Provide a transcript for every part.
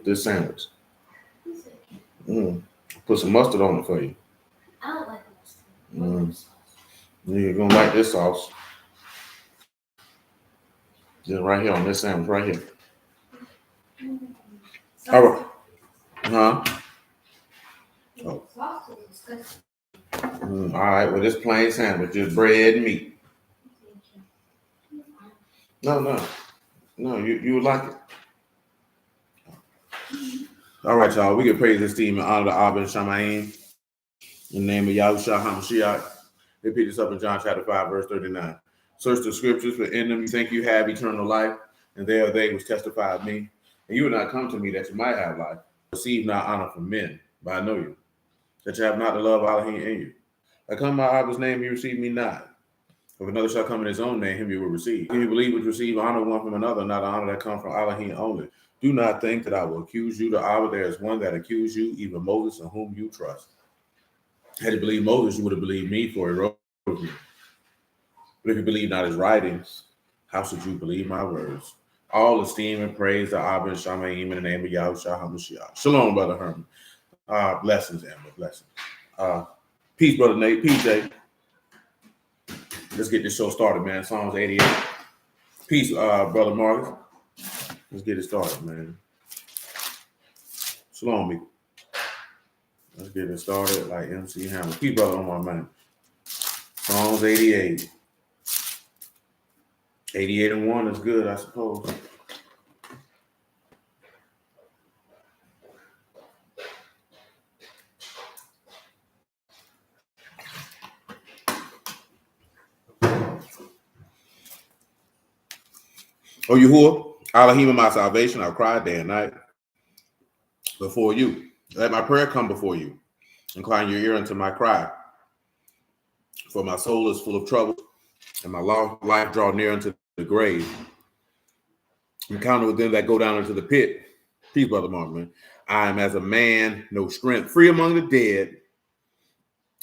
this sandwich. Put some mustard on it for you. I don't like mustard. You're gonna like this sauce. Just right here on this sandwich, right here. All right. Huh? Oh. All right. Well, this plain sandwich, just bread and meat. No. You would like it. All right, y'all. We can praise this team and honor the Abba and Shamayim in the name of Yahushua HaMashiach. They pick this up in John chapter 5, verse 39. Search the scriptures, for in them you think you have eternal life, and they are they which testify of me. And you would not come to me that you might have life. Receive not honor from men, but I know you, that you have not the love of Elohim in you. I come by Abba's name, you receive me not. If another shall come in his own name, him you will receive. If you believe which receive honor one from another, not honor that come from Elohim only. Do not think that I will accuse you to Abba. There is one that accused you, even Moses, in whom you trust. Had you believed Moses, you would have believed me, for he wrote me. But if you believe not his writings, how should you believe my words? All esteem and praise the Abba and Shamayim in the name of Yahushua HaMashiach. Shalom, Brother Herman. Blessings, Amber. Blessings. Peace, Brother Nate. Peace, Jay. Let's get this show started, man. Psalms 88. Peace, Brother Marcus. Let's get it started, man. Shalom, me. Let's get it started like MC Hammer. Peace, brother, on my mind. Psalms 88. 88 and 1 is good, I suppose. O Yahuwah, Elohim of my salvation, I'll cry day and night before you. Let my prayer come before you. Incline your ear unto my cry. For my soul is full of trouble, and my life draw near unto the grave. Encounter with them that go down into the pit. Peace, Brother Martin. I am as a man, no strength, free among the dead,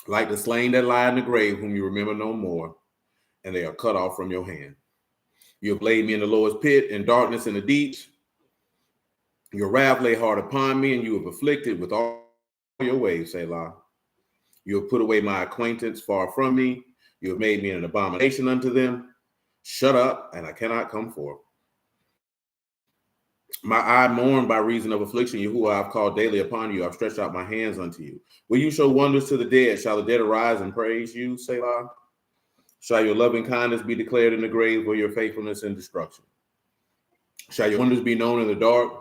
like the slain that lie in the grave, whom you remember no more, and they are cut off from your hand. You have laid me in the lowest pit, in darkness in the deeps. Your wrath lay hard upon me, and you have afflicted with all your ways, Selah. You have put away my acquaintance far from me. You have made me an abomination unto them. Shut up, and I cannot come forth. My eye mourned by reason of affliction. Yahuwah, I have called daily upon you. I've stretched out my hands unto you. Will you show wonders to the dead? Shall the dead arise and praise you, Selah? Shall your loving kindness be declared in the grave, or your faithfulness in destruction? Shall your wonders be known in the dark,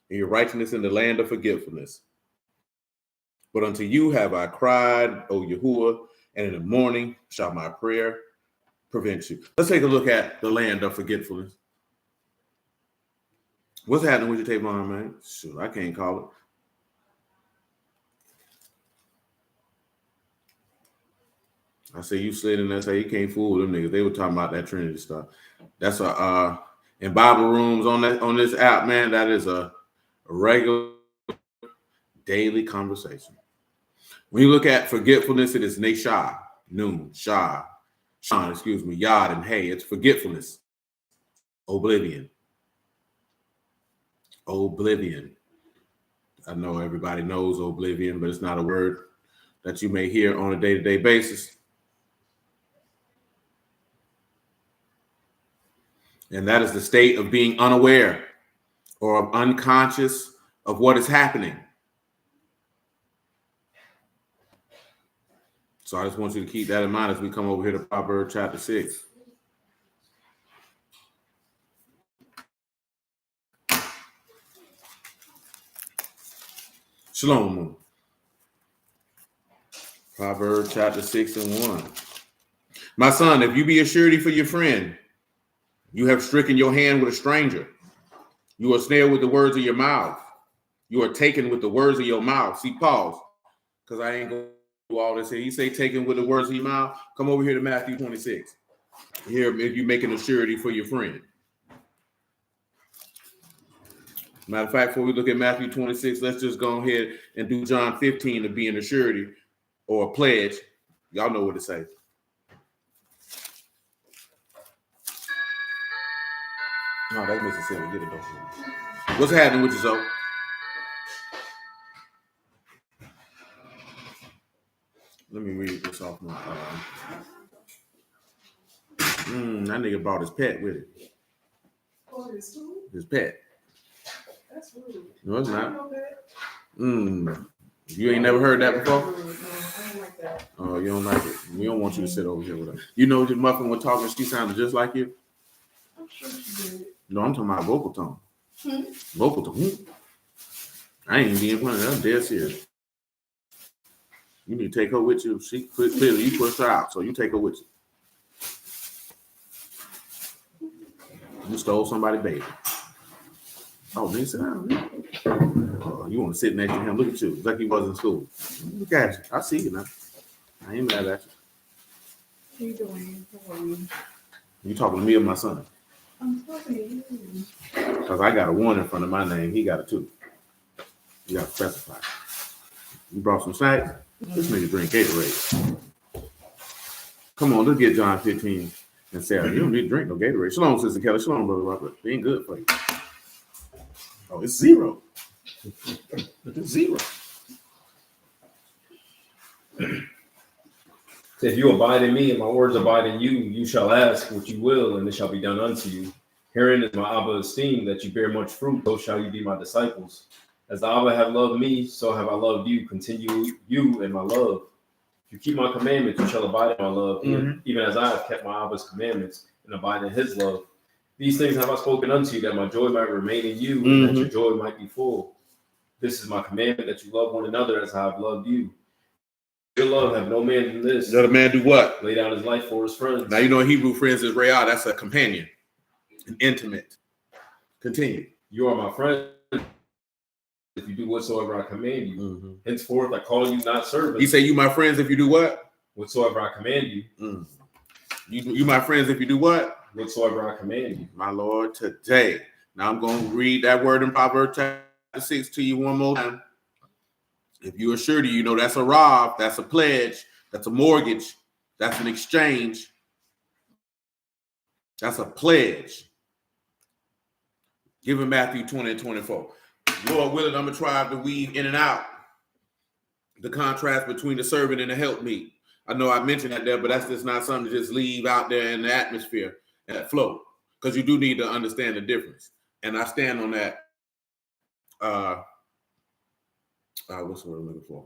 and your righteousness in the land of forgetfulness? But unto you have I cried, O Yahuwah, and in the morning shall my prayer prevent you. Let's take a look at the land of forgetfulness. What's happening with your Tavon, man? Shoot, I can't call it. I say you slid in there, say you can't fool them niggas. They were talking about that Trinity stuff. That's in Bible rooms on this app, man. That is a regular daily conversation. When you look at forgetfulness, it is Neshah, Noon, Shah, Shan, Yod, and Hey. It's forgetfulness, oblivion. Oblivion. I know everybody knows oblivion, but it's not a word that you may hear on a day-to-day basis. And that is the state of being unaware or unconscious of what is happening. So I just want you to keep that in mind as we come over here to Proverbs chapter 6. Shalom. Proverbs chapter 6 and 1. My son, if you be a surety for your friend, you have stricken your hand with a stranger. You are snared with the words of your mouth. You are taken with the words of your mouth. See, pause, because I ain't going to do all this here. You say taken with the words of your mouth. Come over here to Matthew 26. Here, if you're making a surety for your friend. Matter of fact, before we look at Matthew 26, let's just go ahead and do John 15 to be in a surety or a pledge. Y'all know what to say. Oh, that's Mississippi. Get it, though. What's happening with you, so? Let me read this off my. That nigga brought his pet with it. Oh, his who? His pet. That's rude. No, it's I not. don't know that. You ain't never heard that before? No, I don't like that. Oh, you don't like it. We don't want you to sit over here with us. You know, just Muffin was talking. She sounded just like you. I'm sure she did. No, I'm talking about vocal tone. Hmm? Vocal tone. I ain't being funny. I'm dead serious. You need to take her with you. She clearly you pushed her out, so you take her with you. You stole somebody's baby. Oh, then sit down. Oh, you want to sit next to him? Look at you, like he was in school. Look at you. I see you now. I ain't mad at you. How you doing? How are you? You talking to me or my son? I'm talking to you. Because I got a 1 in front of my name. He got a 2. You got to specify. You brought some snacks? This nigga drink Gatorade. Come on, let's get John 15 and Sarah. You don't need to drink no Gatorade. Shalom, Sister Kelly. Shalom, Brother Robert. It ain't good for you. Oh, it's 0. It's 0. If you abide in me and my words abide in you, you shall ask what you will, and it shall be done unto you. Herein is my Abba esteem, that you bear much fruit, so shall you be my disciples. As the Abba have loved me, so have I loved you. Continue you in my love. If you keep my commandments, you shall abide in my love, even as I have kept my Abba's commandments and abide in his love. These things have I spoken unto you, that my joy might remain in you, and that your joy might be full. This is my commandment, that you love one another as I have loved you. Your love have no man than this. Let a man do what? Lay down his life for his friends. Now, you know Hebrew friends is Rayah. That's a companion, an intimate. Continue. You are my friend if you do whatsoever I command you. Henceforth, I call you not servants. He said, you my friends if you do what? Whatsoever I command you. You my friends if you do what? Whatsoever I command you. My Lord, today. Now I'm going to read that word in Proverbs chapter 6 to you one more time. If you are surety, you know that's a rob, that's a pledge, that's a mortgage, that's an exchange, that's a pledge. Give him Matthew 20 and 24. Lord willing, I'm going to try to weave in and out the contrast between the servant and the helpmeet. I know I mentioned that there, but that's just not something to just leave out there in the atmosphere and that flow, because you do need to understand the difference. And I stand on that. What's the word I'm looking for?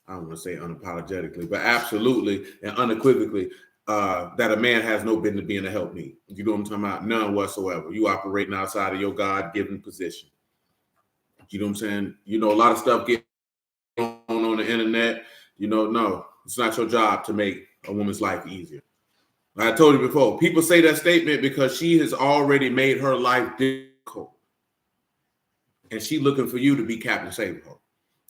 I don't want to say unapologetically, but absolutely and unequivocally that a man has no business being a helpmeet. You know what I'm talking about? None whatsoever. You operating outside of your God-given position. You know what I'm saying? You know, a lot of stuff getting on the internet. You know, no, it's not your job to make a woman's life easier. I told you before, people say that statement because she has already made her life difficult. And she's looking for you to be Captain Save-A-Ho.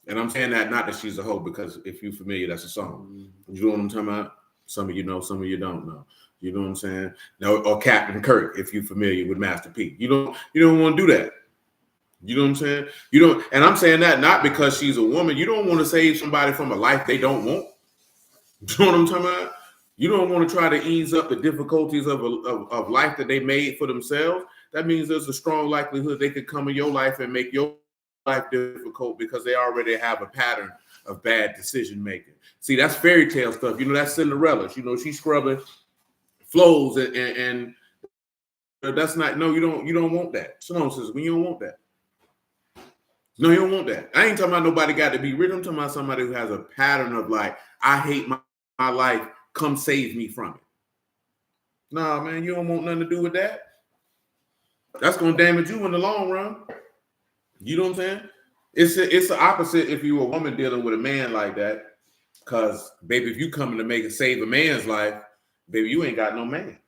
And I'm saying that not that she's a hoe, because if you're familiar, that's a song. You know what I'm talking about? Some of you know, some of you don't know. You know what I'm saying? No, or Captain Kirk, if you're familiar with Master P. You don't want to do that. You know what I'm saying? You don't, and I'm saying that not because she's a woman. You don't want to save somebody from a life they don't want. You know what I'm talking about? You don't want to try to ease up the difficulties of life that they made for themselves. That means there's a strong likelihood they could come in your life and make your life difficult because they already have a pattern of bad decision making. See, that's fairy tale stuff. You know, that's Cinderella's. You know, she's scrubbing flows and that's not. No, you don't want that. Shalom, sister, you don't want that. No, you don't want that. I ain't talking about nobody got to be rich. I'm talking about somebody who has a pattern of like, I hate my life. Come save me from it. Nah, man, you don't want nothing to do with that. That's gonna damage you in the long run. You know what I'm saying? It's the opposite if you're a woman dealing with a man like that. Cause baby, if you coming to save a man's life, baby, you ain't got no man.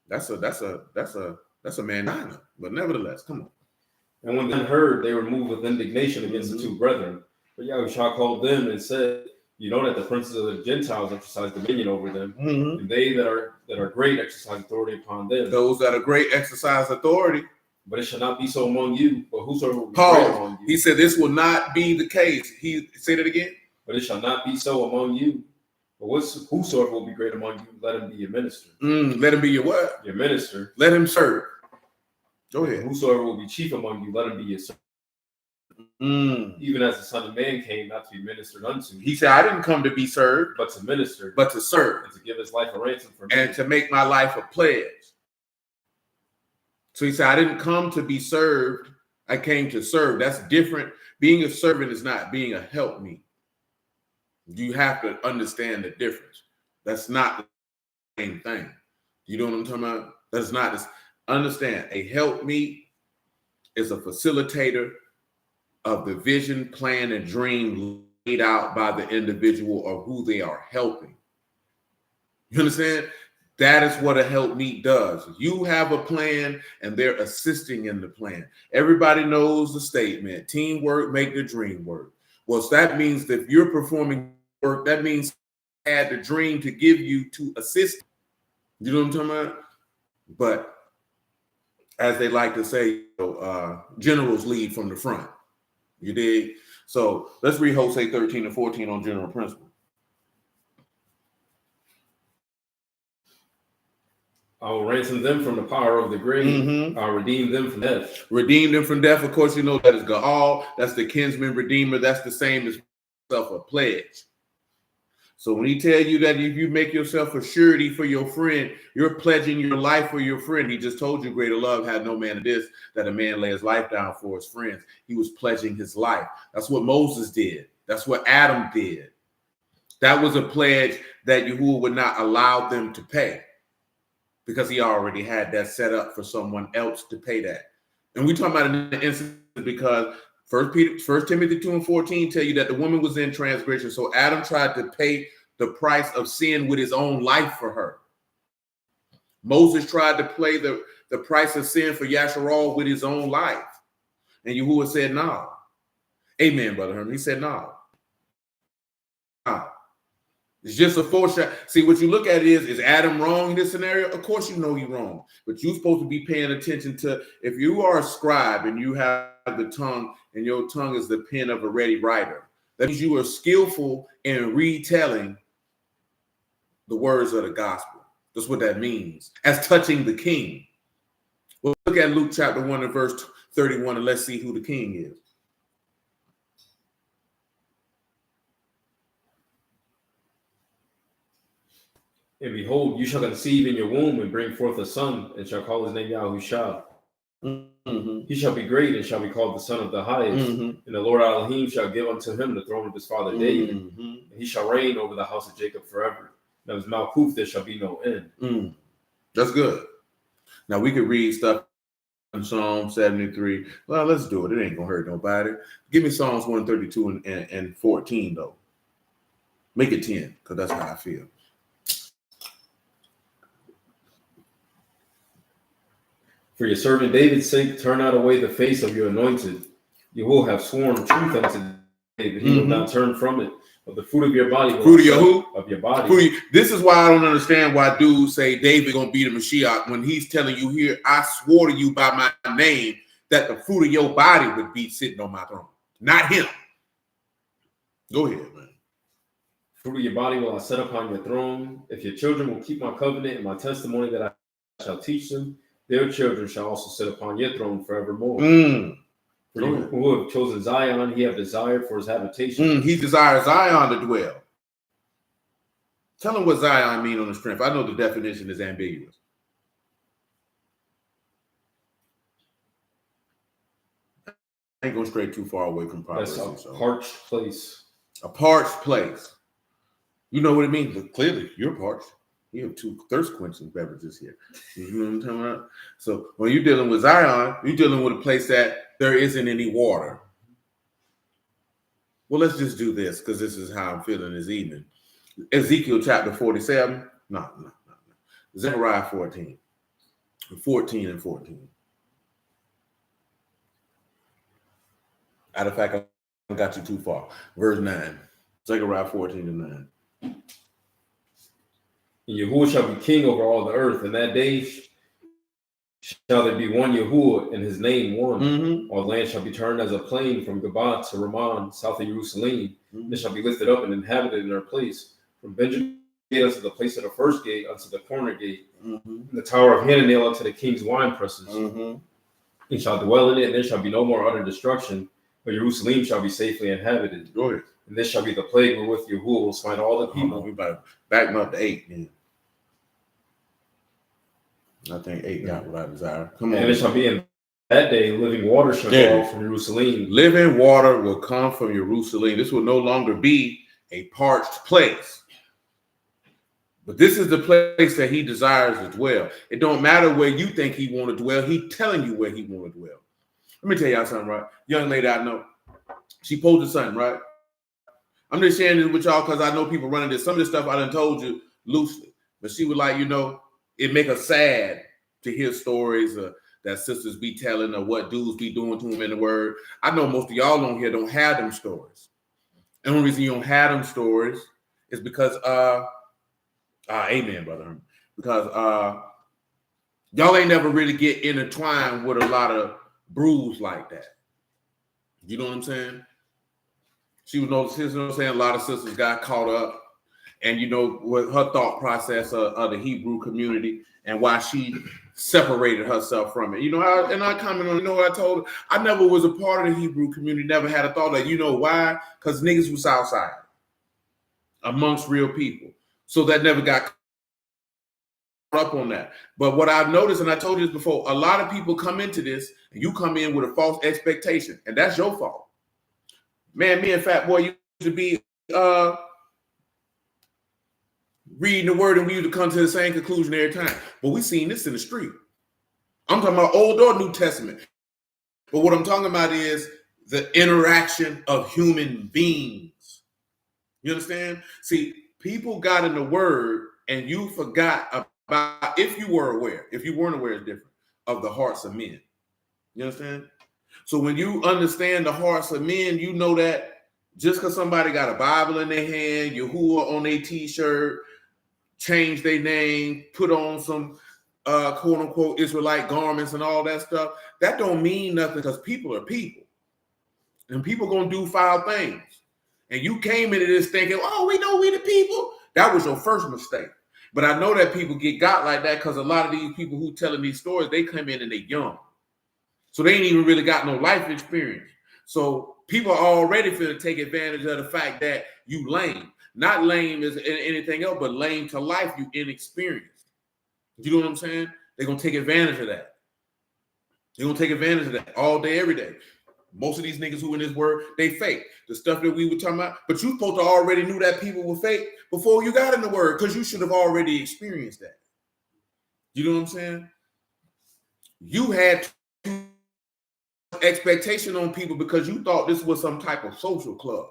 That's a man niner. But nevertheless, come on. And when they heard, they were moved with indignation against the two brethren. But Yahushua called them and said, you know that the princes of the Gentiles exercise dominion over them, and they that are great exercise authority upon them. Those that are great exercise authority. But it shall not be so among you, but whosoever will be great among you. He said this will not be the case. He said it again. But it shall not be so among you. But whosoever will be great among you, let him be your minister. Let him be your what? Your minister. Let him serve. Go ahead. Whosoever will be chief among you, let him be your servant. Even as the Son of Man came not to be ministered unto. He said, I didn't come to be served, but to minister, but to serve, and to give his life a ransom for and me, to make my life a pledge. So he said, I didn't come to be served. I came to serve. That's different. Being a servant is not being a helpmeet. You have to understand the difference. That's not the same thing. You know what I'm talking about? That's not this. Understand, a helpmeet is a facilitator of the vision, plan, and dream laid out by the individual or who they are helping. You understand? That is what a helpmeet does. You have a plan and they're assisting in the plan. Everybody knows the statement, teamwork make the dream work. Well, so that means that if you're performing work, that means I had the dream to give you to assist. You know what I'm talking about? But as they like to say, generals lead from the front. You dig? So let's read Hosea 13 and 14 on general principle. I will ransom them from the power of the grave. I'll redeem them from death. Redeem them from death. Of course, you know that is Gaal. That's the kinsman redeemer. That's the same as a pledge. So when he tell you that if you make yourself a surety for your friend, you're pledging your life for your friend. He just told you greater love had no man of this, that a man lay his life down for his friends. He was pledging his life. That's what Moses did. That's what Adam did. That was a pledge that Yahuwah would not allow them to pay, because he already had that set up for someone else to pay that. And we talk about it in the instance because 1 Timothy 2 and 14 tell you that the woman was in transgression. So Adam tried to pay the price of sin with his own life for her. Moses tried to pay the price of sin for Yasharal with his own life. And Yahuwah said, no. Amen, Brother Herman. He said, no. It's just a foreshadow. See, what you look at is Adam wrong in this scenario? Of course you know you're wrong. But you're supposed to be paying attention to, if you are a scribe and you have the tongue, and your tongue is the pen of a ready writer, that means you are skillful in retelling the words of the gospel. That's what that means. As touching the king. Well, look at Luke chapter 1 and verse 31, and let's see who the king is. And behold, you shall conceive in your womb and bring forth a son, and shall call his name Yahushua. He shall be great and shall be called the Son of the Highest. And the Lord Elohim shall give unto him the throne of his father David. And he shall reign over the house of Jacob forever. And of his Malkuth there shall be no end. That's good. Now we could read stuff in Psalm 73. Well, let's do it. It ain't gonna hurt nobody. Give me Psalms 132 and 14 though. Make it 10, because that's how I feel. For your servant David's sake, turn not away the face of your anointed. You will have sworn truth unto David. He will not turn from it. Of the fruit of your body. Fruit of your who? Of your body. This is why I don't understand why dudes say David gonna be the Mashiach when he's telling you here, I swore to you by my name that the fruit of your body would be sitting on my throne. Not him. Go ahead, man. Fruit of your body will I set upon your throne. If your children will keep my covenant and my testimony that I shall teach them, their children shall also sit upon your throne forevermore. For you who have chosen Zion, he have desired for his habitation. He desires Zion to dwell. Tell him what Zion mean on the strength. I know the definition is ambiguous. I ain't going stray too far away from Proverbs. That's a parched place. A parched place. You know what it means? But clearly, you're parched. You have 2 thirst-quenching beverages here. You know what I'm talking about? So when you're dealing with Zion, you're dealing with a place that there isn't any water. Well, let's just do this because this is how I'm feeling this evening. Ezekiel chapter 47. No. Zechariah 14 and 14. Out of fact, I got you too far. Verse 9. Zechariah 14 and 9. And Yahuwah shall be king over all the earth. And that day shall there be one Yahuwah, and his name one. All land shall be turned as a plain from Gabah to Ramon, south of Jerusalem. They shall be lifted up and inhabited in their place. From Benjamin unto the place of the first gate, unto the corner gate, and the tower of Hananel unto the king's wine presses. He shall dwell in it, and there shall be no more utter destruction. but Jerusalem shall be safely inhabited. Go ahead. And this shall be the plague wherewith Yahuwah will smite all the people. We about to back them up to 8. Then. I think 8 got what I desire. Come on. And it shall be in that day, living water shall go out from Jerusalem. Living water will come from Jerusalem. This will no longer be a parched place. But this is the place that he desires to dwell. It don't matter where you think he want to dwell. He telling you where he want to dwell. Let me tell y'all something, right? Young lady I know, she posted something, right? I'm just sharing this with y'all because I know people running this. Some of this stuff I done told you loosely. But she was like, it make us sad to hear stories that sisters be telling or what dudes be doing to them in the word. I know most of y'all on here don't have them stories. And the only reason you don't have them stories is because, amen, brother. Because y'all ain't never really get intertwined with a lot of brews like that. You know what I'm saying? She was noticing, a lot of sisters got caught up, and what her thought process of the Hebrew community and why she separated herself from it. I commented on, what I told her? I never was a part of the Hebrew community, never had a thought of, why? Because niggas was outside amongst real people. So that never got up on that. But what I've noticed, and I told you this before, a lot of people come into this and you come in with a false expectation, and that's your fault. Man, me and Fat Boy used to be reading the word, and we used to come to the same conclusion every time. But we seen this in the street. I'm talking about Old or New Testament. But what I'm talking about is the interaction of human beings. You understand? See, people got in the word, and you forgot about, if you were aware, if you weren't aware, it's different, of the hearts of men. You understand? So when you understand the hearts of men, you know that just because somebody got a Bible in their hand, Yahuwah on their t-shirt, change their name, put on some quote unquote Israelite garments and all that stuff, that don't mean nothing, because people are people. And people gonna do foul things. And you came into this thinking, oh, we know we the people. That was your first mistake. But I know that people get got like that because a lot of these people who telling these stories, they come in and they young. So they ain't even really got no life experience. So people are already finna take advantage of the fact that you lame. Not lame as anything else, but lame to life, you inexperienced. You know what I'm saying? They're going to take advantage of that. They're going to take advantage of that all day, every day. Most of these niggas who in this word, they fake. The stuff that we were talking about, but you supposed to already knew that people were fake before you got in the word, because you should have already experienced that. You know what I'm saying? You had expectation on people because you thought this was some type of social club.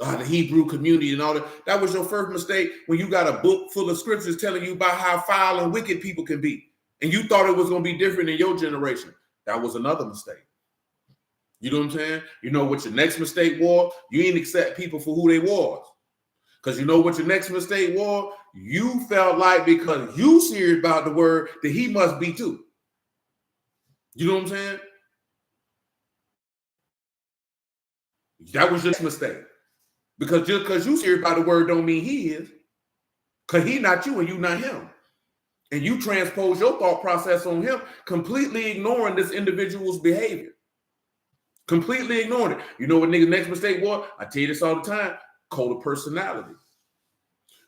The Hebrew community and all that. That was your first mistake when you got a book full of scriptures telling you about how foul and wicked people can be. And you thought it was going to be different in your generation. That was another mistake. You know what I'm saying? You know what your next mistake was? You ain't accept people for who they was. Because you know what your next mistake was? You felt like because you serious about the word that he must be too. You know what I'm saying? That was your mistake. Because just because you serious about the word don't mean he is. Because he not you and you not him. And you transpose your thought process on him, completely ignoring this individual's behavior. Completely ignoring it. You know what nigga's next mistake was? I tell you this all the time. Code of personality.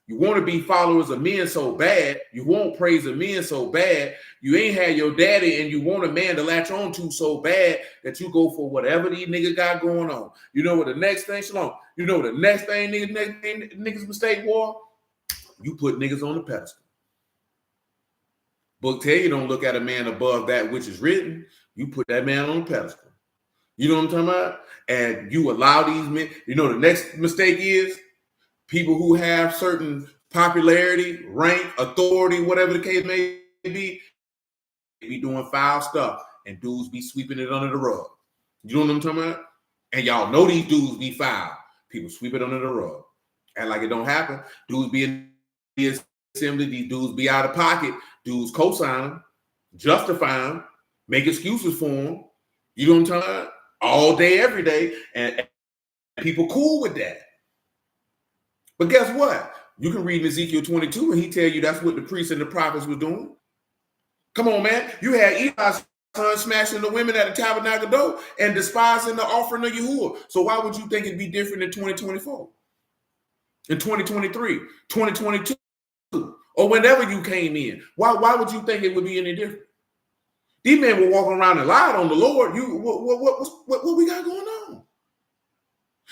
You want to be followers of men so bad. You won't praise of men so bad. You ain't had your daddy and you want a man to latch on to so bad that you go for whatever these niggas got going on. You know what the next thing, Shalom? You know what the next thing niggas mistake was? You put niggas on the pedestal. Book tell you don't look at a man above that which is written. You put that man on the pedestal. You know what I'm talking about? And you allow these men. You know the next mistake is people who have certain popularity, rank, authority, whatever the case may be doing foul stuff, and dudes be sweeping it under the rug. You know what I'm talking about? And y'all know these dudes be foul. People sweep it under the rug. And like it don't happen. Dudes be in the assembly. These dudes be out of pocket. Dudes co-sign them, justify them, make excuses for them. You know what I'm talking about? All day, every day. And people cool with that. But guess what? You can read Ezekiel 22 and he tell you that's what the priests and the prophets were doing. Come on, man. You had Eli son smashing the women at the tabernacle door and despising the offering of Yahuwah. So why would you think it'd be different in 2024, in 2023, 2022, or whenever you came in? Why would you think it would be any different? These men were walking around and lied on the Lord. What we got going on?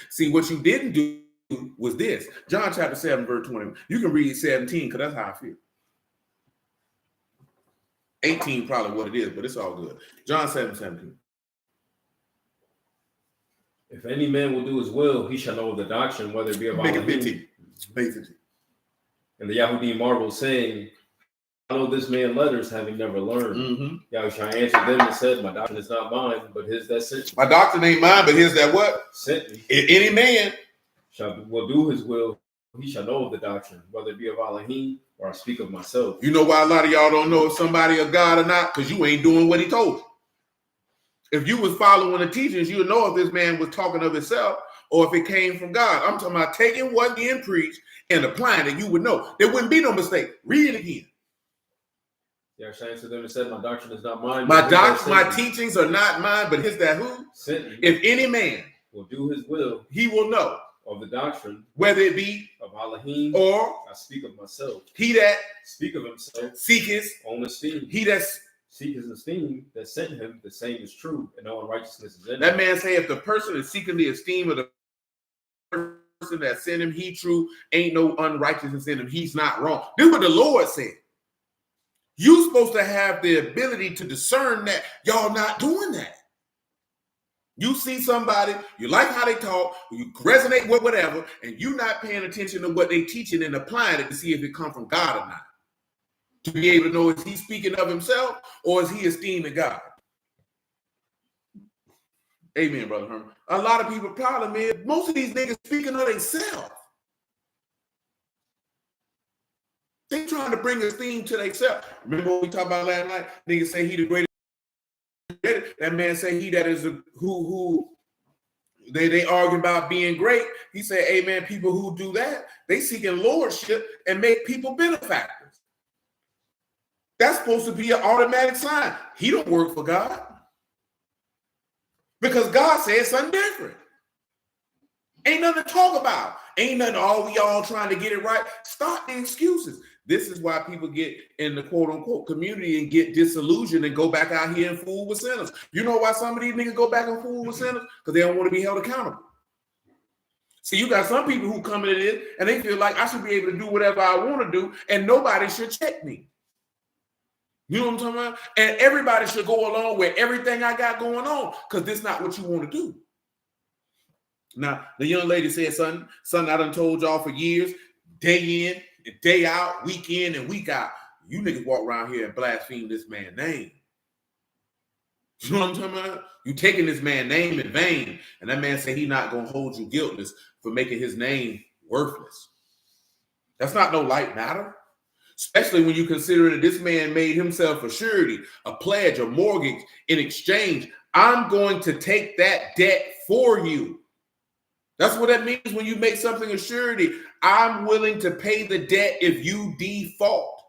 See, what you didn't do was this. John chapter 7, verse 20. You can read 17 because that's how I feel. 18 probably what it is, but it's all good. John 7:17. If any man will do his will, he shall know of the doctrine, whether it be of Make it Elohim. 15. And the Yahudi marveled, saying, I know this man letters, having never learned. Mm-hmm. Yahushua answered them and said, my doctrine is not mine, but his that sent me. My doctrine ain't mine, but his that what? Sent me. If any man Will do his will, he shall know of the doctrine, whether it be of Elohim or I speak of myself. You know why a lot of y'all don't know if somebody of God or not? Because you ain't doing what he told you. If you was following the teachings, you would know if this man was talking of himself or if it came from God. I'm talking about taking what's being preached and applying it. You would know. There wouldn't be no mistake. Read it again. Yahushua answered them and said, my doctrine is not mine. My teachings are not mine, but his that who? Sent me. If any man will do his will, he will know of the doctrine, whether it be of Elohim or I speak of myself. He that speak of himself seek his own esteem. He that seek his esteem that sent him, the same is true, and no unrighteousness is in that him. man say if the person is seeking the esteem of the person that sent him, he true, ain't no unrighteousness in him. He's not wrong. This is what the Lord said. You're supposed to have the ability to discern that. Y'all not doing that. You see somebody, you like how they talk, you resonate with whatever, and you're not paying attention to what they teaching and applying it to see if it come from God or not. To be able to know is he speaking of himself or is he esteeming God? Amen, Brother Herman. A lot of people problem is most of these niggas speaking of themselves. They trying to bring esteem to themselves. Remember what we talked about last night? Niggas say he the greatest. That man say he that is who they argue about being great. He said, amen, people who do that, they seeking lordship and make people benefactors. That's supposed to be an automatic sign. He don't work for God. Because God said something different. Ain't nothing to talk about. Ain't nothing, we all trying to get it right. Stop the excuses. This is why people get in the quote-unquote community and get disillusioned and go back out here and fool with sinners. You know why some of these niggas go back and fool with sinners? Because they don't want to be held accountable. See, you got some people who come in this and they feel like I should be able to do whatever I want to do and nobody should check me. You know what I'm talking about? And everybody should go along with everything I got going on because this is not what you want to do. Now, the young lady said, son, I done told y'all for years, day in and day out, week in and week out, you niggas walk around here and blaspheme this man's name. You know what I'm talking about? You taking this man's name in vain, and that man said he not going to hold you guiltless for making his name worthless. That's not no light matter. Especially when you consider that this man made himself a surety, a pledge, a mortgage in exchange. I'm going to take that debt for you. That's what that means when you make something a surety. I'm willing to pay the debt if you default.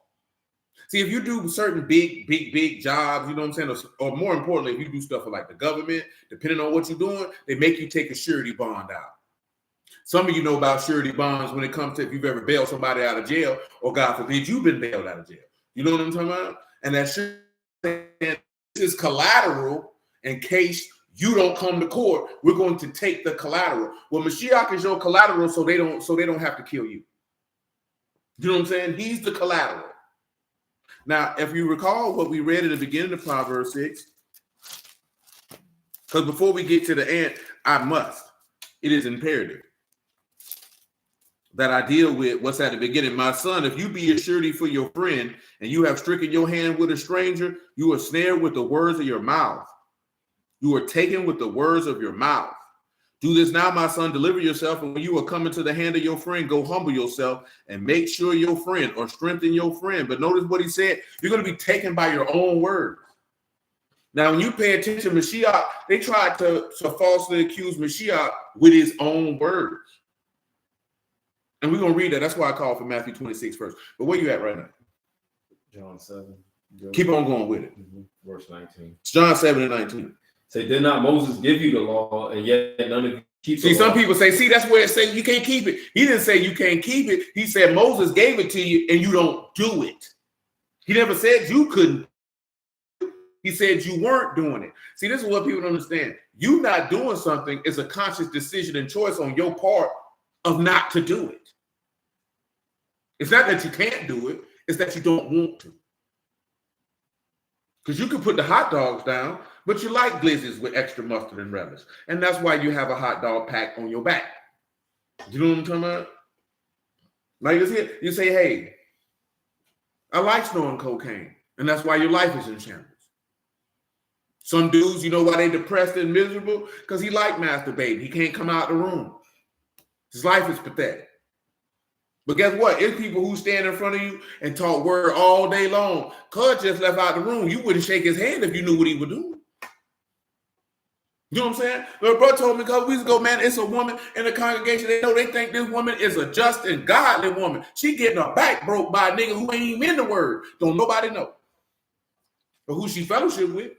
See, if you do certain big jobs, you know what I'm saying? Or more importantly, if you do stuff for like the government, depending on what you're doing, they make you take a surety bond out. Some of you know about surety bonds when it comes to if you've ever bailed somebody out of jail, or God forbid you've been bailed out of jail. You know what I'm talking about? And that surety is collateral in case you don't come to court. We're going to take the collateral. Well, Mashiach is your collateral, so they don't have to kill you. You know what I'm saying? He's the collateral. Now, if you recall what we read at the beginning of Proverbs 6, because before we get to the end, it is imperative that I deal with what's at the beginning. My son, if you be a surety for your friend and you have stricken your hand with a stranger, you are snared with the words of your mouth. You are taken with the words of your mouth. Do this now, my son, deliver yourself, and when you are coming to the hand of your friend, go humble yourself and make sure your friend or strengthen your friend. But notice what he said, you're going to be taken by your own words. Now, when you pay attention, Mashiach, they tried to falsely accuse Mashiach with his own words. And we're going to read that. That's why I call for Matthew 26 first. But where you at right now? John 7. Keep on going with it. Verse 19. It's John 7:19. Say, did not Moses give you the law, and yet none of you keep See, the some law? people say, see, that's where it says you can't keep it. He didn't say you can't keep it. He said Moses gave it to you and you don't do it. He never said you couldn't. He said you weren't doing it. See, this is what people don't understand. You not doing something is a conscious decision and choice on your part of not to do it. It's not that you can't do it. It's that you don't want to. Because you can put the hot dogs down, but you like glizzies with extra mustard and relish. And that's why you have a hot dog pack on your back. You know what I'm talking about? Like you say, hey, I like snorting cocaine. And that's why your life is in shambles. Some dudes, you know why they depressed and miserable? Because he like masturbating. He can't come out the room. His life is pathetic. But guess what? It's people who stand in front of you and talk word all day long. Cuz just left out the room. You wouldn't shake his hand if you knew what he was doing. You know what I'm saying? Little brother told me a couple weeks ago, man, it's a woman in the congregation. They think this woman is a just and godly woman. She getting her back broke by a nigga who ain't even in the word. Don't nobody know. But who she fellowship with.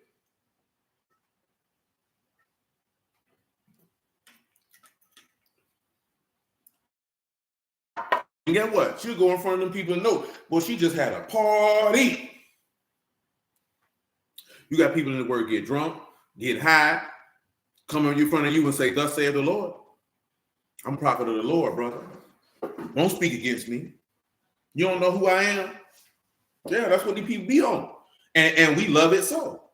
And guess what? She'll go in front of them people and know, well, she just had a party. You got people in the word get drunk, get high, come in front of you and say, thus saith the Lord. I'm a prophet of the Lord, brother. Don't speak against me. You don't know who I am? Yeah, that's what these people be on. And we love it so.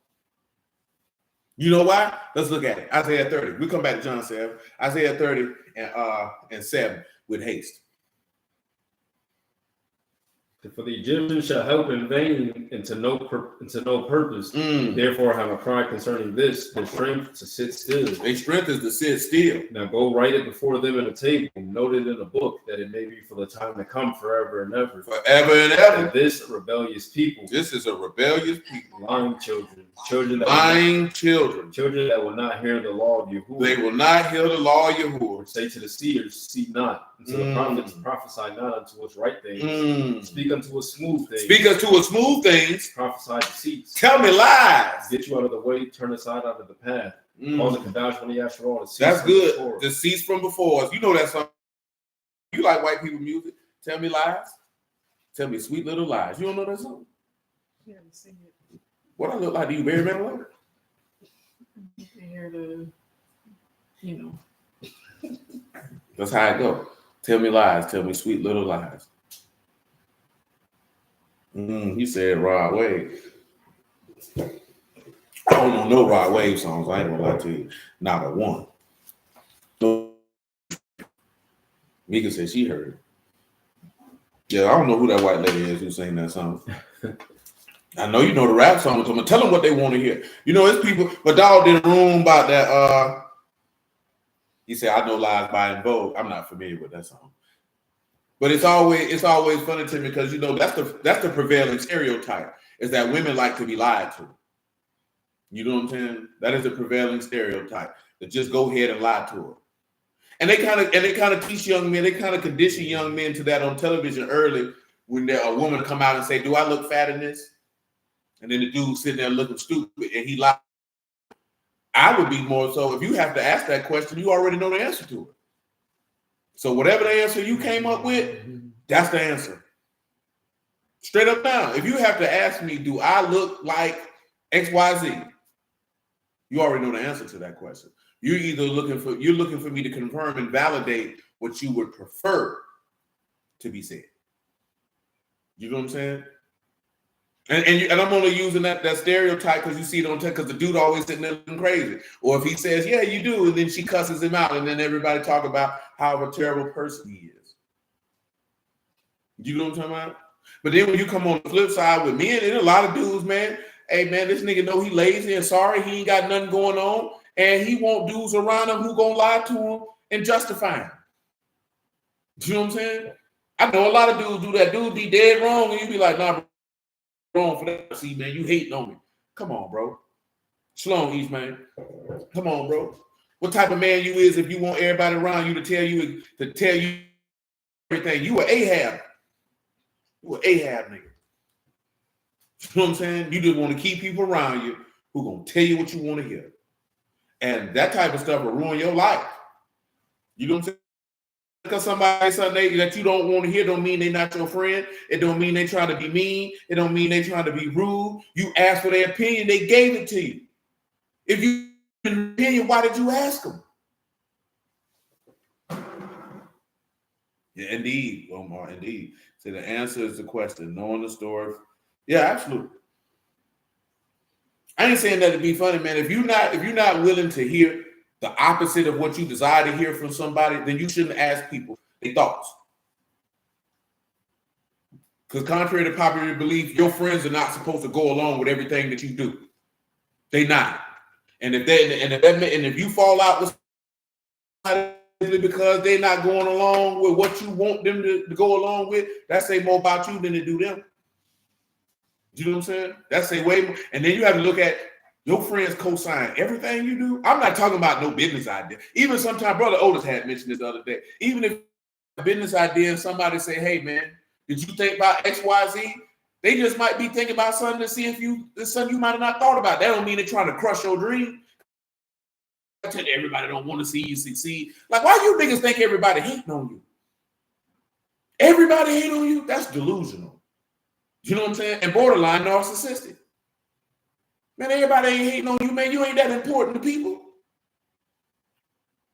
You know why? Let's look at it. Isaiah 30. We come back to John 7. Isaiah 30 and 7 with haste. For the Egyptians shall help in vain and to no purpose. Therefore have I cried concerning this, their strength to sit still. Their strength is to sit still. Now go write it before them in a table, note it in a book, that it may be for the time to come forever and ever. Forever and ever. And this rebellious people. This is a rebellious people. Lying children. Children that will not hear the law of Yahuwah. They will not hear the law of Yahuwah. Say to the seers, see not. And to the prophets, prophesy not unto us right things. Speak unto us smooth things. Speak unto us smooth things. Prophesy deceits. Tell me lies. Get you out of the way, turn aside out of the path. Cause a kadash when he asked for all to cease. That's good. Before. To cease from before us. You know that song. You like white people music. Tell me lies. Tell me sweet little lies. You don't know that song? You haven't seen it. What I look like to you, Barry Manilow? You can hear the, That's how it go. Tell me lies. Tell me sweet little lies. He said Rod Wave. I don't know no Rod Wave songs. I ain't gonna lie to you. Not a one. No. Mika said she heard it. Yeah, I don't know who that white lady is who sang that song. I know you know the rap song. So I'm gonna tell them what they want to hear. You know, it's people. But dog did a room about that. He said, "I know lies by In Vogue." I'm not familiar with that song, but it's always funny to me because you know that's the prevailing stereotype is that women like to be lied to. You know what I'm saying? That is the prevailing stereotype. That just go ahead and lie to her. And they kind of teach young men. They kind of condition young men to that on television early when a woman come out and say, "Do I look fat in this?" And then the dude sitting there looking stupid, and he lied. I would be more so if you have to ask that question, you already know the answer to it. So whatever the answer you came up with, that's the answer. Straight up down. If you have to ask me, do I look like XYZ? You already know the answer to that question. You're looking for me to confirm and validate what you would prefer to be said. You know what I'm saying? And I'm only using that stereotype because you see it on because the dude always sitting there looking crazy. Or if he says, "Yeah, you do," and then she cusses him out, and then everybody talk about how of a terrible person he is. You know what I'm talking about? But then when you come on the flip side with men, and a lot of dudes, man, hey man, this nigga know he lazy and sorry, he ain't got nothing going on, and he want dudes around him who gonna lie to him and justify him. You know what I'm saying? I know a lot of dudes do that. Dude be dead wrong, and you be like, "Nah, bro, wrong for that." See, man, you hating on me. Come on, bro. Slow on East, man. Come on, bro. What type of man you is if you want everybody around you to tell you everything? You an Ahab. You an Ahab nigga. You know what I'm saying? You just want to keep people around you who gonna tell you what you want to hear. And that type of stuff will ruin your life. You know what I'm saying? Because somebody say something that you don't want to hear don't mean they're not your friend. It don't mean they trying to be mean. It don't mean they trying to be rude. You asked for their opinion, they gave it to you. If you have an opinion, why did you ask them? Yeah, indeed, Omar, indeed. So the answer is the question, knowing the story. Yeah, absolutely. I ain't saying that to be funny, man. If you're not willing to hear the opposite of what you desire to hear from somebody, then you shouldn't ask people their thoughts. Because contrary to popular belief, your friends are not supposed to go along with everything that you do. They not. And if you fall out with somebody because they're not going along with what you want them to go along with, that say more about you than it do them. You know what I'm saying? That say way more. And then you have to look at your friends co-sign everything you do. I'm not talking about no business idea. Even sometimes, Brother Otis had mentioned this the other day. Even if a business idea and somebody say, hey, man, did you think about X, Y, Z? They just might be thinking about something to see if there's something you might have not thought about. That don't mean they're trying to crush your dream. I tell you, everybody don't want to see you succeed. Like, why you niggas think everybody hating on you? Everybody hate on you? That's delusional. You know what I'm saying? And borderline narcissistic. Man, everybody ain't hating on you, man. You ain't that important to people.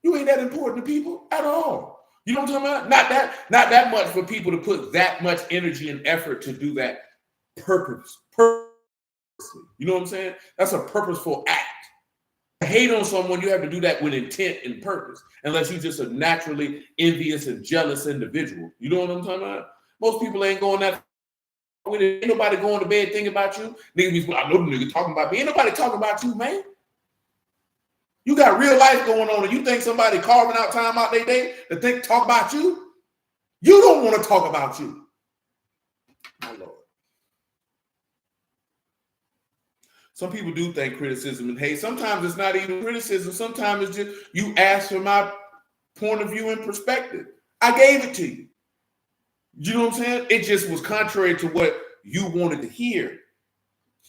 You ain't that important to people at all. You know what I'm talking about? Not that much for people to put that much energy and effort to do that purposely. You know what I'm saying? That's a purposeful act. To hate on someone, you have to do that with intent and purpose, unless you're just a naturally envious and jealous individual. You know what I'm talking about? Most people ain't going that far. Ain't nobody going to bed thinking about you. Niggas be, I know the nigga talking about me. Ain't nobody talking about you, man. You got real life going on, and you think somebody carving out time out their day to talk about you? You don't want to talk about you. My Lord. Some people do think criticism and hate. Sometimes it's not even criticism. Sometimes it's just you ask for my point of view and perspective. I gave it to you. You know what I'm saying? It just was contrary to what you wanted to hear.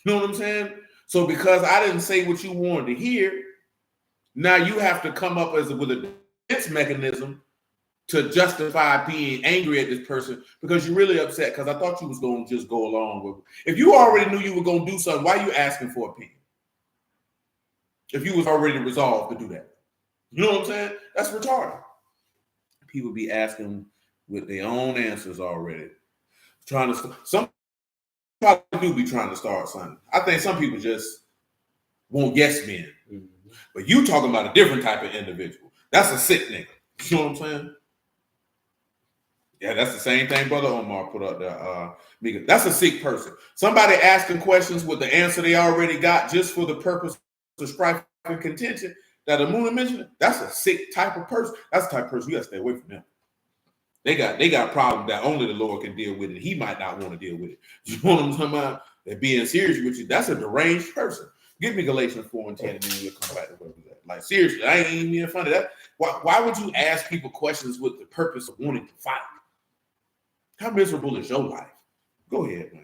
You know what I'm saying? So because I didn't say what you wanted to hear, now you have to come up with a defense mechanism to justify being angry at this person because you're really upset because I thought you was going to just go along with it. If you already knew you were going to do something, why are you asking for opinion? If you was already resolved to do that. You know what I'm saying? That's retarded. People be asking with their own answers already. Some probably do be trying to start something. I think some people just want yes men. Mm-hmm. But you talking about a different type of individual. That's a sick nigga. You know what I'm saying? Yeah, that's the same thing Brother Omar put up there. That's a sick person. Somebody asking questions with the answer they already got just for the purpose of strife and contention that Amuna mentioned. That's a sick type of person. That's the type of person you got to stay away from them. They got problems that only the Lord can deal with, and He might not want to deal with it. You know what I'm talking about? They're being serious with you. That's a deranged person. Give me Galatians 4:10, and then we'll come back to where we're at. Like, seriously, I ain't even being funny. Why would you ask people questions with the purpose of wanting to fight? How miserable is your life? Go ahead, man.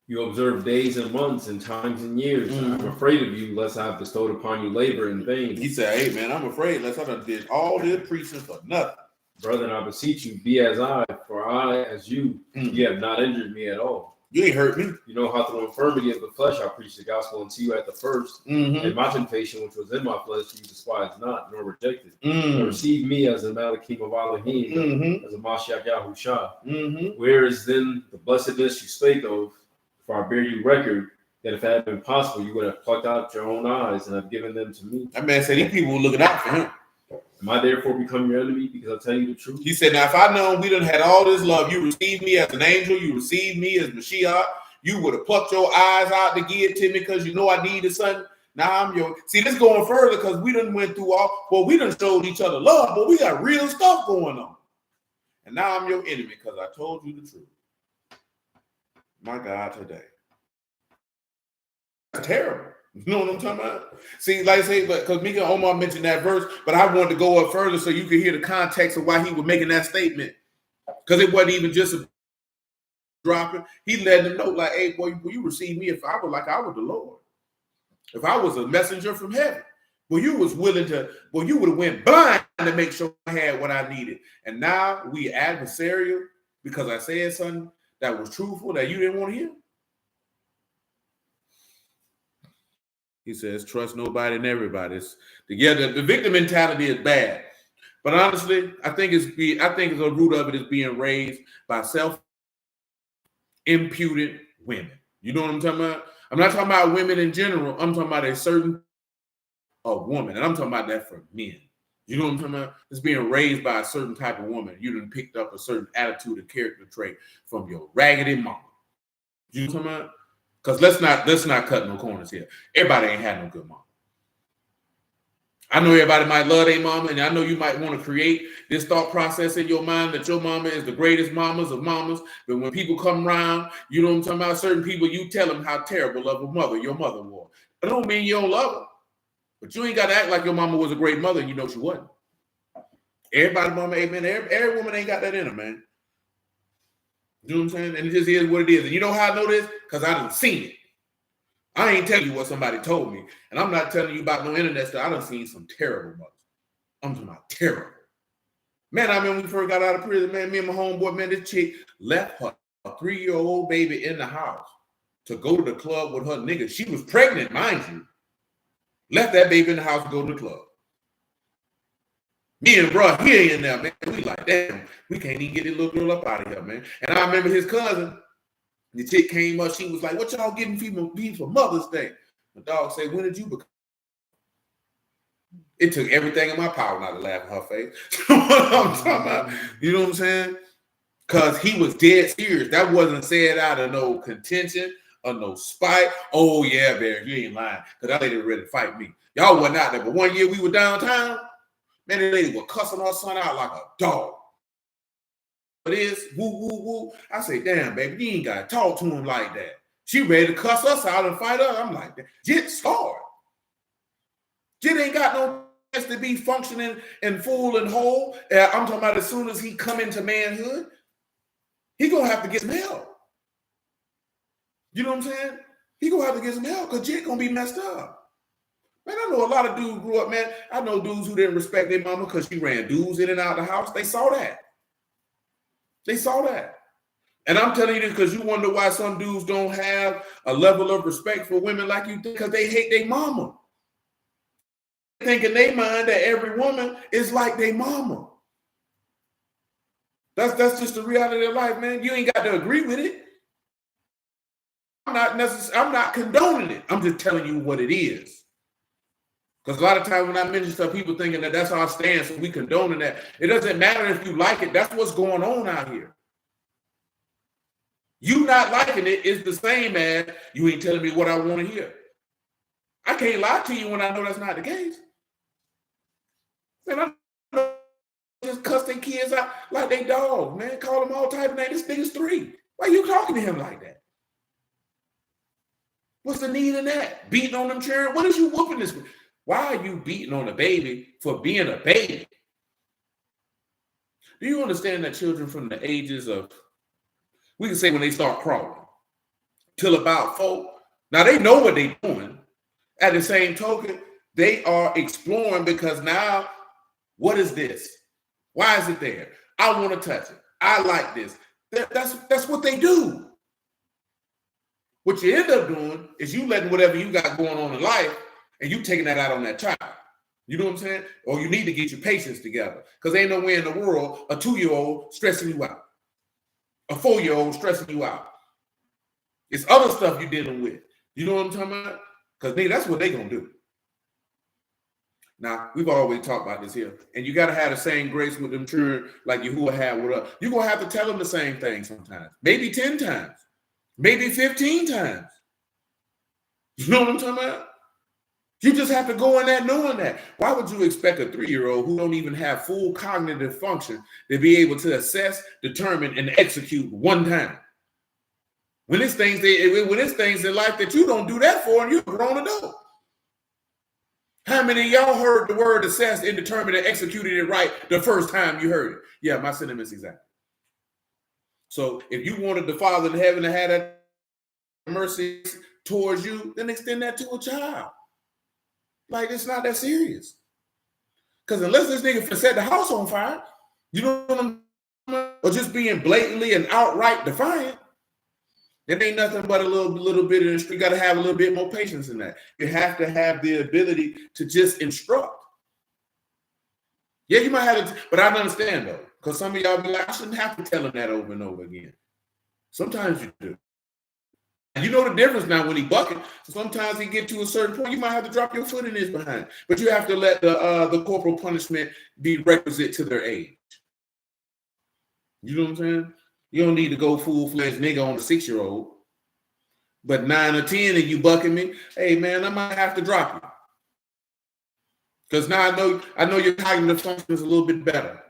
You observe days and months and times and years. Mm-hmm. I'm afraid of you, lest I have bestowed upon you labor in vain. He said, hey, man, I'm afraid, lest I done did all this preaching for nothing. Brethren, I beseech you, be as I, for I, as you, you have not injured me at all. You ain't hurt me. You know how through infirmity of the flesh I preached the gospel unto you at the first, and my temptation which was in my flesh you despised not, nor rejected. But received me as a Malakim of Elohim, as a Mashiach Yahushua. Where is then the blessedness you spake of? For I bear you record that if it had been possible, you would have plucked out your own eyes and have given them to me. That man said these people were looking out for him. Am I therefore become your enemy because I tell you the truth? He said, now if I known we done had all this love, you received me as an angel, you received me as Mashiach, you would have plucked your eyes out to give it to me because you know I needed something. Now I'm your... See, this going further because we done went through we done showed each other love, but we got real stuff going on. And now I'm your enemy because I told you the truth. My God, today. That's terrible. You know what I'm talking about? See, like I say, because Mika Omar mentioned that verse, but I wanted to go up further so you could hear the context of why he was making that statement. Because it wasn't even just dropping, he let them know, like, hey, boy, you receive me if I was like I was the Lord. If I was a messenger from heaven. Well, you was willing to, well, you would have went blind to make sure I had what I needed. And now we adversarial because I said something that was truthful that you didn't want to hear. He says, trust nobody and everybody. The victim mentality is bad. But honestly, I think the root of it is being raised by self-imputed women. You know what I'm talking about? I'm not talking about women in general. I'm talking about a certain woman, and I'm talking about that for men. You know what I'm talking about? It's being raised by a certain type of woman. You done picked up a certain attitude and character trait from your raggedy mama. You know what I'm talking about? Because let's not cut no corners here. Everybody ain't had no good mama. I know everybody might love their mama, and I know you might want to create this thought process in your mind that your mama is the greatest mamas of mamas. But when people come around, you know what I'm talking about? Certain people, you tell them how terrible of a mother your mother was. That don't mean you don't love her. But you ain't got to act like your mama was a great mother and you know she wasn't. Everybody, mama, amen. Every woman ain't got that in her, man. You know what I'm saying? And it just is what it is. And you know how I know this? Because I done seen it. I ain't telling you what somebody told me. And I'm not telling you about no internet stuff. I done seen some terrible mothers. I'm talking about terrible. Man, I remember when we first got out of prison, man, me and my homeboy, man, this chick left her 3-year-old baby in the house to go to the club with her nigga. She was pregnant, mind you. Left that baby in the house to go to the club. Me and bro, he ain't in there, man. We like, damn, we can't even get this little girl up out of here, man. And I remember his cousin, the chick came up, she was like, what y'all getting me for Mother's Day? The dog said, when did you become? It took everything in my power not to laugh in her face. What I'm talking about, you know what I'm saying? Because he was dead serious. That wasn't said out of no contention or no spite. Oh, yeah, Barry, you ain't lying. Because that lady was ready to fight me. Y'all wasn't out there. But one year we were downtown, man, the lady was cussing her son out like a dog. It is, woo, woo, woo. I say, damn, baby, you ain't got to talk to him like that. She ready to cuss us out and fight us. I'm like, Jit scarred. Jit ain't got no chance to be functioning and full and whole. I'm talking about as soon as he come into manhood, he going to have to get some help. You know what I'm saying? He gonna have to get some help because Jit gonna be messed up. Man, I know a lot of dudes grew up, man. I know dudes who didn't respect their mama because she ran dudes in and out of the house. They saw that. They saw that. And I'm telling you this because you wonder why some dudes don't have a level of respect for women like you think, because they hate their mama. They think in their mind that every woman is like their mama. That's just the reality of life, man. You ain't got to agree with it. I'm not condoning it. I'm just telling you what it is. Because a lot of times when I mention stuff, people thinking that that's our stance and we condoning that. It doesn't matter if you like it. That's what's going on out here. You not liking it is the same as you ain't telling me what I want to hear. I can't lie to you when I know that's not the case. Man, I just cuss their kids out like they dogs, man. Call them all type of names. This nigga's 3. Why are you talking to him like that? What's the need in that? Beating on them children? What is you whooping this with? Why are you beating on a baby for being a baby? Do you understand that children from the ages of, we can say when they start crawling, till about 4, now they know what they're doing. At the same token, they are exploring because now, what is this? Why is it there? I want to touch it. I like this. That's what they do. What you end up doing is you letting whatever you got going on in life and you taking that out on that child. You know what I'm saying? Or you need to get your patience together because ain't no way in the world a 2-year-old stressing you out. A 4-year-old stressing you out. It's other stuff you're dealing with. You know what I'm talking about? Because that's what they going to do. Now, we've always talked about this here. And you got to have the same grace with them children like Yahuwah had with us. You're going to have to tell them the same thing sometimes. Maybe 10 times. Maybe 15 times. You know what I'm talking about? You just have to go in there knowing that. Why would you expect a 3-year-old who don't even have full cognitive function to be able to assess, determine, and execute one time? When it's things in life that you don't do that for and you're grown adult. How many of y'all heard the word assessed and determined and executed it right the first time you heard it? Yeah, my sentiments exactly. So if you wanted the Father in heaven to have that mercy towards you, then extend that to a child. Like, it's not that serious. Because unless this nigga finna set the house on fire, you know what I'm saying? Or just being blatantly and outright defiant, it ain't nothing but a little bit in the street. You got to have a little bit more patience in that. You have to have the ability to just instruct. Yeah, you might have to, but I understand though, because some of y'all be like, I shouldn't have to tell him that over and over again. Sometimes you do. And you know the difference now when he bucket. So sometimes he get to a certain point, you might have to drop your foot in his behind. But you have to let the corporal punishment be requisite to their age. You know what I'm saying? You don't need to go full-fledged nigga on the 6-year-old. But 9 or 10 and you bucking me, hey man, I might have to drop you. Because now I know your cognitive function is a little bit better.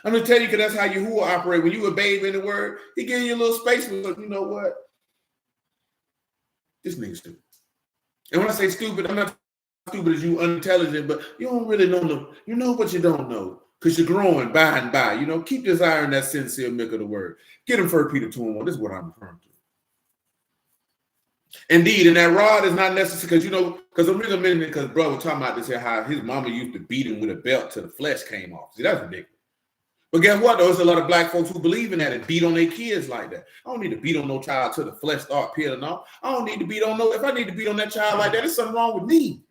I'm gonna tell you, because that's how Yahuwah operate. When you a babe in the word, he give you a little space. But you know what? This nigga's stupid. And when I say stupid, I'm not stupid as you unintelligent, but you don't really know. You know what you don't know. Because you're growing by and by. You know, keep desiring that sincere milk of the word. Get him for pt2 and 1. This is what I'm referring to. Indeed, and that rod is not necessary because, you know, because I'm really mentioning it because brother was talking about this here, how his mama used to beat him with a belt till the flesh came off. See, that's ridiculous. But guess what? There's a lot of black folks who believe in that and beat on their kids like that. I don't need to beat on no child till the flesh start peeling off. I don't need to beat on no, if I need to beat on that child like that, there's something wrong with me.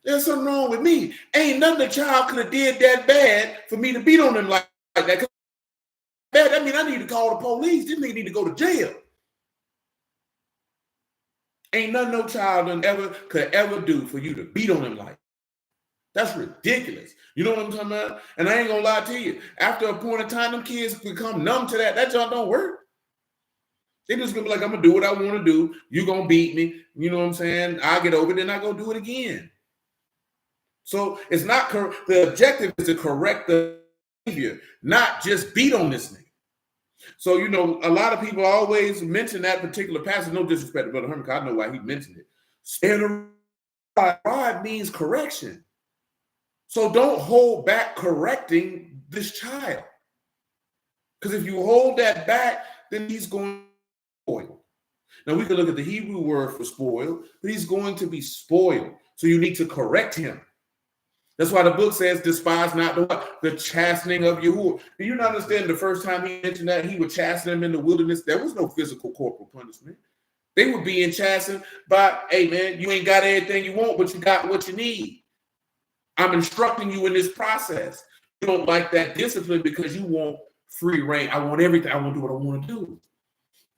There's something wrong with me. Ain't nothing the child could have did that bad for me to beat on them like that. That means I need to call the police. This nigga need to go to jail. Ain't nothing no child could ever do for you to beat on him like that. That's ridiculous. You know what I'm talking about? And I ain't gonna lie to you. After a point of time, them kids become numb to that. That junk don't work. They just gonna be like, I'm gonna do what I want to do. You gonna beat me. You know what I'm saying? I'll get over it, then I go do it again. So it's not the objective is to correct the behavior, not just beat on this nigga. So, you know, a lot of people always mention that particular passage. No disrespect to Brother Herman, I know why he mentioned it. And rod means correction. So don't hold back correcting this child. Because if you hold that back, then he's going to spoil. Now, we can look at the Hebrew word for spoil, but he's going to be spoiled. So you need to correct him. That's why the book says, despise not the chastening of Yahuwah. Do you not understand the first time he mentioned that he would chasten them in the wilderness? There was no physical corporal punishment. They were being chastened by, hey man, you ain't got everything you want, but you got what you need. I'm instructing you in this process. You don't like that discipline because you want free reign. I want everything. I want to do what I want to do.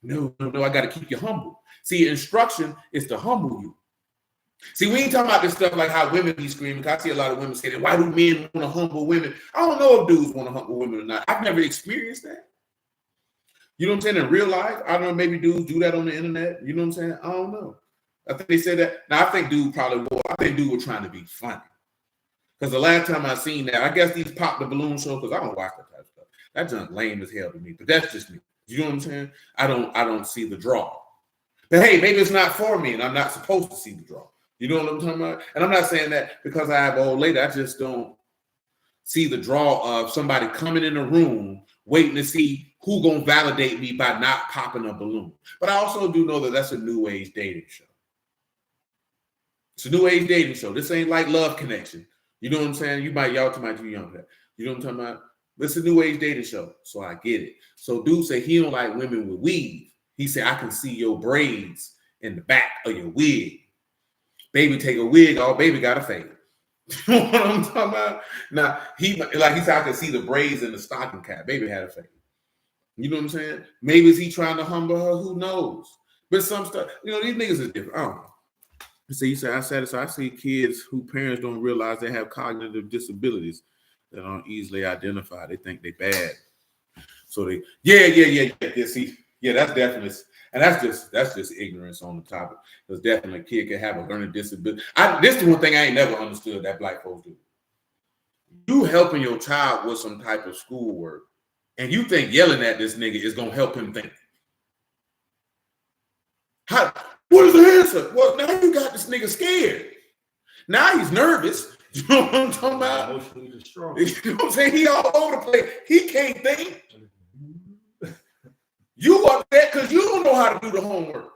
No, I got to keep you humble. See, instruction is to humble you. See, we ain't talking about this stuff like how women be screaming. I see a lot of women saying, why do men want to humble women? I don't know if dudes want to humble women or not. I've never experienced that. You know what I'm saying? In real life, I don't know, maybe dudes do that on the internet. You know what I'm saying? I don't know. I think they said that. Now, I think dude probably will. I think dude was trying to be funny. Because the last time I seen that, I guess these pop the balloon shows, because I don't watch that type of stuff. That junk lame as hell to me. But that's just me. You know what I'm saying? I don't see the draw. But hey, maybe it's not for me and I'm not supposed to see the draw. You know what I'm talking about? And I'm not saying that because I have old lady. I just don't see the draw of somebody coming in the room waiting to see who gonna validate me by not popping a balloon. But I also do know that that's a new age dating show. It's a new age dating show. This ain't like Love Connection. You know what I'm saying? Y'all might be young for that. You know what I'm talking about? This is a new age dating show, so I get it. So dude said he don't like women with weave. He said, I can see your braids in the back of your wig. Baby take a wig off, baby got a fade. You know what I'm talking about? Now, he said, I can see the braids in the stocking cap. Baby had a fade. You know what I'm saying? Maybe is he trying to humble her? Who knows? But some stuff, you know, these niggas is different. I don't know. So you say, I see kids whose parents don't realize they have cognitive disabilities that aren't easily identified. They think they bad. So they, see, that's definitely, and that's just ignorance on the topic. Because definitely a kid can have a learning disability. This is one thing I ain't never understood that black folks do. You helping your child with some type of schoolwork, and you think yelling at this nigga is gonna help him think. What is the answer? Well, now you got this nigga scared. Now he's nervous. You know what I'm talking about? Emotionally distraught. You know what I'm saying? He all over the place. He can't think. You upset because you don't know how to do the homework.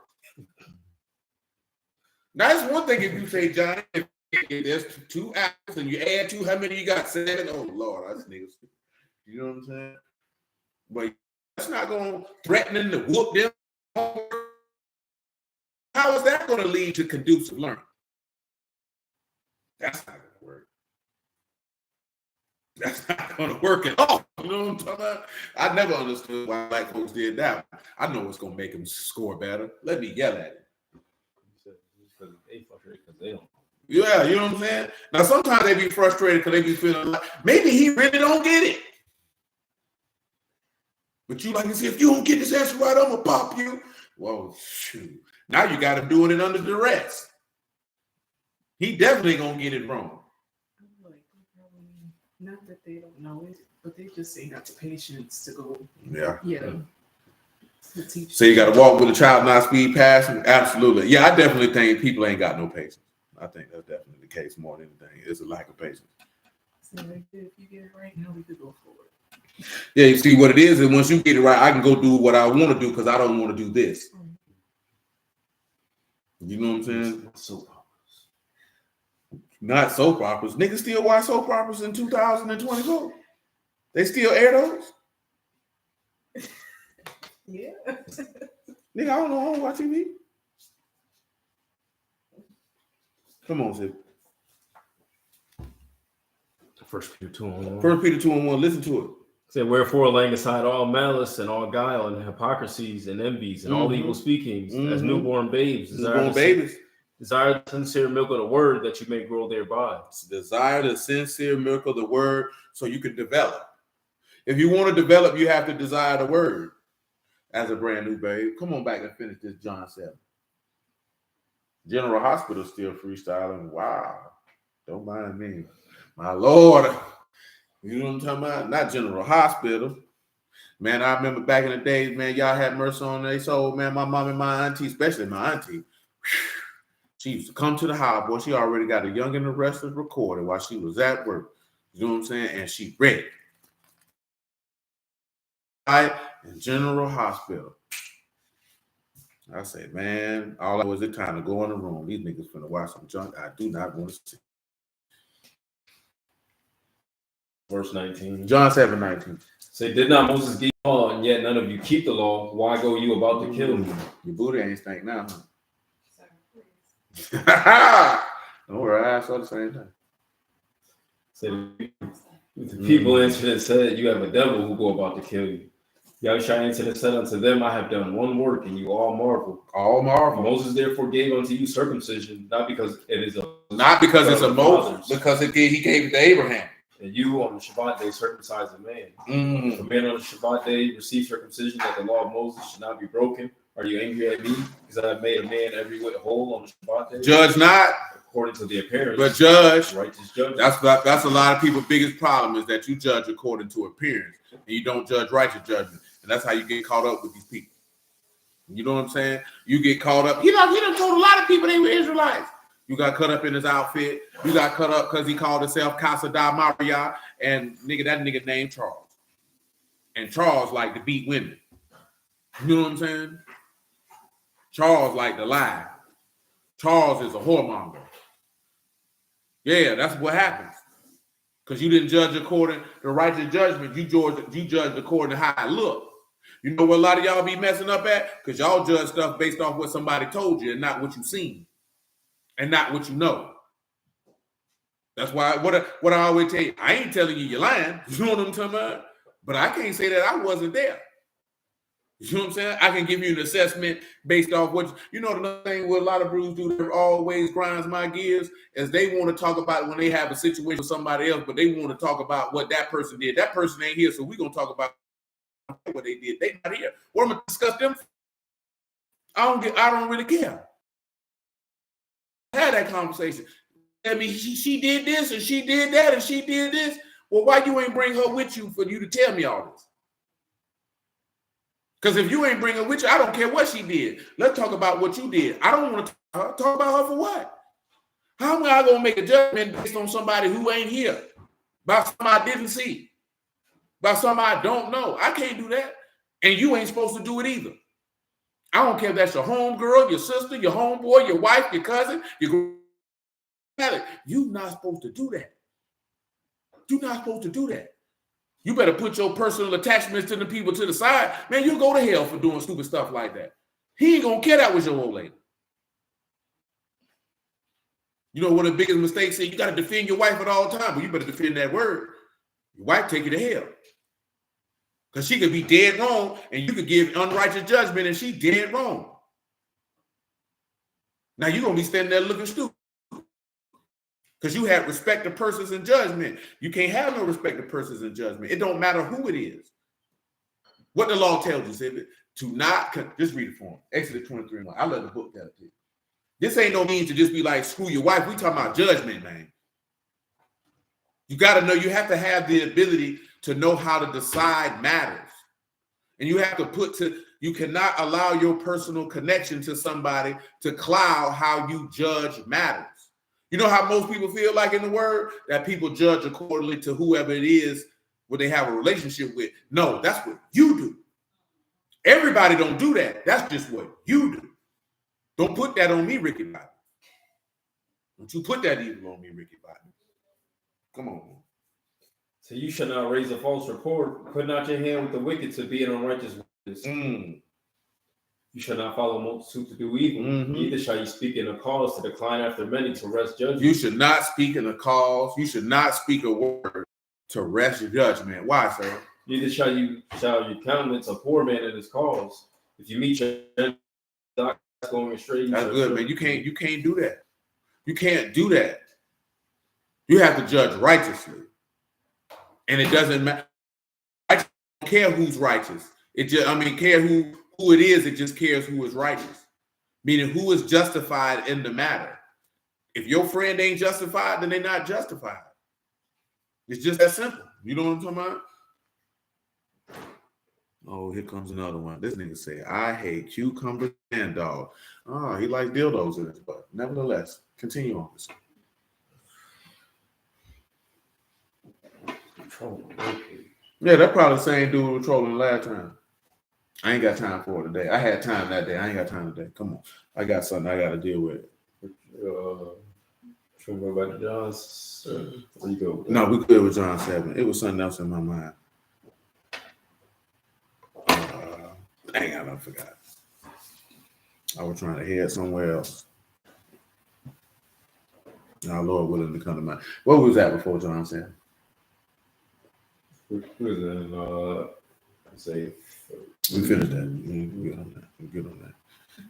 Now, that's one thing if you say, Johnny, if there's 2 apples and you add 2, how many you got? 7? Oh, Lord, that's niggas. You know what I'm saying? But that's not going to threaten to whoop them. How is that going to lead to conducive learning? That's not going to work. That's not going to work at all. You know what I'm talking about? I never understood why black folks did that. I know it's going to make them score better. Let me yell at it. Yeah, you know what I'm saying? Now, sometimes they be frustrated because they be feeling like maybe he really don't get it. But you like to say, if you don't get this answer right, I'm going to pop you. Well, shoot. Now you got him doing it under duress. He definitely going to get it wrong. Like, not that they don't know it, but they just ain't got the patience to go. Yeah. To teach. So you got to walk with a child, not speed past him? Absolutely. Yeah, I definitely think people ain't got no patience. I think that's definitely the case more than anything. It's a lack of patience. So if you get it right now, we could go for it. Yeah, you see what it is, and once you get it right, I can go do what I want to do because I don't want to do this. You know what I'm saying? Soap operas. Not soap operas. Niggas still watch soap operas in 2024. They still air those? Yeah. Nigga, I don't watch TV. Come on, Sid. 1 Peter 2:1. 1 Peter 2:1. Listen to it. Say, wherefore, laying aside all malice and all guile and hypocrisies and envies and all evil speakings, as newborn babes, desire the sincere milk of the word that you may grow thereby. Desire the sincere milk of the word so you can develop. If you want to develop, you have to desire the word as a brand new babe. Come on back and finish this John 7. General Hospital still freestyling. Wow. Don't mind me. My Lord. You know what I'm talking about? Not General Hospital. Man, I remember back in the days, man, y'all had mercy on their soul, man. My mom and my auntie, especially my auntie, she used to come to the house, boy. She already got a Young and the Restless recorded while she was at work. You know what I'm saying? And she read it. In General Hospital. I say, man, all I was the time to go in the room. These niggas finna watch some junk I do not want to see. Verse 19. John 7:19. Say, did not Moses give you law, and yet none of you keep the law? Why go you about to kill me? Your booty ain't stink now, huh? Don't worry, I saw the same thing. Say, the people answered and said, you have a devil who go about to kill you. Yahushua answered and said unto them, I have done one work, and you all marvel. All marvel. Moses therefore gave unto you circumcision, not because it is a Moses, because he gave it to Abraham. And you on the Shabbat day circumcise a man. If a man on the Shabbat day receives circumcision that the law of Moses should not be broken, are you angry at me because I have made a man every whit whole on the Shabbat day? Judge not. According to the appearance. But judge. Righteous judgment. That's a lot of people's biggest problem is that you judge according to appearance and you don't judge righteous judgment. And that's how you get caught up with these people. You know what I'm saying? You get caught up. He done told a lot of people they were Israelites. You got caught up in his outfit. You got caught up because he called himself Casa da Maria. And that nigga named Charles. And Charles like to beat women. You know what I'm saying? Charles like to lie. Charles is a whoremonger. Yeah, that's what happens. Because you didn't judge according to righteous judgment. You judged according to how it looked. You know what a lot of y'all be messing up at? Because y'all judge stuff based off what somebody told you and not what you seen. And not what you know. That's why what I always tell you, I ain't telling you you're lying. You know what I'm talking about? But I can't say that I wasn't there. You know what I'm saying? I can give you an assessment based off what you know. The thing what a lot of brews do that always grinds my gears is they want to talk about when they have a situation with somebody else, but they want to talk about what that person did. That person ain't here, so we're gonna talk about what they did. They not here. What am I gonna discuss them? I don't really care. Had that conversation. I mean, she did this and she did that and she did this. Well, why you ain't bring her with you for you to tell me all this? Because if you ain't bring her with you, I don't care what she did. Let's talk about what you did. I don't want to talk about her for what? How am I going to make a judgment based on somebody who ain't here? About something I didn't see? About something I don't know? I can't do that. And you ain't supposed to do it either. I don't care if that's your home girl, your sister, your homeboy, your wife, your cousin, your grandmother. You're not supposed to do that. You're not supposed to do that. You better put your personal attachments to the people to the side. Man, you'll go to hell for doing stupid stuff like that. He ain't gonna care that was your old lady. You know, one of the biggest mistakes is you got to defend your wife at all times, but you better defend that word. Your wife take you to hell. Because she could be dead wrong, and you could give unrighteous judgment, and she dead wrong. Now you're going to be standing there looking stupid. Because you have respect to persons and judgment. You can't have no respect to persons and judgment. It don't matter who it is. What the law tells you, Sibby, to not, just read it for him. Exodus 23:1. I love the book that too. This ain't no means to just be like, screw your wife. We talking about judgment, man. You got to know, you have to have the ability to know how to decide matters. And you have to you cannot allow your personal connection to somebody to cloud how you judge matters. You know how most people feel like in the word? That people judge accordingly to whoever it is what they have a relationship with. No, that's what you do. Everybody don't do that. That's just what you do. Don't put that on me, Ricky Bobby. Don't you put that evil on me, Ricky Bobby. Come on, man. So you shall not raise a false report. Put not your hand with the wicked to be an unrighteous witness. You shall not follow multitude to do evil. Neither shall you speak in a cause to decline after many to wrest judgment. You should not speak in a cause. You should not speak a word to wrest your judgment. Why, sir? Neither shall you countenance a poor man in his cause. If you meet your enemy going astray, that's good, man. You can't do that. You can't do that. You have to judge righteously. And it doesn't matter. I don't care who's righteous. Care who it is, it just cares who is righteous. Meaning who is justified in the matter. If your friend ain't justified, then they're not justified. It's just that simple. You know what I'm talking about? Oh, here comes another one. This nigga said, I hate cucumbers and dog. Oh, he likes dildos in his butt. Nevertheless, continue on this. Yeah, that's probably the same dude who was trolling last time. I ain't got time for it today. I had time that day. I ain't got time today. Come on. I got something I got to deal with. Should we go back to John 7? No, we good with John 7. It was something else in my mind. Dang, I done forgot. I was trying to head somewhere else. Now, Lord willing to come to mind. What was that before John 7? We was in say we finished that. Good on that. Good on that.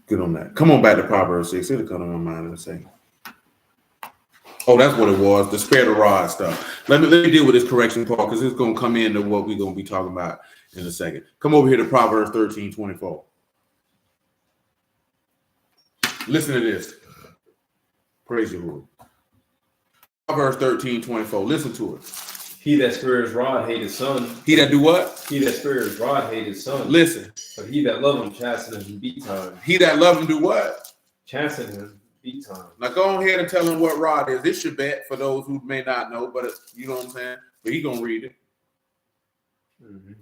Good on that. Come on back to Proverbs 6. It'll come to my mind in a second. Oh, that's what it was. The spare the rod stuff. Let me deal with this correction part because it's gonna come into what we're gonna be talking about in a second. Come over here to Proverbs 13:24. Listen to this. Praise the Lord. Proverbs 13:24. Listen to it. He that spares rod hate his son. He that do what? He that spares rod hate his son. Listen. But he that love him chasten him beat time. He that love him do what? Chasten him beat time. Now go ahead and tell him what rod is. This should bet for those who may not know, but you know what I'm saying? But he gonna read it.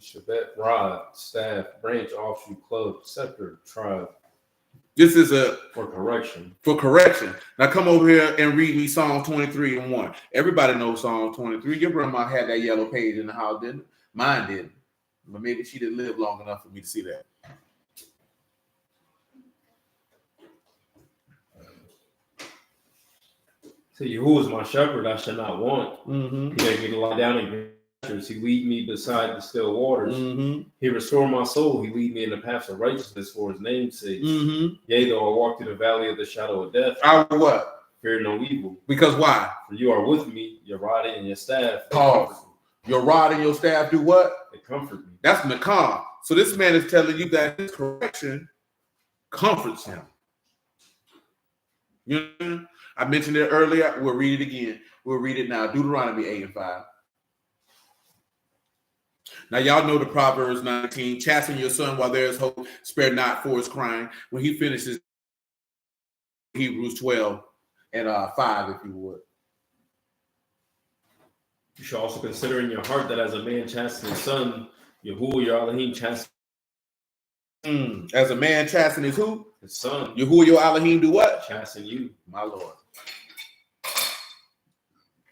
Shabbat, rod, staff, branch, offshoot, club, scepter, tribe. This is for correction. For correction. Now come over here and read me Psalm 23:1. Everybody knows Psalm 23. Your grandma had that yellow page in the house, didn't it? Mine didn't. But maybe she didn't live long enough for me to see that. So who is my shepherd? I shall not want. He made me to lie down in green pastures. He lead me beside the still waters. He restore my soul. He lead me in the paths of righteousness for his name's sake. Yea, though I walk through the valley of the shadow of death, I will what? Fear no evil. Because why? For you are with me, your rod and your staff. Your rod and your staff do what? They comfort me. That's Nakam. So this man is telling you that his correction comforts him. You know? I mentioned it earlier. We'll read it again. We'll read it now. Deuteronomy 8:5. Now, y'all know the Proverbs 19. Chasten your son while there is hope. Spare not for his crying. When he finishes Hebrews 12:5, if you would. You should also consider in your heart that as a man chastens his son, Yahuwah your Elohim chastens As a man chasten his who? His son. Yahuwah your Elohim do what? Chasten you. My Lord.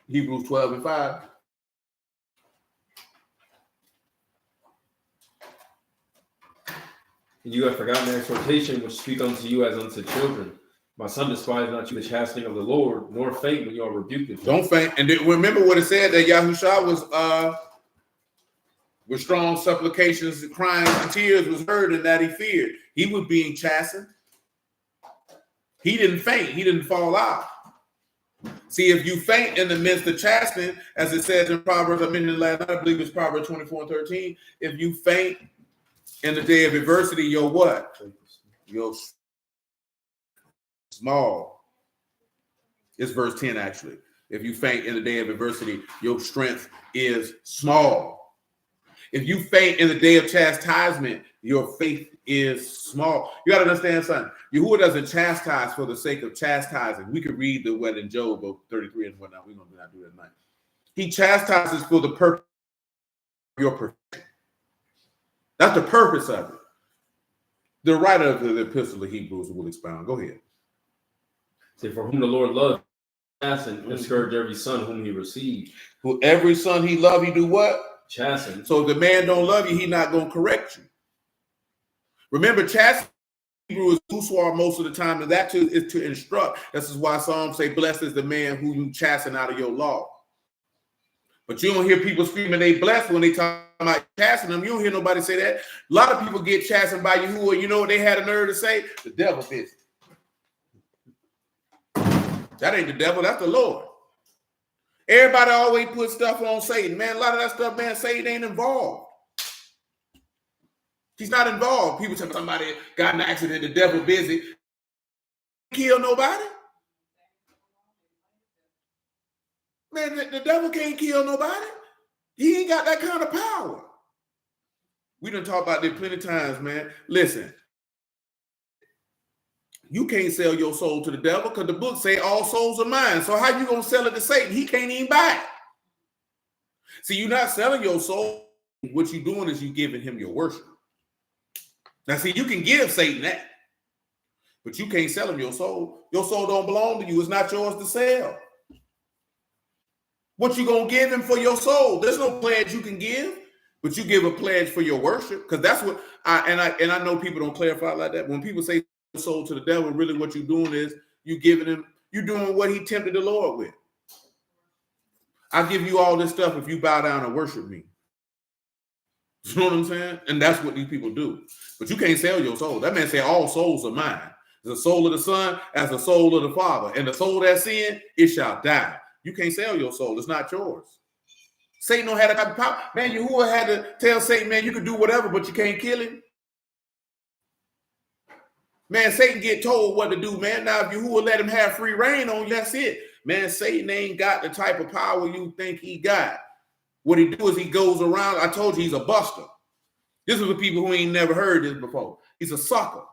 Hebrews 12:5. You have forgotten the exhortation which speak unto you as unto children. My son, despise not you the chastening of the Lord, nor faint when you are rebuked. Don't faint. And remember what it said that Yahushua was with strong supplications, crying, and tears was heard, and that he feared. He was being chastened. He didn't faint. He didn't fall out. See, if you faint in the midst of chastening, as it says in Proverbs, I mentioned last night, I believe it's Proverbs 24:13. If you faint in the day of adversity, you're what? You're small. It's verse 10, actually. If you faint in the day of adversity, your strength is small. If you faint in the day of chastisement, your faith is small. You got to understand something. Yahuwah doesn't chastise for the sake of chastising. We could read the what in Job 33 and whatnot. We're going to not do that tonight. He chastises for the purpose of your perfection. That's the purpose of it. The writer of the epistle of Hebrews will expound. Go ahead. Say, for whom the Lord loved, chasten, and scourge every son whom he received. Who every son he loved, he do what? Chasten. So if the man don't love you, he not going to correct you. Remember, chasten Hebrew is uswar most of the time, and that too is to instruct. This is why Psalms say, blessed is the man who you chasten out of your law. But you don't hear people screaming they blessed when they talk about chastening them. You don't hear nobody say that. A lot of people get chastened by Yahuwah. You know what they had a nerve to say? The devil busy. That ain't the devil, that's the Lord. Everybody always put stuff on Satan. Man, a lot of that stuff, man, Satan ain't involved. He's not involved. People tell somebody got in an accident, the devil busy. Kill nobody. Man, the devil can't kill nobody. He ain't got that kind of power. We done talked about this plenty of times, man. Listen. You can't sell your soul to the devil because the book say all souls are mine. So how you going to sell it to Satan? He can't even buy it. See, you're not selling your soul. What you're doing is you're giving him your worship. Now, see, you can give Satan that, but you can't sell him your soul. Your soul don't belong to you. It's not yours to sell. What you going to give him for your soul? There's no pledge you can give, but you give a pledge for your worship, because that's what I know people don't clarify like that. When people say soul to the devil, really what you're doing is you're doing what he tempted the Lord with. I'll give you all this stuff if you bow down and worship me. You know what I'm saying? And that's what these people do. But you can't sell your soul. That man say all souls are mine. The soul of the Son as the soul of the Father. And the soul that sin, it shall die. You can't sell your soul. It's not yours. Satan don't have that type of power. Man, Yahuwah had to tell Satan, man, you can do whatever, but you can't kill him. Man, Satan get told what to do, man. Now, if Yahuwah let him have free reign on you, that's it. Man, Satan ain't got the type of power you think he got. What he do is he goes around. I told you he's a buster. This is for people who ain't never heard this before. He's a sucker.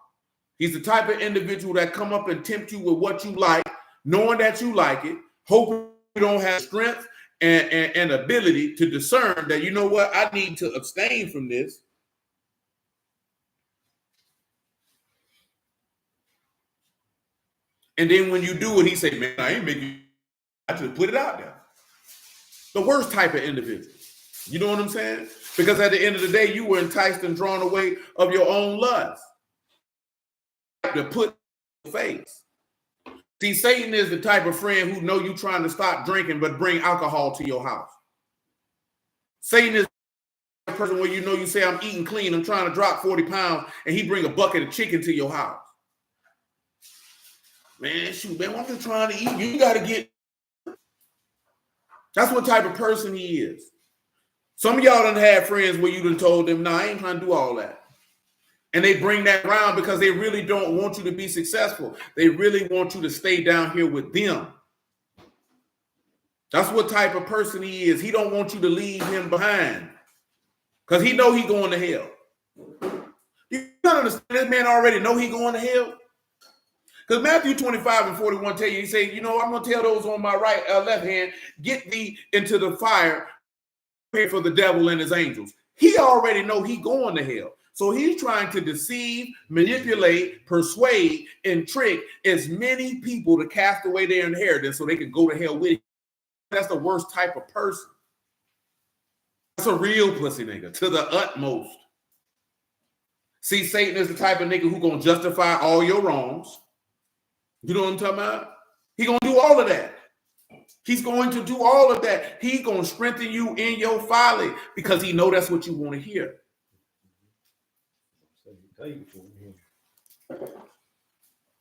He's the type of individual that come up and tempt you with what you like, knowing that you like it, hoping you don't have strength and ability to discern that, you know what, I need to abstain from this. And then when you do it, he say, man, I ain't making you. I just put it out there. The worst type of individual. You know what I'm saying? Because at the end of the day, you were enticed and drawn away of your own lust. To put in your face. See, Satan is the type of friend who know you trying to stop drinking, but bring alcohol to your house. Satan is the person where you know you say, I'm eating clean, I'm trying to drop 40 pounds, and he bring a bucket of chicken to your house. Man, shoot, man, what I'm trying to eat, you got to get. That's what type of person he is. Some of y'all done had friends where you done told them, I ain't trying to do all that. And they bring that around because they really don't want you to be successful. They really want you to stay down here with them. That's what type of person he is. He don't want you to leave him behind because he know he going to hell. You gotta understand, this man already know he going to hell. Because Matthew 25:41 tell you, he say, I'm going to tell those on my right, left hand, get thee into the fire, pray for the devil and his angels. He already know he going to hell. So he's trying to deceive, manipulate, persuade, and trick as many people to cast away their inheritance so they can go to hell with it. That's the worst type of person. That's a real pussy nigga to the utmost. See, Satan is the type of nigga who gonna justify all your wrongs. You know what I'm talking about? He gonna do all of that. He's going to do all of that. He gonna strengthen you in your folly because he know that's what you want to hear.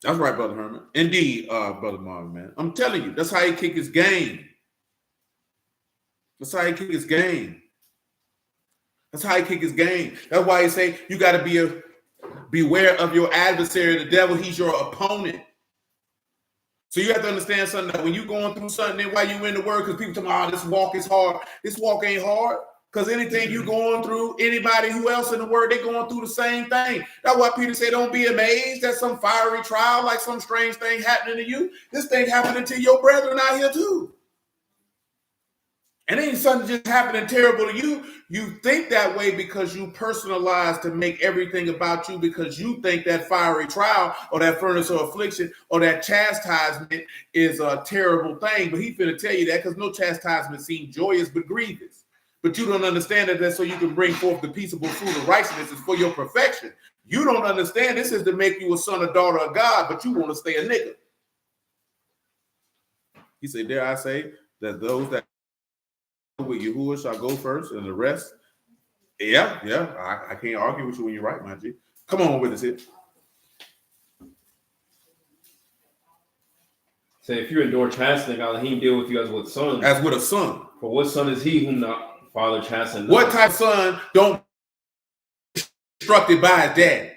That's right, Brother Herman. Indeed, Brother Marvin, man. I'm telling you, that's how he kick his game. That's how he kick his game. That's how he kick his game. That's why he say you got to beware of your adversary, the devil. He's your opponent. So you have to understand something that when you're going through something, then why you in the word, because people tell me, oh, this walk is hard. This walk ain't hard. Because anything you going through, anybody who else in the word, they going through the same thing. That's why Peter said, don't be amazed at some fiery trial, like some strange thing happening to you. This thing happening to your brethren out here too. And ain't something just happening terrible to you. You think that way because you personalize to make everything about you, because you think that fiery trial or that furnace of affliction or that chastisement is a terrible thing. But he finna tell you that because no chastisement seems joyous but grievous. But you don't understand that that's so you can bring forth the peaceable fruit of righteousness is for your perfection. You don't understand this is to make you a son or daughter of God, but you want to stay a nigga. He said, dare I say that those that with Yahuwah shall go first, and the rest, yeah, I can't argue with you when you're right, my G. Come on with us here. Say, if you endure chastening, Elohim deal with you as with sons. As with a son. For what son is he whom the father chastened? What type of son don't be instructed by his dad?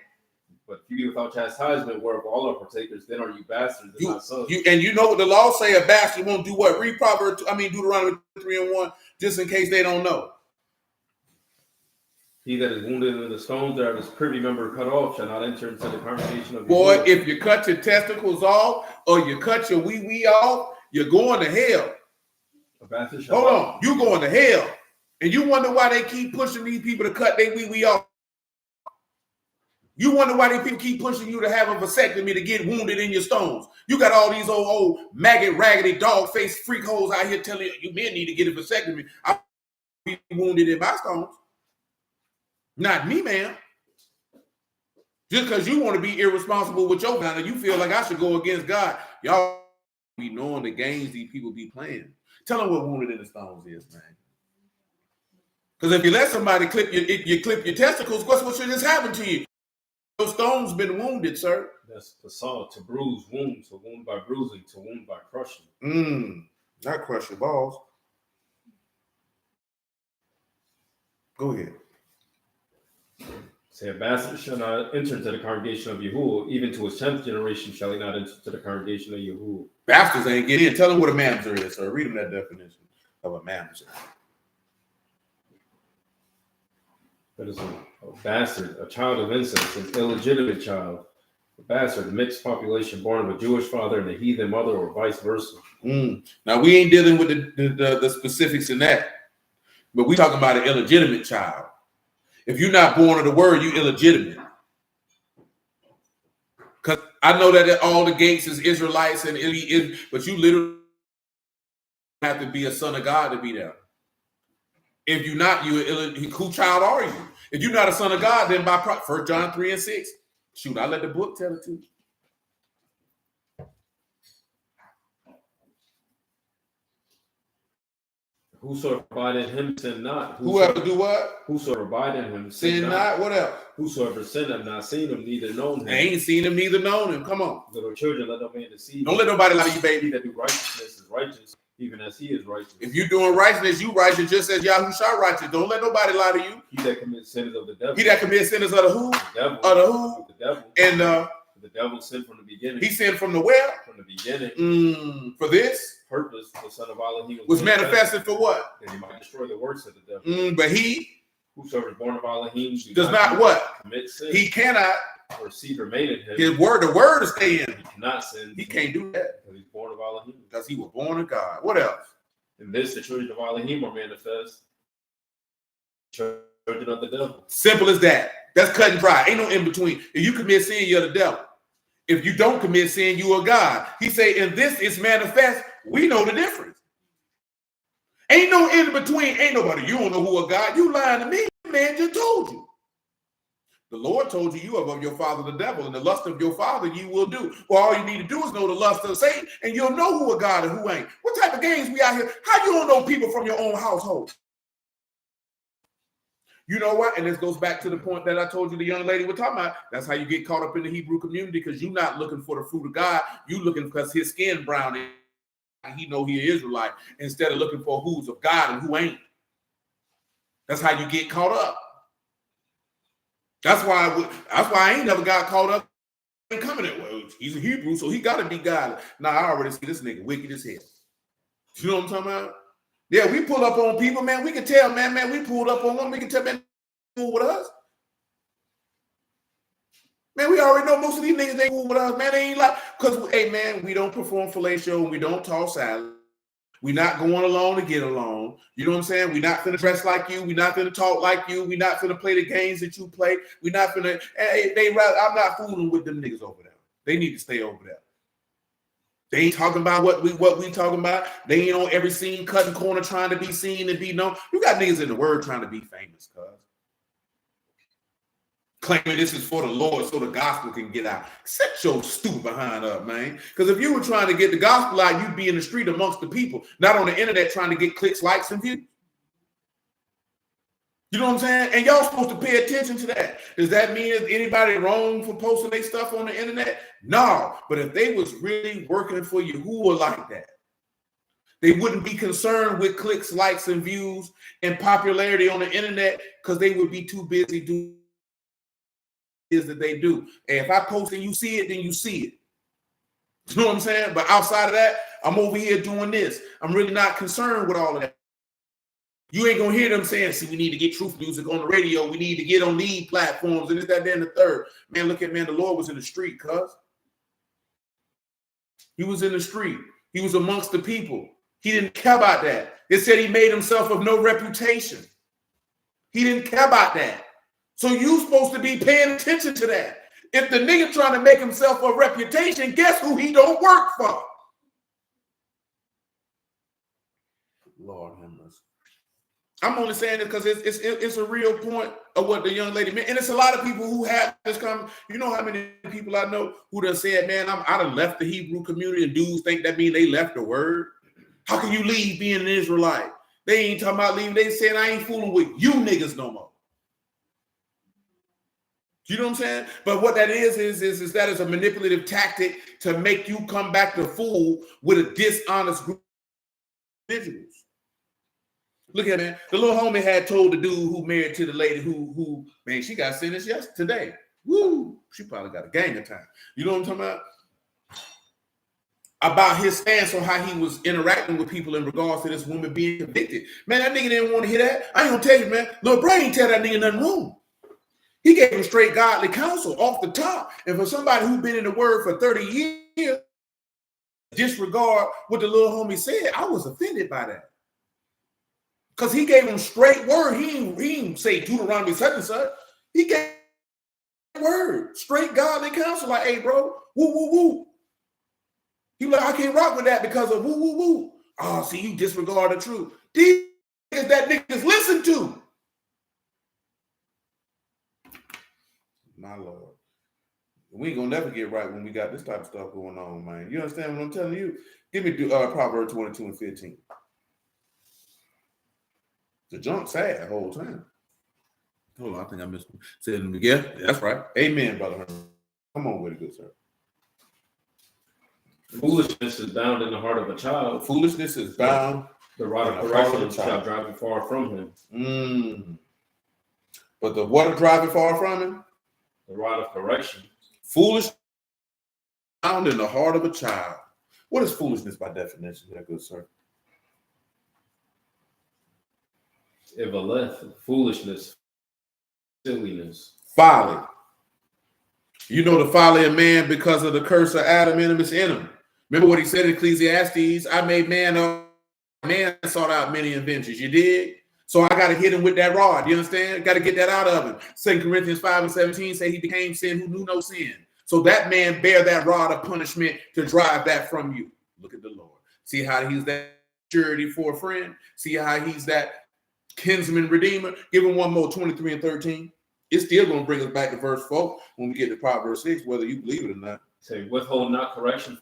But if you be without chastisement, whereof all are partakers, then are you bastards and not sons. And you know what the law say, a bastard won't do what? Read Deuteronomy 3:1, just in case they don't know. He that is wounded in the stones, that his privy member cut off, shall not enter into the congregation of Boy, Yahuwah. if you cut your testicles off or you cut your wee off, you're going to hell. A bastard shall Hold on, you going to hell. And you wonder why they keep pushing these people to cut their wee off. You wonder why these people keep pushing you to have a vasectomy to get wounded in your stones. You got all these old maggot, raggedy, dog-faced freak hoes out here telling you men need to get a vasectomy. I'll be wounded in my stones. Not me, man. Just because you want to be irresponsible with your God, you feel like I should go against God. Y'all be knowing the games these people be playing. Tell them what wounded in the stones is, man. Because if you let somebody clip your testicles, what should this happen to you? Those stones been wounded, sir. That's the saw, to bruise, wound, to wound by bruising, to wound by crushing. Not crush your balls. Go ahead. Say, a bastard shall not enter into the congregation of Yahuwah, even to his 10th generation shall he not enter into the congregation of Yahuwah. Bastards ain't get in. Tell them what a mamzer is, sir. Read them that definition of a mamzer. That is a bastard, a child of incest, an illegitimate child. A bastard, a mixed population born of a Jewish father and a heathen mother, or vice versa. Now, we ain't dealing with the specifics in that, but we talking about an illegitimate child. If you're not born of the word, you illegitimate. Because I know that all the gates is Israelites, but you literally have to be a son of God to be there. If you're not, who child are you? If you're not a son of God, then by 1 John 3:6. Shoot, I let the book tell it to you. Whosoever abide in him, sin not. Whoever do what? Whosoever abide in him, Sin not. What else? Whosoever sin have not seen him, neither known him. I ain't seen him, neither known him. Come on. Little children, let no man deceive. Don't let nobody lie to you, baby. He that do righteousness is righteous, even as he is righteous. If you're doing righteousness, you righteous just as Yahushua righteous. Don't let nobody lie to you. He that commits sins of the devil. He that commits sins of the who? The devil. Of the who? The devil. And the devil sinned from the beginning. He sinned from the where? From the beginning. For this? Purpose, the son of Elohim was manifested for what? That he might destroy the works of the devil. But he whosoever is born of Elohim does not what? Commit sin. He cannot. Or seed remain in him. His word, the word is staying. He cannot sin. He can't do that. Because he's born of Elohim. Because he was born of God. What else? In this, the children of Elohim are manifest. Children of the devil. Simple as that. That's cut and dry. Ain't no in between. If you commit sin, you're the devil. If you don't commit sin, you are God. He say, in this is manifest. We know the difference. Ain't no in between. Ain't nobody. You don't know who a God. You lying to me. Man just told you. The Lord told you are of your father the devil, and the lust of your father you will do. Well, all you need to do is know the lust of Satan, and you'll know who a God and who ain't. What type of games we out here? How you don't know people from your own household? You know what? And this goes back to the point that I told you the young lady was talking about. That's how you get caught up in the Hebrew community, because you're not looking for the fruit of God. You looking because his skin brown and he know he is Israelite, instead of looking for who's of God and who ain't. That's how you get caught up. That's why I ain't never got caught up in coming at, well, he's a Hebrew, so he got to be godly. Nah, I already see this nigga wicked as hell. You know what I'm talking about? Yeah, we pull up on people, man. We can tell, man, we pulled up on one. We can tell, man, fool with us. Man, we already know most of these niggas ain't fool with us, man. They ain't like, because, hey, man, we don't perform fellatio and we don't toss salad. We're not going along to get along. You know what I'm saying? We're not finna dress like you. We're not finna talk like you. We're not finna play the games that you play. We're not finna, I'm not fooling with them niggas over there. They need to stay over there. They ain't talking about what we talking about. They ain't on every scene cutting corner trying to be seen and be known. You got niggas in the word trying to be famous, cuz. Claiming this is for the Lord so the gospel can get out. Set your stupid behind up, man. Because if you were trying to get the gospel out, you'd be in the street amongst the people, not on the internet trying to get clicks, likes, and views. You know what I'm saying? And y'all supposed to pay attention to that. Does that mean is anybody wrong for posting their stuff on the internet? No. But if they was really working for you, who would like that? They wouldn't be concerned with clicks, likes, and views and popularity on the internet, because they would be too busy doing is that they do. And if I post and you see it, then you see it. You know what I'm saying? But outside of that, I'm over here doing this. I'm really not concerned with all of that. You ain't gonna hear them saying, see, we need to get truth music on the radio. We need to get on these platforms and this, that, and the third. Man, look at, man, the Lord was in the street, cuz. He was in the street. He was amongst the people. He didn't care about that. It said he made himself of no reputation. He didn't care about that. So you supposed to be paying attention to that. If the nigga trying to make himself a reputation, guess who he don't work for? Lord have mercy. I'm only saying it because it's a real point of what the young lady meant. And it's a lot of people who have this comment. You know how many people I know who done said, man, I done left the Hebrew community, and dudes think that means they left the word. How can you leave being an Israelite? They ain't talking about leaving. They saying, I ain't fooling with you niggas no more. You know what I'm saying? But what that is that is a manipulative tactic to make you come back to fool with a dishonest group of individuals. Look at it. The little homie had told the dude who married to the lady who man, she got sentenced today. Woo! She probably got a gang of time. You know what I'm talking about his stance on how he was interacting with people in regards to this woman being convicted. Man, that nigga didn't want to hear that. I ain't gonna tell you, man. Lil' Bray ain't tell that nigga nothing wrong. He gave him straight godly counsel off the top. And for somebody who's been in the word for 30 years, disregard what the little homie said, I was offended by that. Because he gave him straight word. He didn't say Deuteronomy such and such. He gave word, straight godly counsel. Like, hey, bro, woo, woo, woo. He was like, I can't rock with that because of woo, woo, woo. Oh, see, you disregard the truth. These niggas that niggas listen to. My Lord. We ain't gonna never get right when we got this type of stuff going on, man. You understand what I'm telling you? Give me Proverbs 22 and 15. The junk sad the whole time. Hold on, I think I missed one. Said, yeah, that's right. Amen, brother. Come on with it, good sir. Foolishness is bound in the heart of a child. Foolishness is bound. The rod of correction shall drive it far from him. But the what drive it far from him? The rod of correction. Foolishness bound in the heart of a child. What is foolishness by definition, that good sir? Ivaleth, foolishness, silliness. Folly. You know the folly of man because of the curse of Adam and it's in him. Remember what he said in Ecclesiastes? I made man sought out many inventions. You did? So I got to hit him with that rod. You understand? Got to get that out of him. 2 Corinthians 5:17 say he became sin who knew no sin. So that man bear that rod of punishment to drive that from you. Look at the Lord. See how he's that surety for a friend? See how he's that kinsman redeemer? Give him one more, 23 and 13. It's still going to bring us back to verse 4 when we get to Proverbs 6, whether you believe it or not. Say, withhold not correction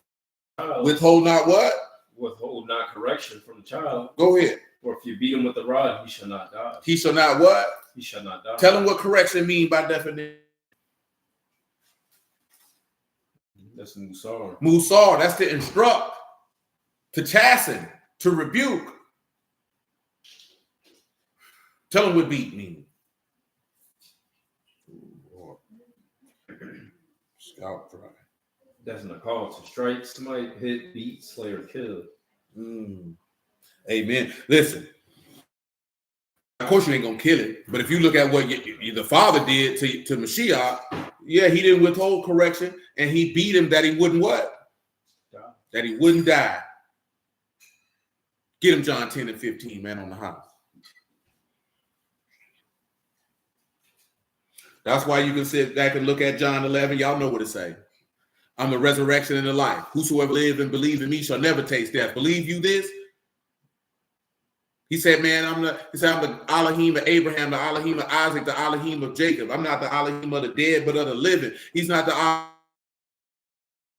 from the child. Withhold not what? Withhold not correction from the child. Go ahead. For if you beat him with the rod, he shall not die. He shall not what? He shall not die. Tell him what correction mean by definition. That's Musar. Musar, that's to instruct, to chasten, to rebuke. Tell him what beat means. Scout cry. That's not called to strike, smite, hit, beat, slay, or kill. Amen. Listen, of course you ain't gonna kill it, but if you look at what the father did to Mashiach, yeah, he didn't withhold correction, and he beat him that he wouldn't what? Die. That he wouldn't die. Get him John 10 and 15, man, on the house. That's why you can sit back and look at John 11. Y'all know what it say. I'm the resurrection and the life. Whosoever lives and believes in me shall never taste death. Believe you this? He said, man, I'm the Elohim of Abraham, the Elohim of Isaac, the Elohim of Jacob. I'm not the Elohim of the dead, but of the living. He's not the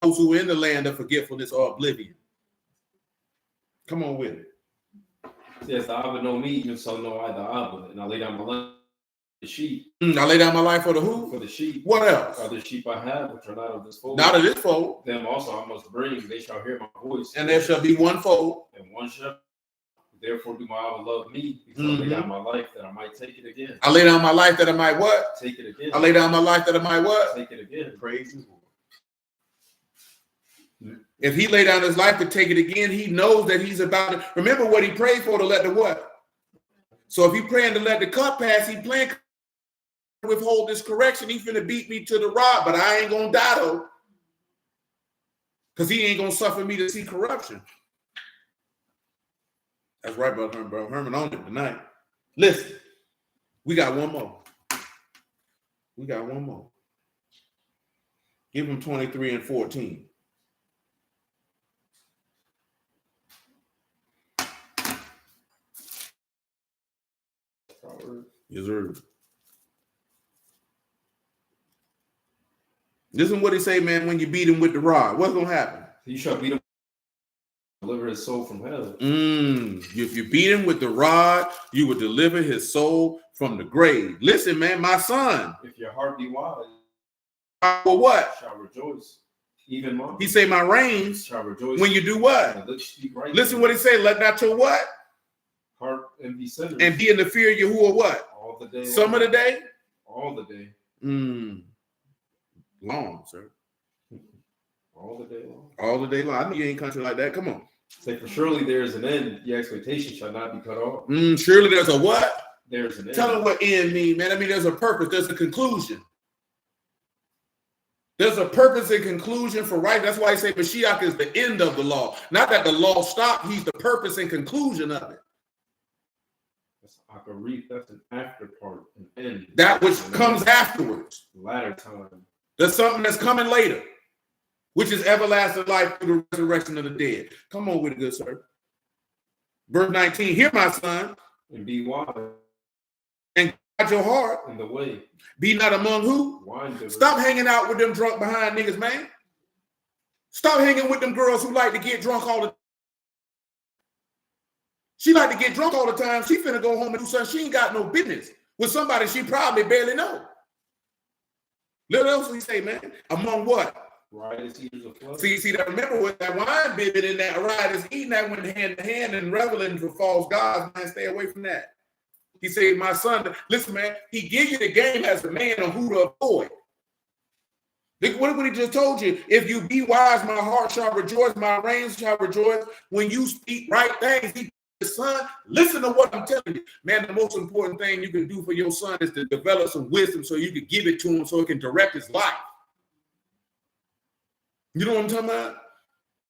those who are in the land of forgetfulness or oblivion. Come on with it. Says the Abba know me, even so know I the Abba, and I lay down my life for the sheep. I lay down my life for the who? For the sheep. What else? Other sheep I have, which are not of this fold. Not of this fold. Them also I must bring, they shall hear my voice. And there shall be one fold. And one shepherd. Therefore do my Abba love me, because I lay down my life that I might take it again. I lay down my life that I might what? Take it again. I lay down my life that I might what? Take it again. Praise the Lord. If he lay down his life to take it again, he knows that he's about to remember what he prayed for, to let the what? So if he praying to let the cup pass, he praying to withhold this correction. He's finna beat me to the rod, but I ain't gonna die though. Because he ain't gonna suffer me to see corruption. That's right, Brother Herman. Bro. Herman on it tonight. Listen, we got one more. We got one more. Give him 23 and 14. Yes, sir. This is what he say, man, when you beat him with the rod. What's going to happen? You shall beat him, deliver his soul from hell. If you beat him with the rod, you will deliver his soul from the grave. Listen, man, my son. If your heart be wise, For what? shall rejoice. Even mine. He say, my reins. Shall rejoice. When you do what? Right. Listen what he say. Let not your what? Heart and be centered. And be in the fear of Yahuwah what? All the day. Some of the day? All the day. Long, sir. All the day long. All the day long. I know you ain't country like that. Come on. Say, for surely there is an end. Your expectation shall not be cut off. Surely there's a what? There's an end. Tell them what end mean, man. I mean, there's a purpose. There's a conclusion. There's a purpose and conclusion for right. That's why I say Mashiach is the end of the law. Not that the law stopped. He's the purpose and conclusion of it. That's Akarif. That's an after part, an end. That which comes afterwards. Latter time. There's something that's coming later, which is everlasting life through the resurrection of the dead. Come on with it, good sir. Verse 19, hear my son. And be wise. And guard your heart. In the way. Be not among who? Wine bibber. Stop hanging out with them drunk behind niggas, man. Stop hanging with them girls who like to get drunk all the time. She like to get drunk all the time. She finna go home and do something. She ain't got no business with somebody she probably barely know. Little else we say, man. Among what? Riotous eaters of flesh. See that. Remember what that wine bibbing in that riotous eating that went hand to hand and reveling for false gods, man. Stay away from that. He said, my son, listen, man, he give you the game as a man on who to avoid. What he just told you? If you be wise, my heart shall rejoice, my reins shall rejoice. When you speak right things, he son, listen to what I'm telling you. Man, the most important thing you can do for your son is to develop some wisdom so you can give it to him so it can direct his life. You know what I'm talking about?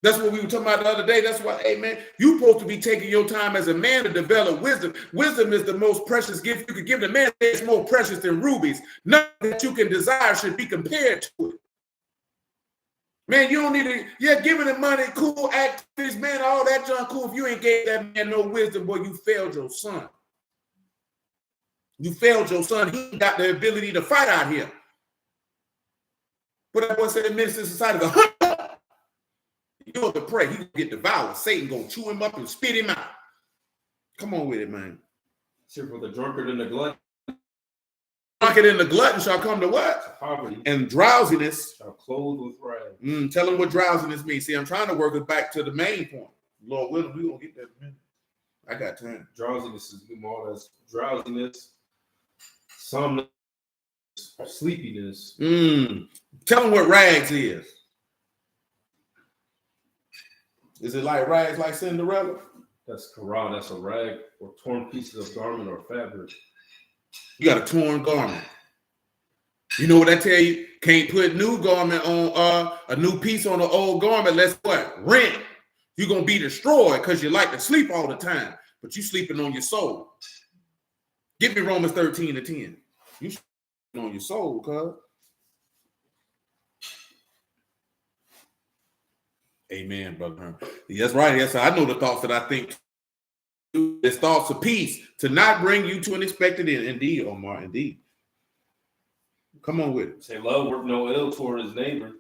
That's what we were talking about the other day. That's why, hey, man, you're supposed to be taking your time as a man to develop wisdom. Wisdom is the most precious gift you could give the man. It's more precious than rubies. Nothing that you can desire should be compared to it. Man, you don't need to, yeah, giving him money, cool activities, man, all that junk cool. If you ain't gave that man no wisdom, boy, you failed your son. You failed your son. He got the ability to fight out here. But that boy said in Minister Society, you know to pray, he can get devoured. Satan gonna chew him up and spit him out. Come on with it, man. Except for the drunkard and the glutton. Drunkard and the glutton shall come to what? Poverty. And drowsiness. Shall clothe with rags. Tell him what drowsiness means. See, I'm trying to work it back to the main point. Lord willing, we're gonna get that in a minute. I got time. Drowsiness is more as drowsiness, somnolence, sleepiness. Tell him what rags is. Is it like rags like Cinderella? That's Quran. That's a rag or torn pieces of garment or fabric. You got a torn garment. You know what I tell you? Can't put new garment on a new piece on an old garment. Let's what? Rent. You're gonna be destroyed because you like to sleep all the time, but you sleeping on your soul. Give me Romans 13:10. You sleeping on your soul, cuz. Amen, brother. That's right. Yes, I know the thoughts that I think. It's thoughts of peace to not bring you to an expected end. Indeed, Omar, indeed. Come on with it. Say, love work no ill toward his neighbor.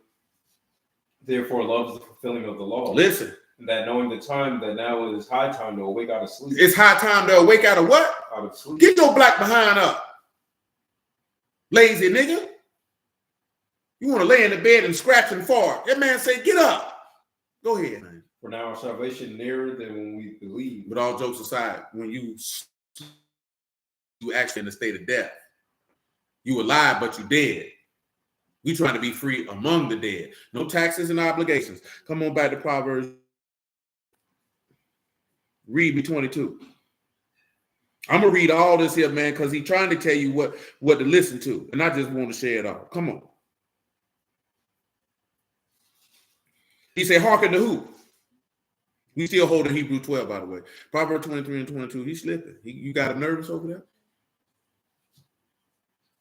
Therefore, love is the fulfilling of the law. Listen. And that knowing the time that now is high time to awake out of sleep. It's high time to awake out of what? Out of sleep. Get your black behind up. Lazy nigga. You want to lay in the bed and scratch and fart. That man say, get up. Go ahead, man. For now our salvation nearer than when we believe. But all jokes aside, when you actually in a state of death, you alive, but you dead. We trying to be free among the dead. No taxes and obligations. Come on back to Proverbs. Read me 22. I'm going to read all this here, man, because he's trying to tell you what to listen to. And I just want to share it all. Come on. He said, hearken to who? We still holding Hebrew 12, by the way. Proverbs 23 and 22. He's slipping. You got him nervous over there?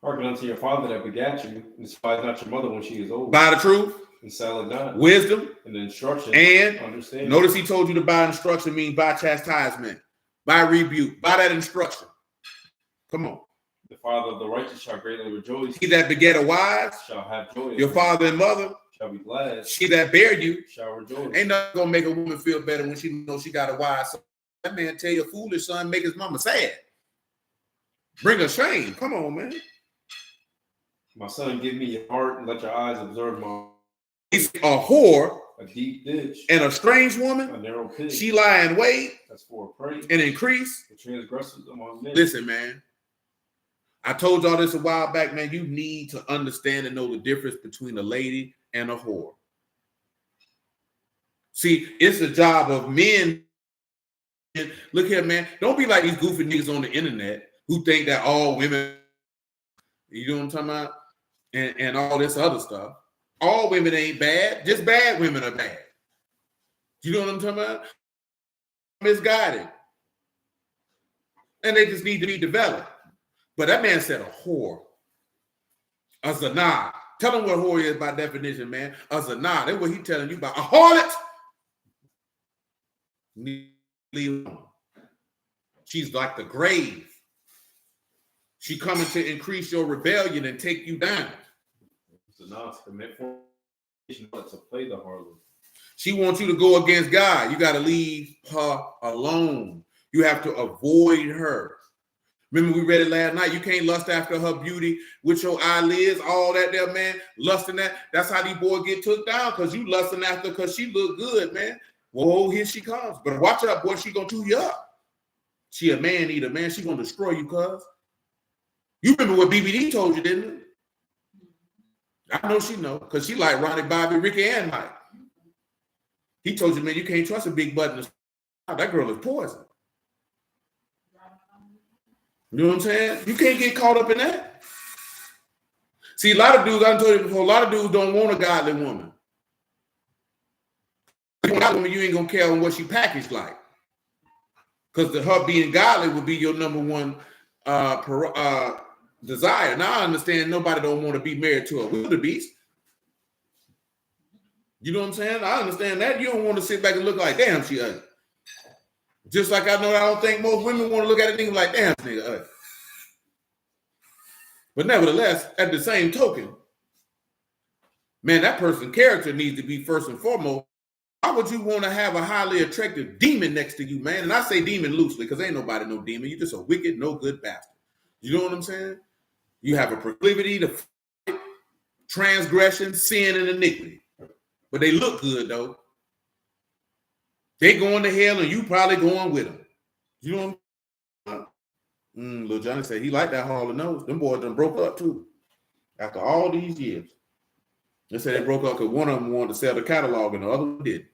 Hearken unto your father that begat you, and despise not your mother when she is old. Buy the truth. And sell it not. Wisdom. And instruction. And understanding. Notice he told you to buy instruction means buy chastisement. Buy rebuke. Buy that instruction. Come on. The father of the righteous shall greatly rejoice. He that beget a wise shall have joy. Your father and mother shall be glad. She that bear you shall rejoice. Ain't nothing gonna make a woman feel better when she knows she got a wise son. That man tell your foolish son make his mama sad. Bring her shame. Come on, man. My son, give me your heart and let your eyes observe my. He's a whore, a deep ditch, and a strange woman. A narrow pit. She lie and wait. That's for a prey. And increase. The transgressors among men. Listen, man. I told y'all this a while back, man. You need to understand and know the difference between a lady and a whore. See, it's the job of men. Look here, man. Don't be like these goofy niggas on the internet who think that all women, you know what I'm talking about? And all this other stuff. All women ain't bad. Just bad women are bad. You know what I'm talking about? Misguided. And they just need to be developed. But that man said a whore. A zanah. Tell him what whore is by definition, man. A zanah. That's what he's telling you about. A harlot. Leave alone. She's like the grave. She coming to increase your rebellion and take you down. Zanah to commit fornication, to play the harlot. She wants you to go against God. You got to leave her alone. You have to avoid her. Remember we read it last night. You can't lust after her beauty with your eyelids, all that there, man. Lusting that. That's how these boys get took down because you lusting after because she look good, man. Whoa, here she comes. But watch out, boy. She going to chew you up. She a man eater, man. She going to destroy you, cuz. You remember what BBD told you, didn't you? I know she know because she like Ronnie, Bobby, Ricky, and Mike. He told you, man, you can't trust a big button. That girl is poison. You know what I'm saying? You can't get caught up in that. See, a lot of dudes, I told you before, a lot of dudes don't want a godly woman. You ain't gonna care on what she packaged like, because her being godly would be your number one desire. Now I understand nobody don't want to be married to a wildebeest. You know what I'm saying? I understand that. You don't want to sit back and look like, damn, she ugly. Just like I don't think most women want to look at it and like, damn, this nigga ugly. But nevertheless, at the same token, man, that person's character needs to be first and foremost. Why would you want to have a highly attractive demon next to you, man? And I say demon loosely because ain't nobody no demon. You're just a wicked, no good bastard. You know what I'm saying? You have a proclivity to fight, transgression, sin, and iniquity. But they look good, though. They going to hell and you probably going with them. You know what I'm saying? Lil Johnny said he liked that Hall of Nose. Them boys done broke up, too. After all these years. They said they broke up because one of them wanted to sell the catalog and the other one didn't.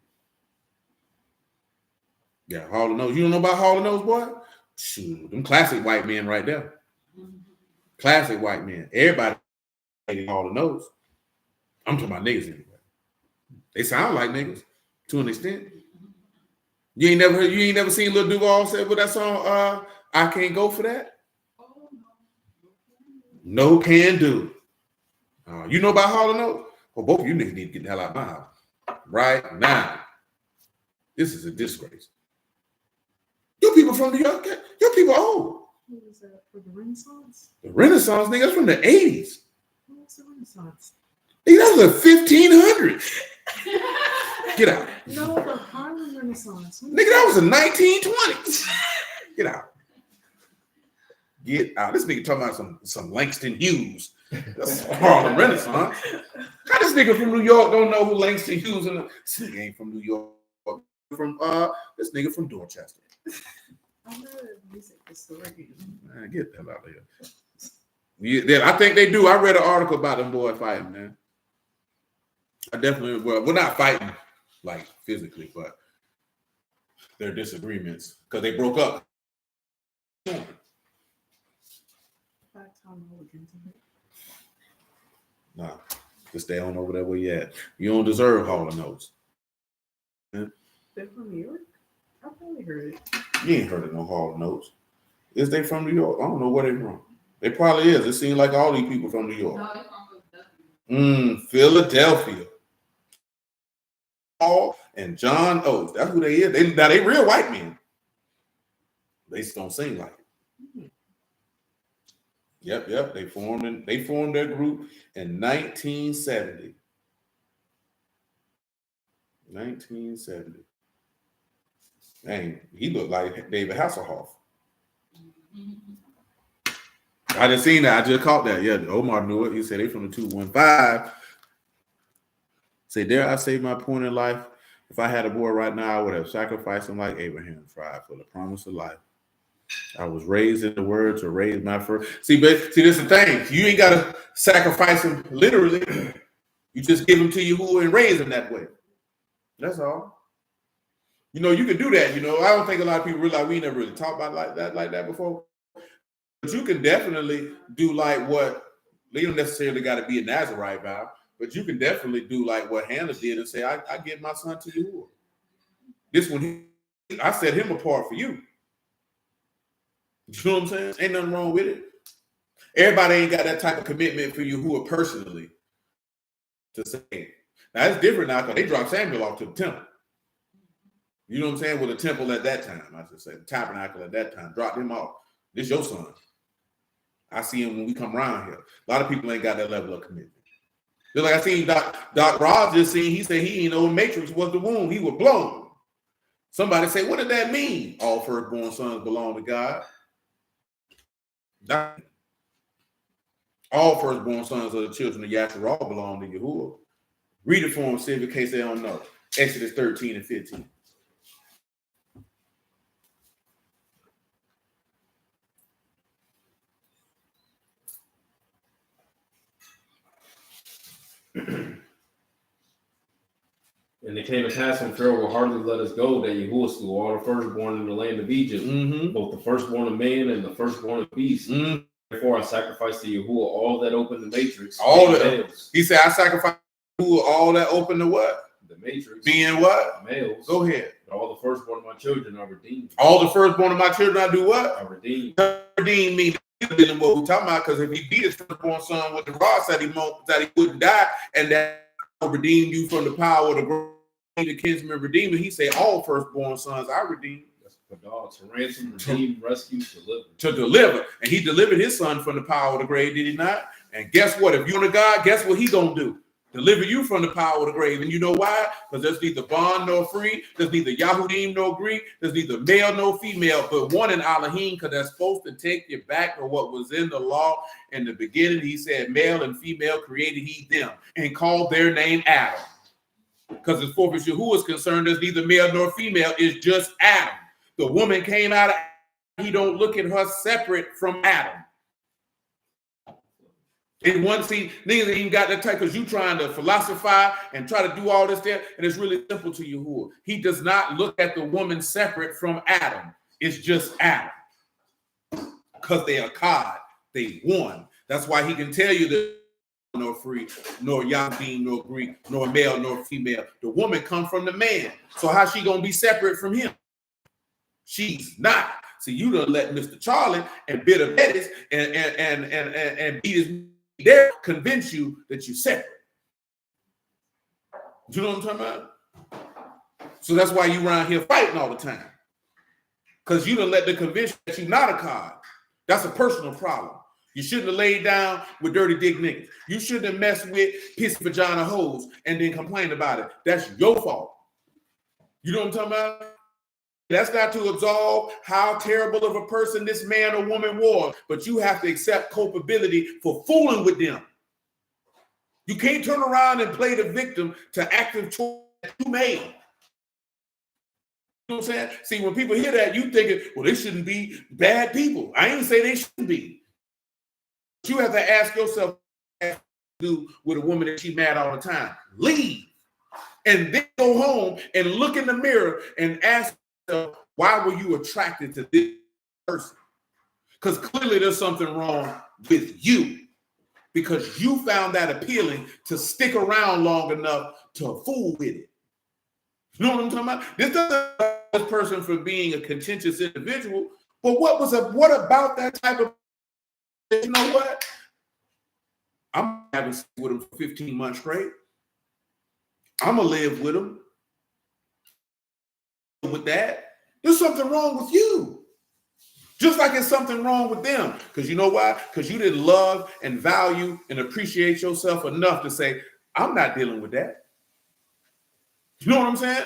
Yeah, Hall of Nose. You don't know about Hall of Nose, boy? Shoot, them classic white men right there. Classic white men. Everybody hating Hall of Nose. I'm talking about niggas anyway. They sound like niggas to an extent. You ain't never seen Lil Duval say with that song, I Can't Go For That? No can do. You know about Hall of Nose? Well, both of you niggas need to get the hell out of my house right now. This is a disgrace. You people from New York, your people old. What was that for the Renaissance? The Renaissance, nigga, that's from the 80s. What was the Renaissance? Nigga, that was the 1500s. Get out. No, the Harlem Renaissance. Nigga, that was the 1920s. Get out. Get out. This nigga talking about some Langston Hughes. That's Harlem Renaissance. How this nigga from New York don't know who Langston Hughes is? This nigga ain't from New York. From this nigga from Dorchester. I'm not a music historian. Man, get that out of here. Yeah, I think they do. I read an article about them boys fighting, man. I definitely, well, we're not fighting like physically, but their disagreements because they broke up. Nah, just stay on over there where you at. You don't deserve Hall of Notes. They're from New York? I've probably heard it. You ain't heard of no Hall of Notes. Is they from New York? I don't know where they from. They probably is. It seems like all these people from New York. No, they're from Philadelphia. Philadelphia. Paul and John Oates. That's who they is. They real white men. They just don't sing like it. Yep. They formed their group in 1970. 1970. Dang, he looked like David Hasselhoff. I just seen that. I just caught that. Yeah, Omar knew it. He said they from the 215. Say, dare I say my point in life? If I had a boy right now, I would have sacrificed him like Abraham tried for the promise of life. I was raised in the word to raise my first. See, this is the thing. You ain't got to sacrifice him literally. You just give him to Yahuwah and raise him that way. That's all. You know, you can do that. You know, I don't think a lot of people realize we never really talked about like that before. But you can definitely do like what, you don't necessarily got to be a Nazarite vow, but you can definitely do like what Hannah did and say, I give my son to Yahuwah. This one, I set him apart for you. You know what I'm saying? Ain't nothing wrong with it. Everybody ain't got that type of commitment for Yahuwah personally to say. Now, it's different now because they dropped Samuel off to the temple. You know what I'm saying? With the temple at that time, I should say, the tabernacle at that time, dropped him off. This your son. I see him when we come around here. A lot of people ain't got that level of commitment. Just like I seen Doc Ross just seen, he said he ain't know Matrix was the womb. He was blown. Somebody say, what did that mean? All firstborn sons belong to God. All firstborn sons of the children of Yasharah all belong to Yahuwah. Read it for them, see in case they don't know. Exodus 13 and 15. And it came to pass when Pharaoh will hardly let us go that Yahuwah slew all the firstborn in the land of Egypt, both the firstborn of man and the firstborn of beast. Therefore, I sacrificed to Yahuwah all that opened the matrix. All the, he said, I sacrificed to Yahuwah all that opened the what? The matrix. Being what? Males. Go ahead. All the firstborn of my children are redeemed. All the firstborn of my children, I do what? Are redeemed. Redeem means dealing what we're talking about, because if he beat his firstborn son with the rod, that he wouldn't die, and that will redeem you from the power of the grave, the kinsman redeemer. He said all firstborn sons I redeemed. That's for God to ransom, redeem, rescue, deliver. To deliver. And he delivered his son from the power of the grave, did he not? And guess what? If you're a God, guess what he gonna do? Deliver you from the power of the grave. And you know why? Because there's neither bond nor free. There's neither Yahudim nor Greek. There's neither male nor female, but one in Elohim, because that's supposed to take you back to what was in the law. In the beginning, he said, male and female created he them, and called their name Adam. Because as far as Yahuwah is concerned, there's neither male nor female. It's just Adam. The woman came out of Adam. He don't look at her separate from Adam. And once he neither even got that type, because you trying to philosophize and try to do all this there, and it's really simple to Yahuwah. He does not look at the woman separate from Adam. It's just Adam. Because they are God. They one. That's why he can tell you that nor free, nor Yahudim, nor Greek, nor male, nor female. The woman comes from the man. So how's she gonna be separate from him? She's not. See, you done let Mr. Charlie and Bitter Bettis and beat his there convince you that you're separate. You know what I'm talking about? So that's why you around here fighting all the time. Because you done let the convince that you're not a God. That's a personal problem. You shouldn't have laid down with dirty dick niggas. You shouldn't have messed with pissy vagina hoes and then complained about it. That's your fault. You know what I'm talking about? That's not to absolve how terrible of a person this man or woman was, but you have to accept culpability for fooling with them. You can't turn around and play the victim to active choice that you made. You know what I'm saying? See, when people hear that, you thinking, well, they shouldn't be bad people. I ain't say they shouldn't be. But you have to ask yourself what to do with a woman that she mad all the time. Leave. And then go home and look in the mirror and ask, why were you attracted to this person? Because clearly there's something wrong with you, because you found that appealing to stick around long enough to fool with it. You know what I'm talking about? This doesn't stop this person from being a contentious individual, but what about that type of, you know what? I'm having sex with him for 15 months straight. I'm gonna live with him. With that, there's something wrong with you. Just like it's something wrong with them. Because you know why? Because you didn't love and value and appreciate yourself enough to say, I'm not dealing with that. You know what I'm saying?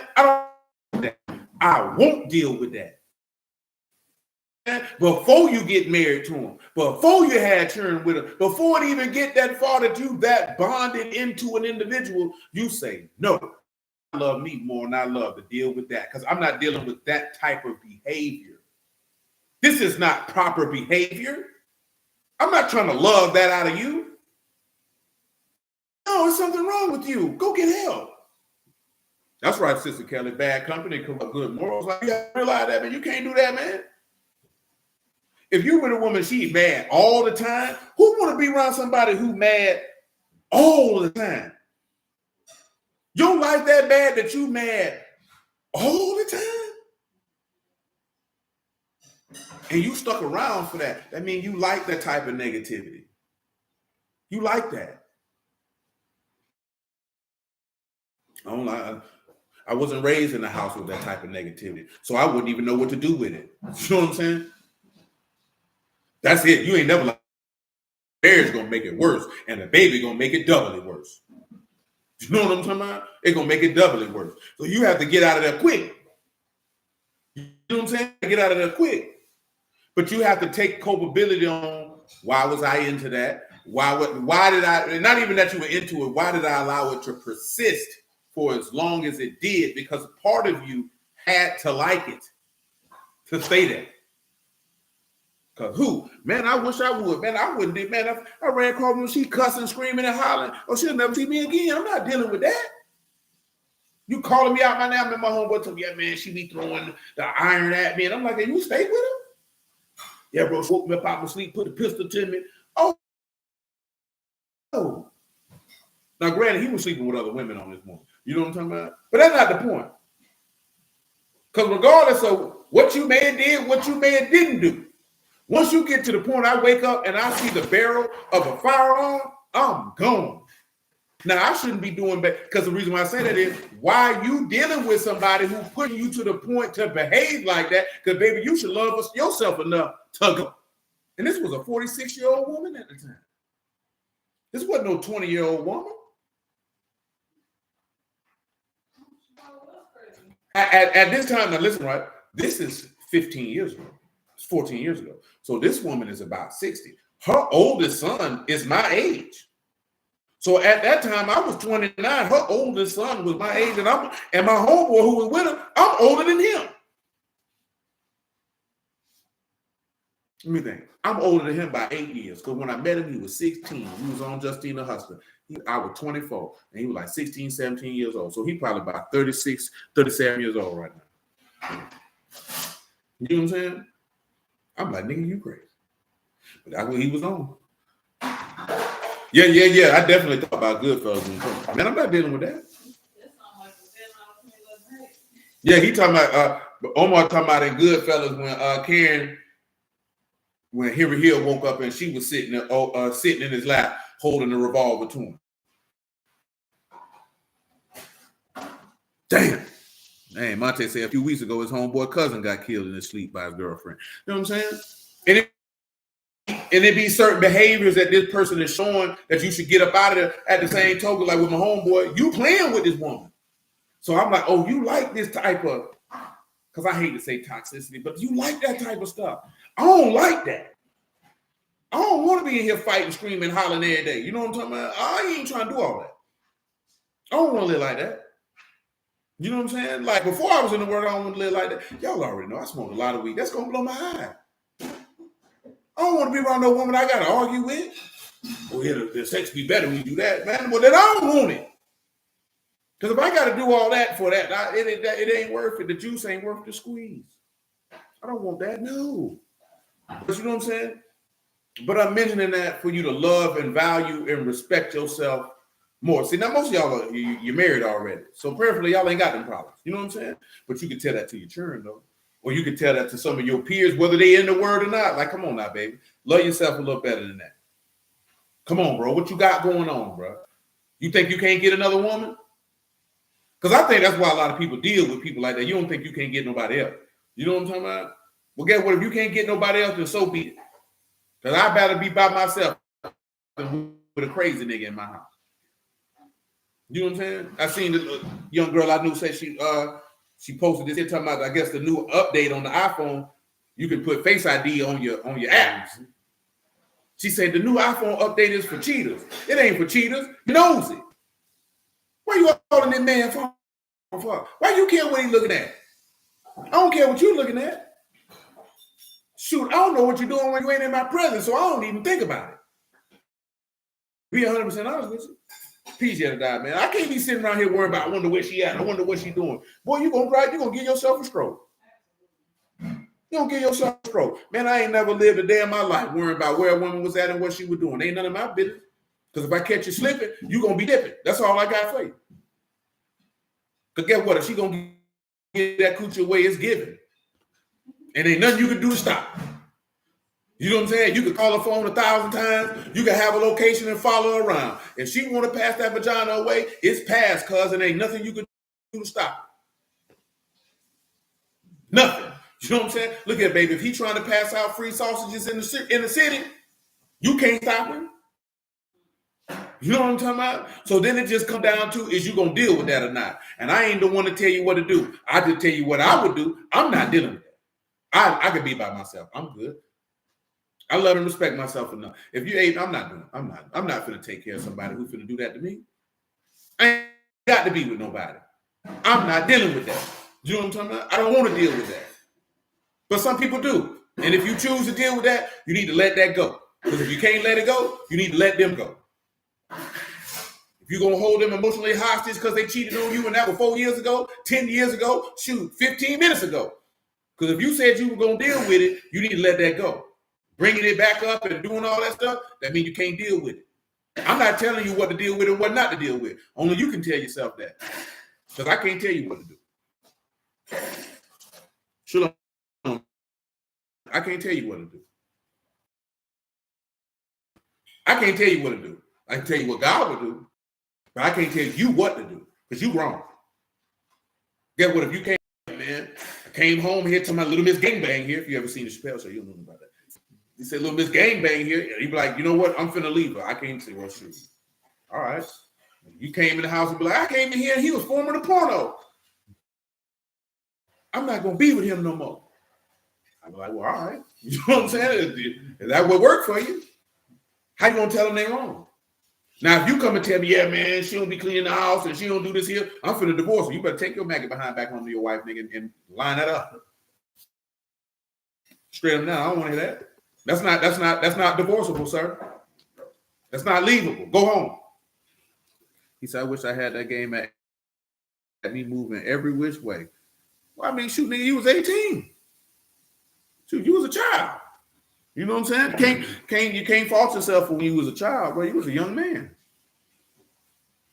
I won't deal with that. Before you get married to him, before you had children with him, before it even get that far that you that bonded into an individual, you say, no. I love me more than I love to deal with that, because I'm not dealing with that type of behavior. This is not proper behavior. I'm not trying to love that out of you. No, there's something wrong with you. Go get help. That's right, Sister Kelly. Bad company, good morals. Like, you gotta realize that, man. You can't do that, man. If you with a woman, she's mad all the time. Who want to be around somebody who mad all the time? Your life that bad that you mad all the time? And you stuck around for that. That means you like that type of negativity. You like that. I wasn't raised in a house with that type of negativity, so I wouldn't even know what to do with it. You know what I'm saying? That's it. You ain't never like, marriage gonna make it worse, and the baby gonna make it doubly worse. You know what I'm talking about? It's gonna make it doubly worse. So you have to get out of there quick. You know what I'm saying? Get out of there quick. But you have to take culpability on, why was I into that? Why did I, and not even that you were into it, why did I allow it to persist for as long as it did? Because part of you had to like it to stay there. Because who? Man, I wish I would. Man, I wouldn't do. Man, I ran across when she cussing, screaming, and hollering. Oh, she'll never see me again. I'm not dealing with that. You calling me out my name? And my homeboy told me, yeah, man, she be throwing the iron at me. And I'm like, hey, you stay with her? Yeah, bro, she woke me up out my sleep, put a pistol to me. Oh. Now, granted, he was sleeping with other women on this morning. You know what I'm talking about? But that's not the point. Because regardless of what you may have did, what you may have didn't do, once you get to the point I wake up and I see the barrel of a firearm, I'm gone. Now, I shouldn't be doing that, because the reason why I say that is, why are you dealing with somebody who's putting you to the point to behave like that? Because, baby, you should love yourself enough to go. And this was a 46-year-old woman at the time. This wasn't no 20-year-old woman. At this time, now listen, right? This is 15 years ago. It's 14 years ago. So this woman is about 60. Her oldest son is my age. So at that time, I was 29. Her oldest son was my age, and my homeboy who was with her, I'm older than him. Let me think. I'm older than him by 8 years, because when I met him, he was 16. He was on Justina Hustler. I was 24, and he was like 16, 17 years old. So he probably about 36, 37 years old right now. You know what I'm saying? I'm like, nigga, you crazy. But that's what he was on. Yeah. I definitely thought about Goodfellas. Man, I'm not dealing with that. Yeah, he talking about Omar talking about in Goodfellas when Karen, when Henry Hill woke up and she was sitting in his lap holding the revolver to him. Damn. Man, Monte said a few weeks ago his homeboy cousin got killed in his sleep by his girlfriend. You know what I'm saying? And it be certain behaviors that this person is showing that you should get up out of there. At the same token, like with my homeboy, you playing with this woman. So I'm like, oh, you like this type of, because I hate to say toxicity, but you like that type of stuff. I don't like that. I don't want to be in here fighting, screaming, hollering every day. You know what I'm talking about? I ain't trying to do all that. I don't want to live like that. You know what I'm saying? Like before I was in the world, I don't want to live like that. Y'all already know I smoke a lot of weed. That's going to blow my high. I don't want to be around no woman I got to argue with. Oh, yeah, the sex be better when you do that, man. Well, then I don't want it. Because if I got to do all that for that, it ain't worth it. The juice ain't worth the squeeze. I don't want that, no. But you know what I'm saying? But I'm mentioning that for you to love and value and respect yourself more. See, now most of y'all, you're married already. So prayerfully, y'all ain't got them problems. You know what I'm saying? But you can tell that to your children, though. Or you can tell that to some of your peers, whether they in the word or not. Like, come on now, baby. Love yourself a little better than that. Come on, bro. What you got going on, bro? You think you can't get another woman? Because I think that's why a lot of people deal with people like that. You don't think you can't get nobody else. You know what I'm talking about? Well, guess what? If you can't get nobody else, then so be it. Because I'd rather be by myself than with a crazy nigga in my house. You know what I'm saying? I seen this young girl I knew say she posted this here talking about, I guess, the new update on the iPhone. You can put Face ID on your apps. She said the new iPhone update is for cheaters. It ain't for cheaters. He knows it. Why you calling that man for? Why you care what he looking at? I don't care what you looking at. Shoot, I don't know what you're doing when you ain't in my presence, so I don't even think about it. Be 100% honest with you. PJ to die, man. I can't be sitting around here worrying about, I wonder where she at. I wonder what she doing. Boy, you gonna cry. You gonna give yourself a stroke. You gonna give yourself a stroke. Man, I ain't never lived a day in my life worrying about where a woman was at and what she was doing. Ain't none of my business. Because if I catch you slipping, you gonna be dipping. That's all I got for you. Because guess what? If she gonna get that coochie away, it's given. And ain't nothing you can do to stop it. You know what I'm saying? You can call her phone 1,000 times. You can have a location and follow her around. If she want to pass that vagina away, it's past, cuz, and ain't nothing you can do to stop it. Nothing. You know what I'm saying? Look at it, baby. If he trying to pass out free sausages in the city, you can't stop him. You know what I'm talking about? So then it just come down to, is you going to deal with that or not? And I ain't the one to tell you what to do. I just tell you what I would do. I'm not dealing with that. I could be by myself. I'm good. I love and respect myself enough. If you ain't, I'm not finna take care of somebody who's finna do that to me. I ain't got to be with nobody. I'm not dealing with that. You know what I'm talking about? I don't want to deal with that. But some people do. And if you choose to deal with that, you need to let that go. Because if you can't let it go, you need to let them go. If you're going to hold them emotionally hostage because they cheated on you and that was 4 years ago, 10 years ago, shoot, 15 minutes ago. Because if you said you were going to deal with it, you need to let that go. Bringing it back up and doing all that stuff, that means you can't deal with it. I'm not telling you what to deal with and what not to deal with. Only you can tell yourself that. Because I can't tell you what to do. Shalom. I can't tell you what to do. I can't tell you what to do. I can tell you what God would do, but I can't tell you what to do because you wrong. Guess what? If you came, man, I came home here to my Little Miss Gangbang here. If you ever seen the Chappelle show, you don't know about that. He said, Little Miss Gangbang here. He'd be like, you know what? I'm finna leave her. I can't say, well, shoot. All right. You came in the house and be like, I came in here and he was forming a porno. I'm not going to be with him no more. I'm like, well, all right. You know what I'm saying? Is that what worked for you? How you going to tell them they're wrong? Now, if you come and tell me, yeah, man, she don't be cleaning the house and she don't do this here, I'm finna divorce her. You better take your maggot behind back home to your wife, nigga, and line that up. Straight up now, I don't want to hear that. That's not divorceable, sir. That's not leavable. Go home. He said, I wish I had that game at me moving every which way. Well, I mean, shoot, nigga, you was 18. Shoot, you was a child. You know what I'm saying? You can't fault yourself when you was a child, bro. You was a young man.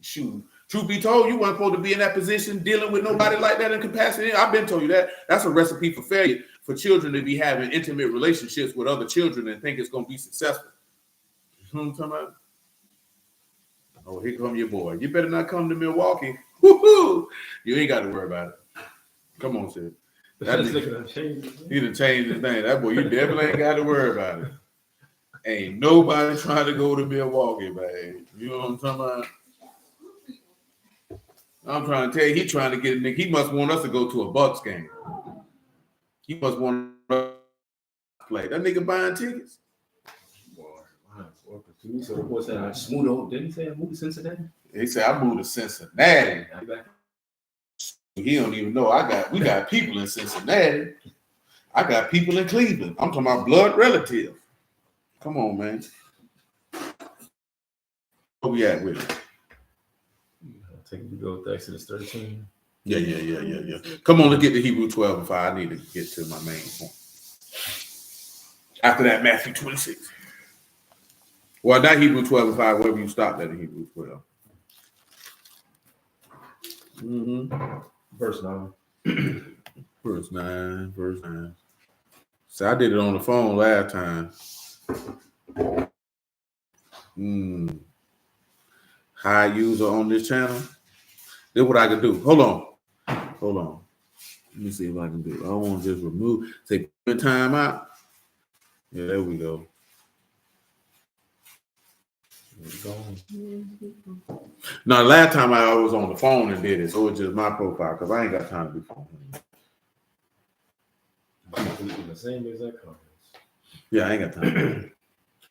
Shoot. Truth be told, you weren't supposed to be in that position dealing with nobody like that in capacity. I've been told you that. That's a recipe for failure for children to be having intimate relationships with other children and think it's going to be successful. You know what I'm talking about? Oh, here come your boy. You better not come to Milwaukee. Woo-hoo! You ain't got to worry about it. Come on, Sid. He done changed his name. That boy, you definitely ain't got to worry about it. Ain't nobody trying to go to Milwaukee, man. You know what I'm talking about? I'm trying to tell you, he trying to get a nigga. He must want us to go to a Bucks game. He must want us to play. That nigga buying tickets. So what's that? Smootho, didn't he say I moved to Cincinnati? He said I moved to Cincinnati. He don't even know. We got people in Cincinnati. I got people in Cleveland. I'm talking about blood relative. Come on, man. Where we at with it? I think we go with Exodus 13. Yeah. Come on, let's get to Hebrew 12 and 5. I need to get to my main point. After that, Matthew 26. Well, not Hebrew 12 and 5, wherever you stopped at in Hebrew 12. Mm-hmm. Verse 9. Verse 9. So I did it on the phone last time. High user on this channel. This is what I can do. Hold on. Let me see if I can do it. I want to just remove, say time out. Yeah, there we go. No, last time I was on the phone and did it, so it's just my profile because I ain't got time to be phone. The same exact comments. Yeah, I ain't got time.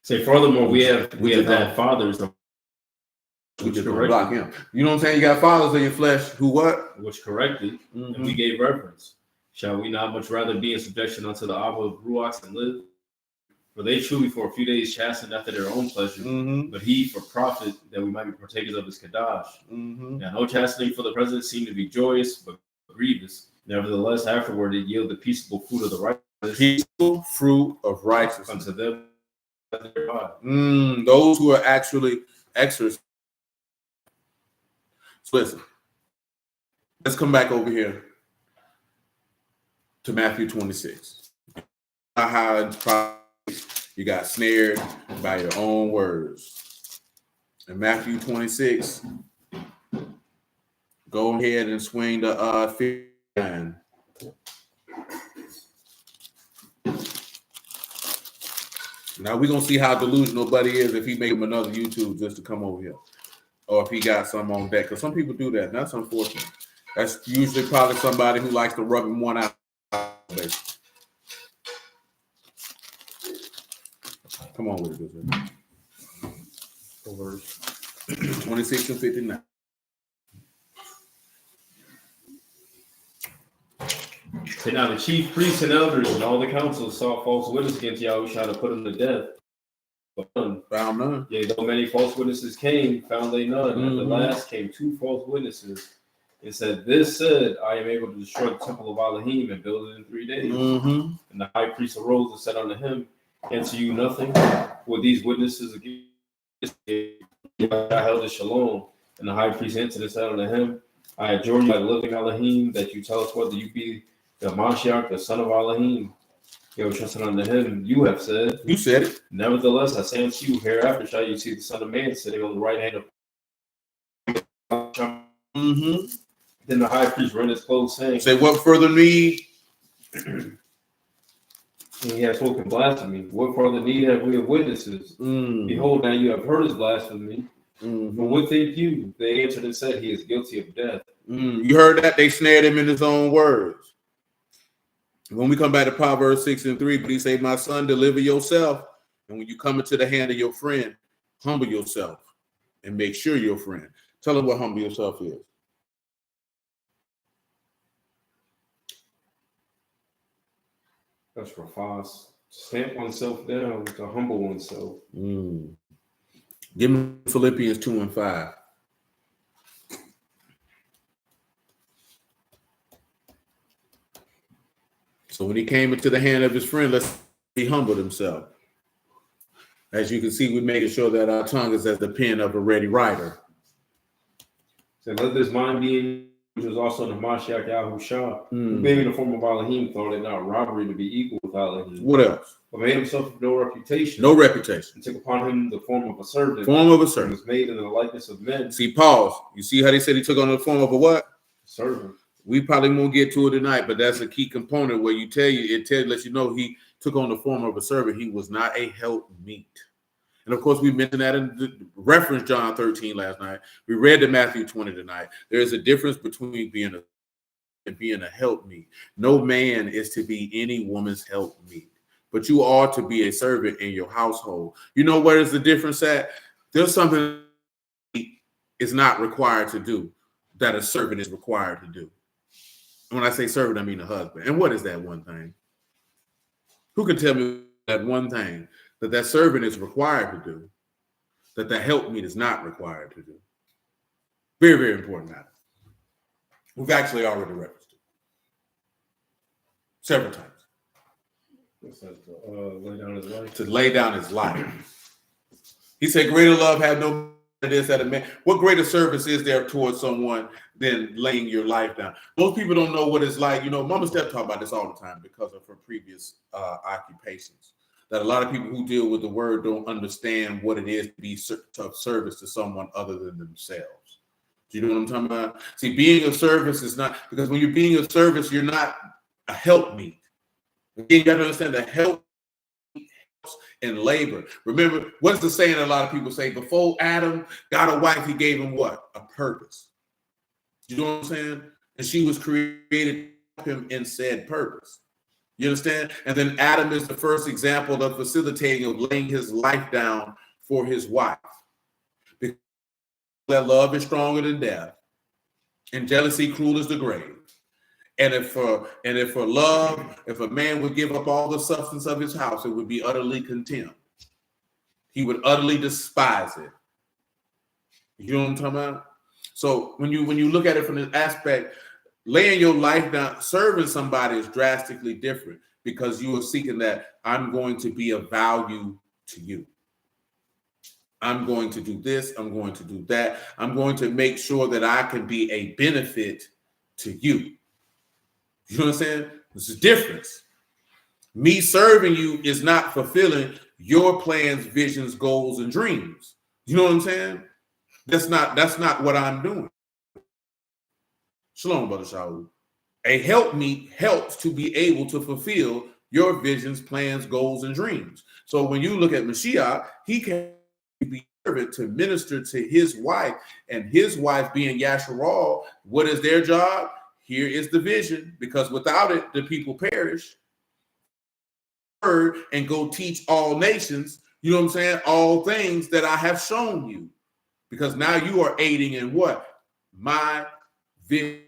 Say furthermore, we have had fathers we just gonna block him. You know what I'm saying? You got fathers in your flesh who what? Which corrected, and we gave reverence. Shall we not much rather be in subjection unto the Abba of Ruach and live? For they truly for a few days chastened after their own pleasure, but he for profit that we might be partakers of his Kadash. Now no chastening for the present seemed to be joyous, but grievous. Nevertheless, afterward it yielded the peaceable fruit of the righteous. Peaceful fruit of righteousness. Unto them those who are actually exorcised. So listen, let's come back over here to Matthew 26. How it's probably you got snared by your own words. In Matthew 26, go ahead and swing the 59. Now we're gonna see how delusional Buddy is if he make him another YouTube just to come over here, or if he got some on deck. Because some people do that. And that's unfortunate. That's usually probably somebody who likes to rub him one out. Basically. Come on with it, verse 26 and 59. So now the chief priests and elders and all the councils saw false witness against Yahushua to put him to death. But found none. Yea, though many false witnesses came, found they none. At the last came 2 false witnesses. It said, this said, I am able to destroy the temple of Elohim and build it in 3 days. And the high priest arose and said unto him, answer you nothing? Were these witnesses against I held a shalom? And the high priest answered and said unto him, I adjure you by the living Elohim that you tell us whether you be the Mashiach, the son of Elohim. Yo, trusting unto him, you have said. You said it. Nevertheless, I say unto you, hereafter shall you see the Son of Man sitting on the right hand of. Mm-hmm. Then the high priest rent his clothes, saying, Say, what further need? and he has spoken blasphemy. What further need have we of witnesses? Behold, now you have heard his blasphemy. Mm-hmm. But what think you? They answered and said, he is guilty of death. You heard that? They snared him in his own words. When we come back to Proverbs 6:3, but he say, my son, deliver yourself. And when you come into the hand of your friend, humble yourself and make sure you're a friend. Tell him what humble yourself is. That's for Foss. Stamp oneself down to humble oneself. Give me Philippians 2:5. So when he came into the hand of his friend, he humbled himself. As you can see, we're making sure that our tongue is as the pen of a ready writer. So let this mind be in you, which was also in the Mashiach Yahushua, who being in the form of Elohim, thought it not robbery to be equal with Elohim. What else? But made himself of no reputation. No reputation. And took upon him the form of a servant. Form of a And servant. was made in the likeness of men. See, pause. You see how they said he took on the form of a what? Servant. We probably won't get to it tonight, but that's a key component where lets you know he took on the form of a servant. He was not a helpmeet. And of course, we mentioned that in the reference John 13 last night. We read the Matthew 20 tonight. There is a difference between being a helpmeet. No man is to be any woman's helpmeet, but you are to be a servant in your household. You know where is the difference at? There's something is not required to do that a servant is required to do. When I say servant, I mean a husband. And what is that one thing? Who can tell me that one thing that servant is required to do, that the helpmeet is not required to do? Very, very important matter. We've actually already referenced it several times. What's that? Lay down his life. To lay down his life. He said, greater love have no this at a man. What greater service is there towards someone than laying your life down? Most people don't know what it's like. You know, Mama Steph talk about this all the time because of her previous occupations. That a lot of people who deal with the word don't understand what it is to be of service to someone other than themselves. Do you know what I'm talking about? See, being of service is not, because when you're being of service, you're not a helpmeet. Again, you got to understand that help and labor. Remember, what's the saying a lot of people say? Before Adam got a wife, he gave him what? A purpose. You know what I'm saying? And she was created him in said purpose. You understand? And then Adam is the first example of facilitating, of laying his life down for his wife. Because that love is stronger than death, and jealousy cruel as the grave. And if for love, if a man would give up all the substance of his house, it would be utterly contemned. He would utterly despise it. You know what I'm talking about? So when you look at it from this aspect, laying your life down, serving somebody is drastically different, because you are seeking that I'm going to be of value to you. I'm going to do this. I'm going to do that. I'm going to make sure that I can be a benefit to you. You know what I'm saying? There's a difference. Me serving you is not fulfilling your plans, visions, goals, and dreams. You know what I'm saying? That's not what I'm doing. Shalom, Brother Shaul. A helpmeet helps to be able to fulfill your visions, plans, goals, and dreams. So when you look at Mashiach, he can be servant to minister to his wife, and his wife being Yasharal, what is their job? Here is the vision, because without it, the people perish. And go teach all nations, you know what I'm saying? All things that I have shown you. Because now you are aiding in what? My vision,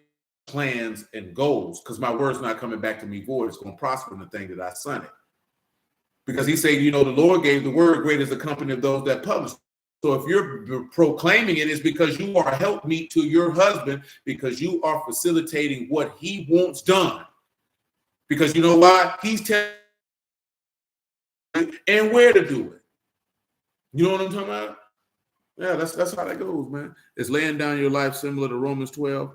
plans, and goals. Because my word's not coming back to me void. It's going to prosper in the thing that I sent it. Because he said, you know, the Lord gave the word, great is the company of those that publish. So if you're proclaiming it, it's because you are a helpmeet to your husband, because you are facilitating what he wants done. Because you know why? He's telling you and where to do it. You know what I'm talking about? Yeah, that's how that goes, man. It's laying down your life, similar to Romans 12.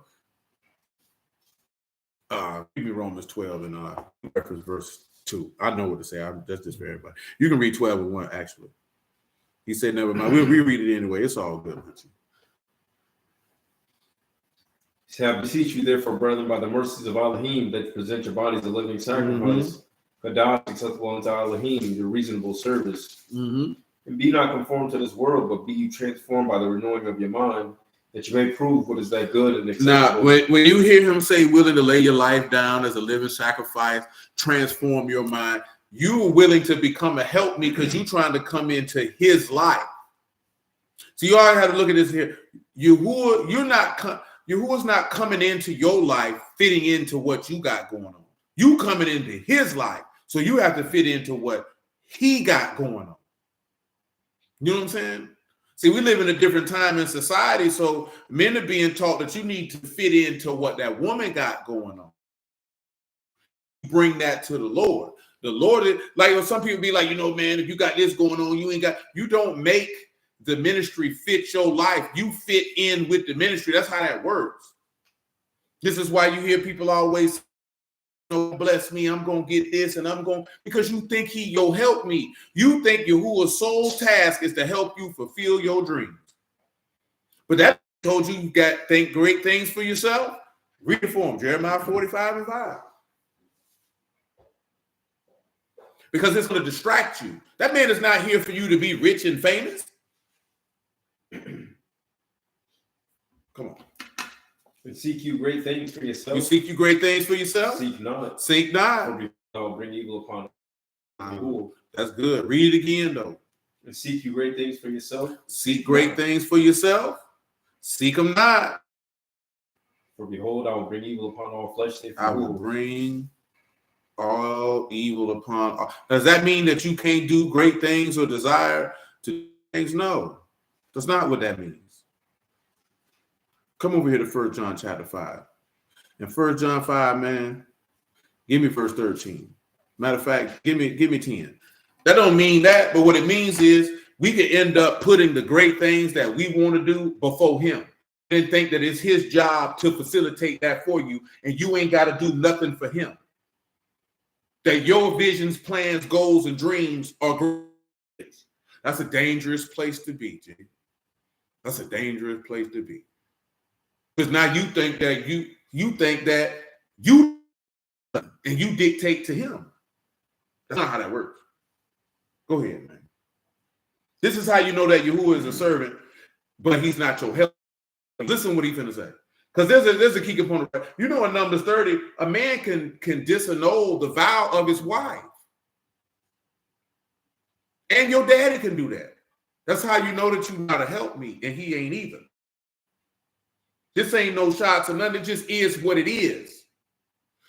Give me Romans 12 and reference verse 2. I know what to say. That's just for everybody. You can read 12 and 1, actually. He said, never mind. We'll reread it anyway. It's all good. He said, I beseech you, therefore, brethren, by the mercies of Elohim, that you present your bodies a living sacrifice, Kadash, acceptable unto Elohim, your reasonable service. And be not conformed to this world, but be you transformed by the renewing of your mind, that you may prove what is that good and acceptable. Now, when you hear him say willing to lay your life down as a living sacrifice, transform your mind, you are willing to become a help me because you're trying to come into his life. So you already have to look at this here. Yahuwah's not coming into your life fitting into what you got going on. You coming into his life, so you have to fit into what he got going on. You know what I'm saying? See, we live in a different time in society, so men are being taught that you need to fit into what that woman got going on. Bring that to the Lord. The Lord is like, some people be like, man, if you got this going on, you don't make the ministry fit your life. You fit in with the ministry. That's how that works. This is why you hear people always bless me, I'm gonna get this, and because you think you'll help me. You think Yahuwah's sole task is to help you fulfill your dreams. But that told you got to think great things for yourself. Read it for him, Jeremiah 45 and 5. Because it's going to distract you. That man is not here for you to be rich and famous. Come on. And seek you great things for yourself. You seek you great things for yourself? Seek not. Seek not. I'll bring evil upon That's good. Read it again, though. And seek you great things for yourself. Seek great things for yourself. Seek them not. For behold, I will bring evil upon all flesh. I will bring all evil upon all. Does that mean that you can't do great things or desire to do things? No. That's not what that means. Come over here to 1 John chapter 5. In 1 John 5, man, give me verse 13. Matter of fact, give me 10. That don't mean that, but what it means is we can end up putting the great things that we want to do before him and think that it's his job to facilitate that for you, and you ain't got to do nothing for him. That your visions, plans, goals, and dreams are great. That's a dangerous place to be, G. That's a dangerous place to be. Because now you think that you and you dictate to him. That's not how that works. Go ahead, man. This is how you know that Yahuwah is a servant, but he's not your help. Listen what he's finna say. Because there's a key component. In Numbers 30, a man can disannul the vow of his wife. And your daddy can do that. That's how you know that you gotta help me, and he ain't either. This ain't no shots or nothing. It just is what it is.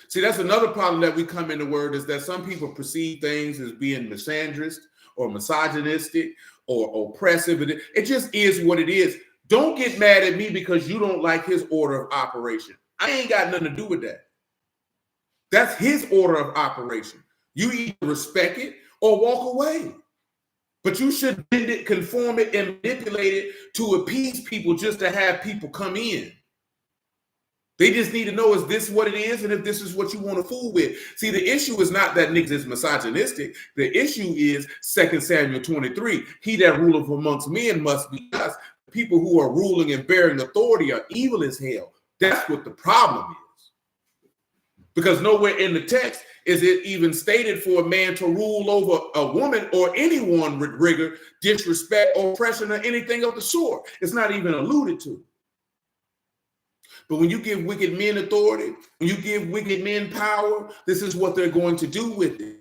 See, that's another problem that we come in the word, is that some people perceive things as being misandrist or misogynistic or oppressive. It just is what it is. Don't get mad at me because you don't like his order of operation. I ain't got nothing to do with that. That's his order of operation. You either respect it or walk away. But you should bend it, conform it, and manipulate it to appease people just to have people come in. They just need to know, is this what it is? And if this is what you want to fool with. See, the issue is not that niggas is misogynistic. The issue is 2 Samuel 23. He that ruleth amongst men must be just. People who are ruling and bearing authority are evil as hell. That's what the problem is. Because nowhere in the text is it even stated for a man to rule over a woman or anyone with rigor, disrespect, or oppression, or anything of the sort. It's not even alluded to. But when you give wicked men authority, when you give wicked men power, this is what they're going to do with it.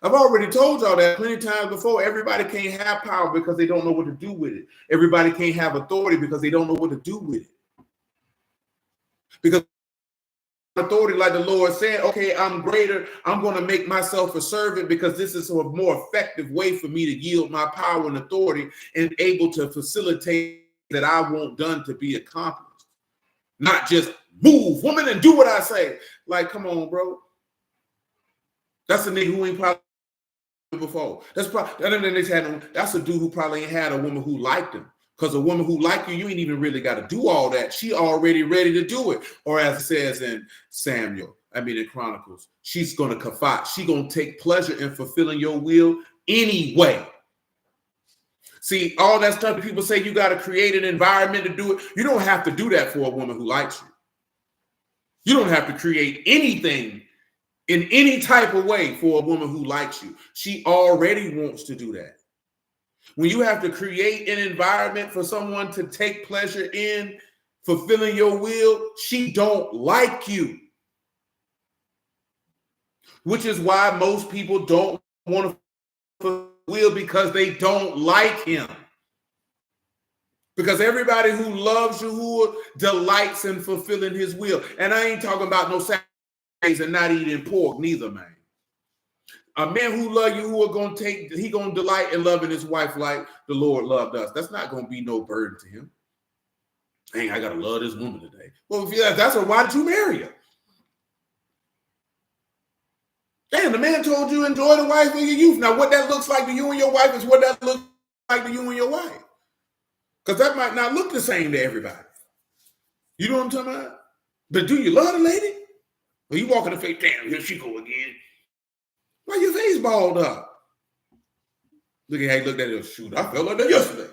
I've already told y'all that plenty of times before. Everybody can't have power because they don't know what to do with it. Everybody can't have authority because they don't know what to do with it. Because authority, like the Lord said, okay, I'm greater. I'm going to make myself a servant because this is a more effective way for me to yield my power and authority and able to facilitate that I want done to be accomplished. Not just move, woman, and do what I say. Like, come on, bro. That's a nigga who ain't probably before. That's a dude who probably ain't had a woman who liked him. Because a woman who like you ain't even really got to do all that. She already ready to do it. Or as it says in Samuel, in Chronicles, she's going to kafat. She's going to take pleasure in fulfilling your will anyway. See, all that stuff that people say you got to create an environment to do it. You don't have to do that for a woman who likes you. You don't have to create anything in any type of way for a woman who likes you. She already wants to do that. When you have to create an environment for someone to take pleasure in fulfilling your will, she don't like you. Which is why most people don't want to fulfill will, because they don't like him. Because everybody who loves Yahuwah delights in fulfilling his will. And I ain't talking about no Saturdays and not eating pork neither, man. A man who loves Yahuwah he gonna delight in loving his wife like the Lord loved us. That's not gonna be no burden to him. Dang, I gotta love this woman today. Well, if that's why did you marry her? Damn, the man told you enjoy the wife of your youth. Now, what that looks like to you and your wife is what that looks like to you and your wife. Because that might not look the same to everybody. You know what I'm talking about? But do you love the lady? Well, you walk in the face, damn, here she go again. Why your face balled up? Look at how you looked at it. Shoot, I felt like that yesterday.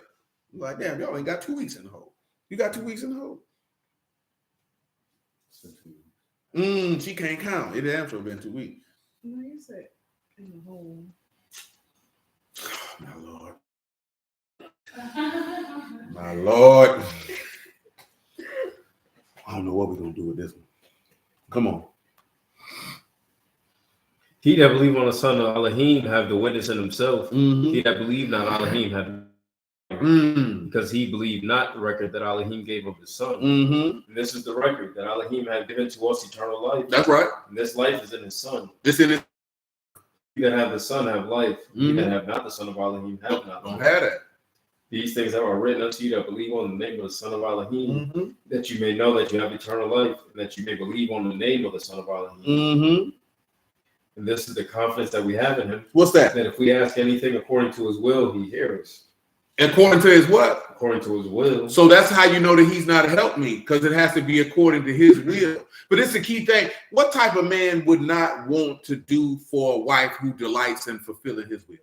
I'm like, damn, y'all ain't got 2 weeks in the hole. You got 2 weeks in the hole? She can't count. It damn sure been 2 weeks. No, you said in the hole. Oh, my Lord. My Lord. I don't know what we're going to do with this one. Come on. He that believe on the Son of Elohim have the witness in himself. Mm-hmm. He that believe not Elohim have because he believed not the record that Elohim gave of his Son. Mm-hmm. And this is the record that Elohim had given to us, eternal life. That's right. And this life is in his Son. This in it. He that have the Son have life. He that have not the Son of Elohim have not. Don't have that. These things that are written unto you that believe on the name of the Son of Elohim, that you may know that you have eternal life, and that you may believe on the name of the Son of Elohim. Mm-hmm. And this is the confidence that we have in him. What's that? That if we ask anything according to his will, he hears us. According to his what? According to his will. So that's how you know that he's not a help me, because it has to be according to his will. But it's the key thing. What type of man would not want to do for a wife who delights in fulfilling his will?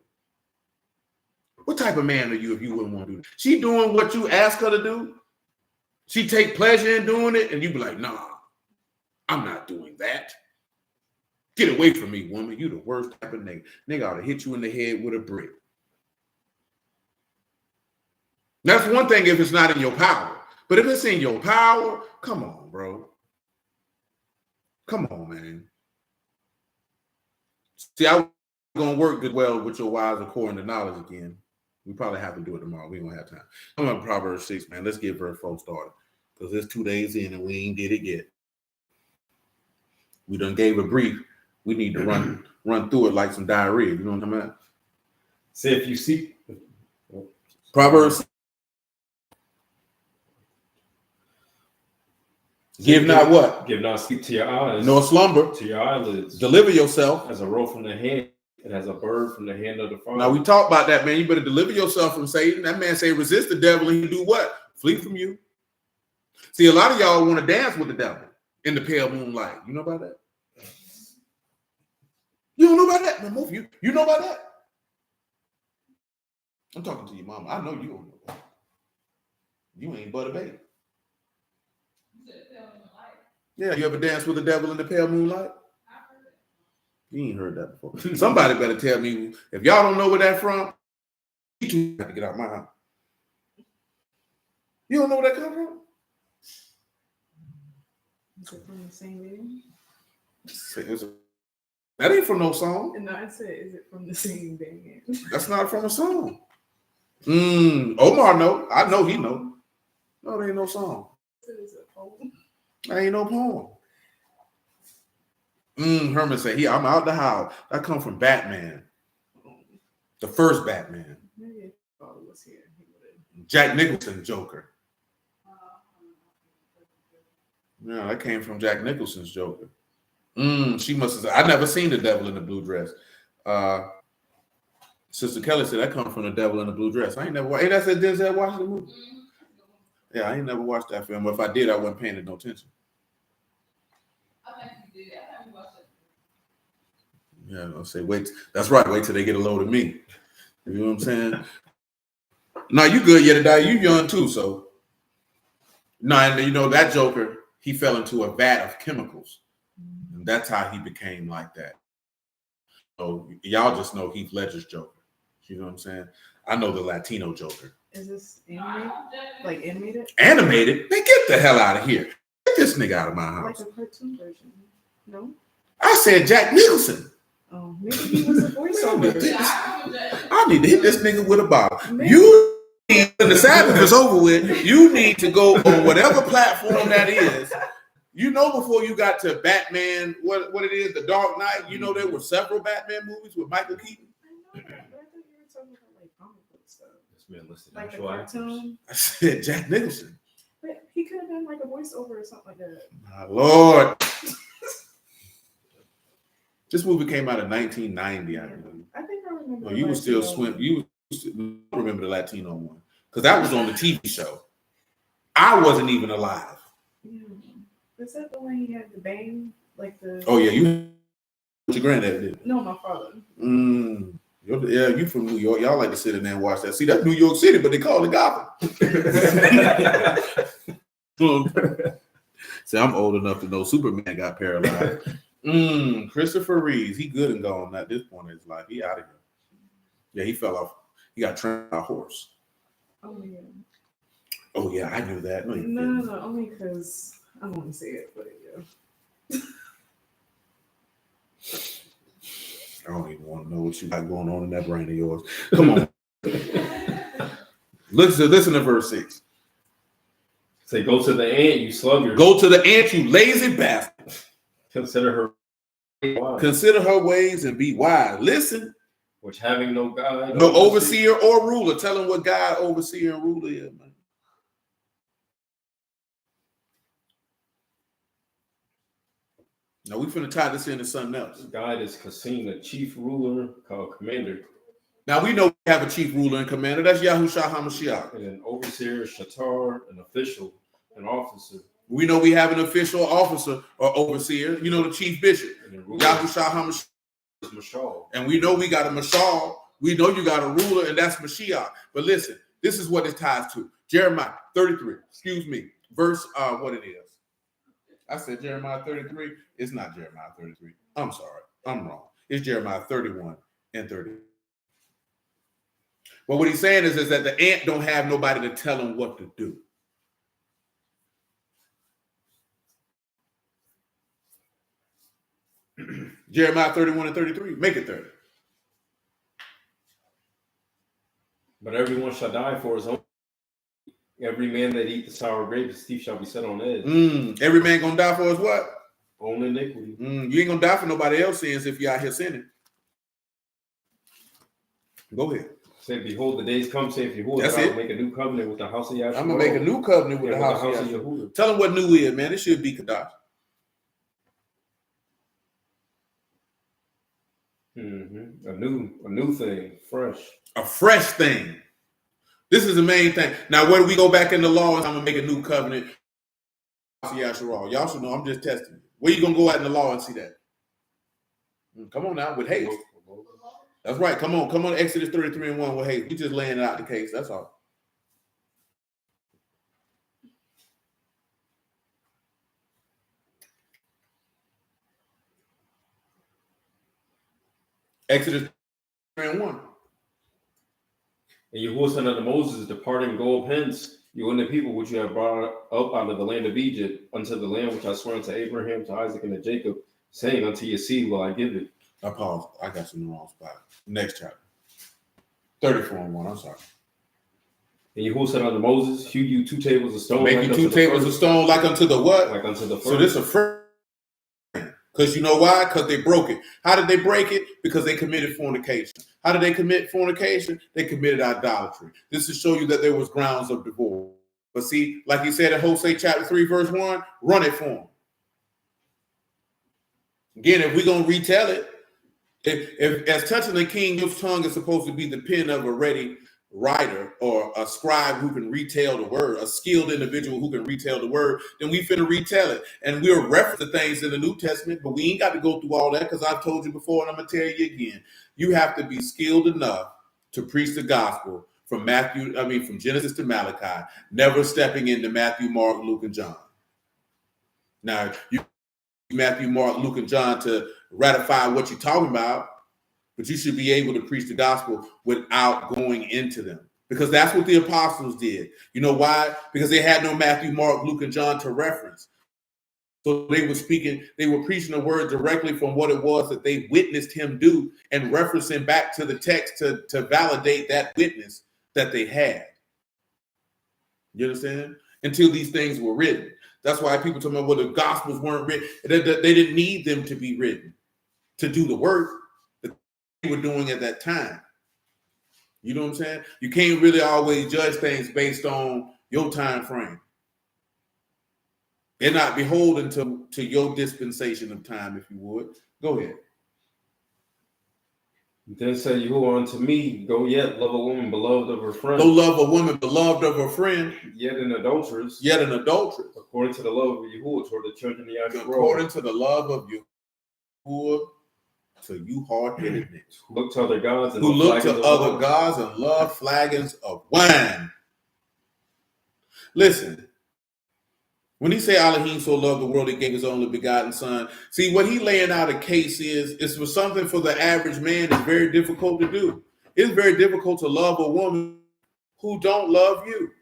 What type of man are you if you wouldn't want to do that? She doing what you ask her to do. She take pleasure in doing it, and you be like, nah, I'm not doing that. Get away from me, woman. You the worst type of nigga. Nigga ought to hit you in the head with a brick. That's one thing if it's not in your power. But if it's in your power, come on, bro. Come on, man. See, I was going to work good well with your wives according to knowledge again. We probably have to do it tomorrow. We don't have time. I'm on Proverbs 6, man. Let's get verse 4 started. Because it's 2 days in and we ain't did it yet. We done gave a brief. We need to run through it like some diarrhea. You know what I'm talking about? Say if you see Proverbs. Give not what? Give not sleep to your eyes. Nor slumber. To your eyelids. Deliver yourself. As a roll from the hand. And as a bird from the hand of the Father. Now we talk about that, man. You better deliver yourself from Satan. That man say resist the devil and he do what? Flee from you. See, a lot of y'all want to dance with the devil in the pale moonlight. You know about that? You don't know about that? No, most of you. You know about that? I'm talking to your mama. I know you don't know that. You ain't but a baby. Yeah, you ever dance with the devil in the pale moonlight? You ain't heard that before. Somebody better tell me. If y'all don't know where that's from, you have to get out of my house. You don't know where that comes from? Is it from the same band? That ain't from no song. No, I said, is it from the same band? That's not from a song. Omar know. I know he know. No, there ain't no song. Is it a poem? That ain't no poem. Herman said, I'm out the house. That come from Batman. The first Batman. Maybe if father was here, he would have. Jack Nicholson Joker. Yeah, that came from Jack Nicholson's Joker. She must have said, I never seen the devil in the blue dress. Sister Kelly said that comes from the devil in the blue dress. I ain't never watched. Hey, that said Denzel watched the movie. Yeah, I ain't never watched that film. If I did, I wasn't paying it no attention. I think you did. I think Yeah, I'll say wait. That's right. Wait till they get a load of me. You know what I'm saying? No, you good yet, die. You young too, so. No, and you know that Joker, he fell into a vat of chemicals, and that's how he became like that. So y'all just know Heath Ledger's Joker. You know what I'm saying? I know the Latino Joker. Is this animated? Like animated? Animated? Man, get the hell out of here. Get this nigga out of my house. Like a cartoon version. No? I said Jack Nicholson. Oh, maybe he was a voiceover. I need to hit this nigga with a bottle. You need, when the Sabbath is over with, you need to go on whatever platform that is. You know, before you got to Batman, what it is, The Dark Knight, you know there were several Batman movies with Michael Keaton. I know that, but I thought you were talking about like comic book stuff. This man listed Like a actual actors. cartoon. I said Jack Nicholson. But he could have been like a voiceover or something like that. My Lord. This movie came out in 1990, I believe. I think I remember. No, you were still swim. You remember the Latino one because that was on the TV show. I wasn't even alive. Yeah. Is that the one he had the bang? Like the. Oh yeah, you. Your granddad did. No, my father. Yeah, you from New York. Y'all like to sit in there and watch that. See, that's New York City, but they call it Gotham. See, I'm old enough to know Superman got paralyzed. Christopher Reeves, he good and gone at this point in his life. He out of here. Yeah, he fell off. He got trained by a horse. Oh yeah. Oh yeah, I knew that. No, No, only because I don't want to say it, but yeah. I don't even want to know what you got going on in that brain of yours. Come on. Listen to verse 6. Say, go to the ant, you sluggard. Go to the ant, you lazy bastard. Consider her wise. Consider her ways and be wise. Listen. Which having no guide, No overseer or ruler. Tell them what God, overseer, and ruler is, man. Now we finna tie this into something else. God is Kassim, the chief ruler called commander. Now we know we have a chief ruler and commander. That's Yahushua HaMashiach. And an overseer, shatar, an official, an officer. We know we have an official officer or overseer. You know the chief bishop. Yahushua HaMashiach. Mashal. And we know we got a Mashal. We know you got a ruler, and that's Mashiach. But listen, this is what it ties to. Jeremiah 33, verse, what it is. I said Jeremiah 33. It's not Jeremiah 33. I'm sorry. I'm wrong. It's Jeremiah 31 and 30. But what he's saying is that the ant don't have nobody to tell him what to do. Jeremiah 31 and 33. Make it 30. But everyone shall die for his own. Every man that eat the sour grape, his teeth shall be set on edge. Every man gonna die for his what? Own iniquity. You ain't gonna die for nobody else's sins if you're out here sinning. Go ahead. Say, behold, the days come, say, if Yahuwah, That's I will it. make a new covenant with the house of Yahshua. I'm gonna make a new covenant with the house of Yahuwah. Tell them what new is, man. It should be Kadash. A new thing, fresh. A fresh thing. This is the main thing. Now, where do we go back in the law? I'm gonna make a new covenant. Yahshua. Y'all should know. I'm just testing. Where you gonna go out in the law and see that? Come on now, with haste. That's right. Come on. Exodus 33 and 1 with haste. We just laying it out the case. That's all. Exodus 33 and 1. And Yahuwah said unto Moses, depart and go up hence, you and the people which you have brought up out of the land of Egypt, unto the land which I swear unto Abraham, to Isaac, and to Jacob, saying, unto your seed will I give it. I paused. I got you in the wrong spot. Next chapter. 34 and 1. I'm sorry. And Yahuwah said unto Moses, hew you 2 tables of stone. Make you 2 tables of stone like unto the what? Like unto the first. So this is a first. Because you know why? Because they broke it. How did they break it? Because they committed fornication. How did they commit fornication? They committed idolatry. This to show you that there was grounds of divorce. But see, like he said in Hosea chapter 3, verse 1, run it for them. Again, if we're going to retell it, if as touching the king, your tongue is supposed to be the pen of a ready writer or a scribe who can retell the word, a skilled individual who can retell the word, then we finna retell it. And we'll reference the things in the New Testament, but we ain't got to go through all that because I've told you before and I'm going to tell you again. You have to be skilled enough to preach the gospel from Genesis to Malachi, never stepping into Matthew, Mark, Luke, and John. Now, you Matthew, Mark, Luke, and John to ratify what you're talking about, but you should be able to preach the gospel without going into them, because that's what the apostles did. You know why? Because they had no Matthew, Mark, Luke, and John to reference. So they were preaching the word directly from what it was that they witnessed him do and referencing back to the text to validate that witness that they had. You understand? Until these things were written. That's why people talk about, well, the gospels weren't written. They didn't need them to be written to do the work that they were doing at that time. You know what I'm saying? You can't really always judge things based on your time frame. They're not beholden to your dispensation of time, if you would. Go ahead. Then said Yahuwah unto me, go yet, love a woman beloved of her friend. Go love a woman beloved of her friend. Yet an adulteress. Yet an adulteress. According to the love of Yahuwah toward the children of Yasharah. According to the love of Yahuwah to you hard-headedness. Who look to other gods and love flagons of wine. Listen. When he say Elohim so loved the world, he gave his only begotten son. See, what he laying out a case is for something for the average man is very difficult to do. It's very difficult to love a woman who don't love you.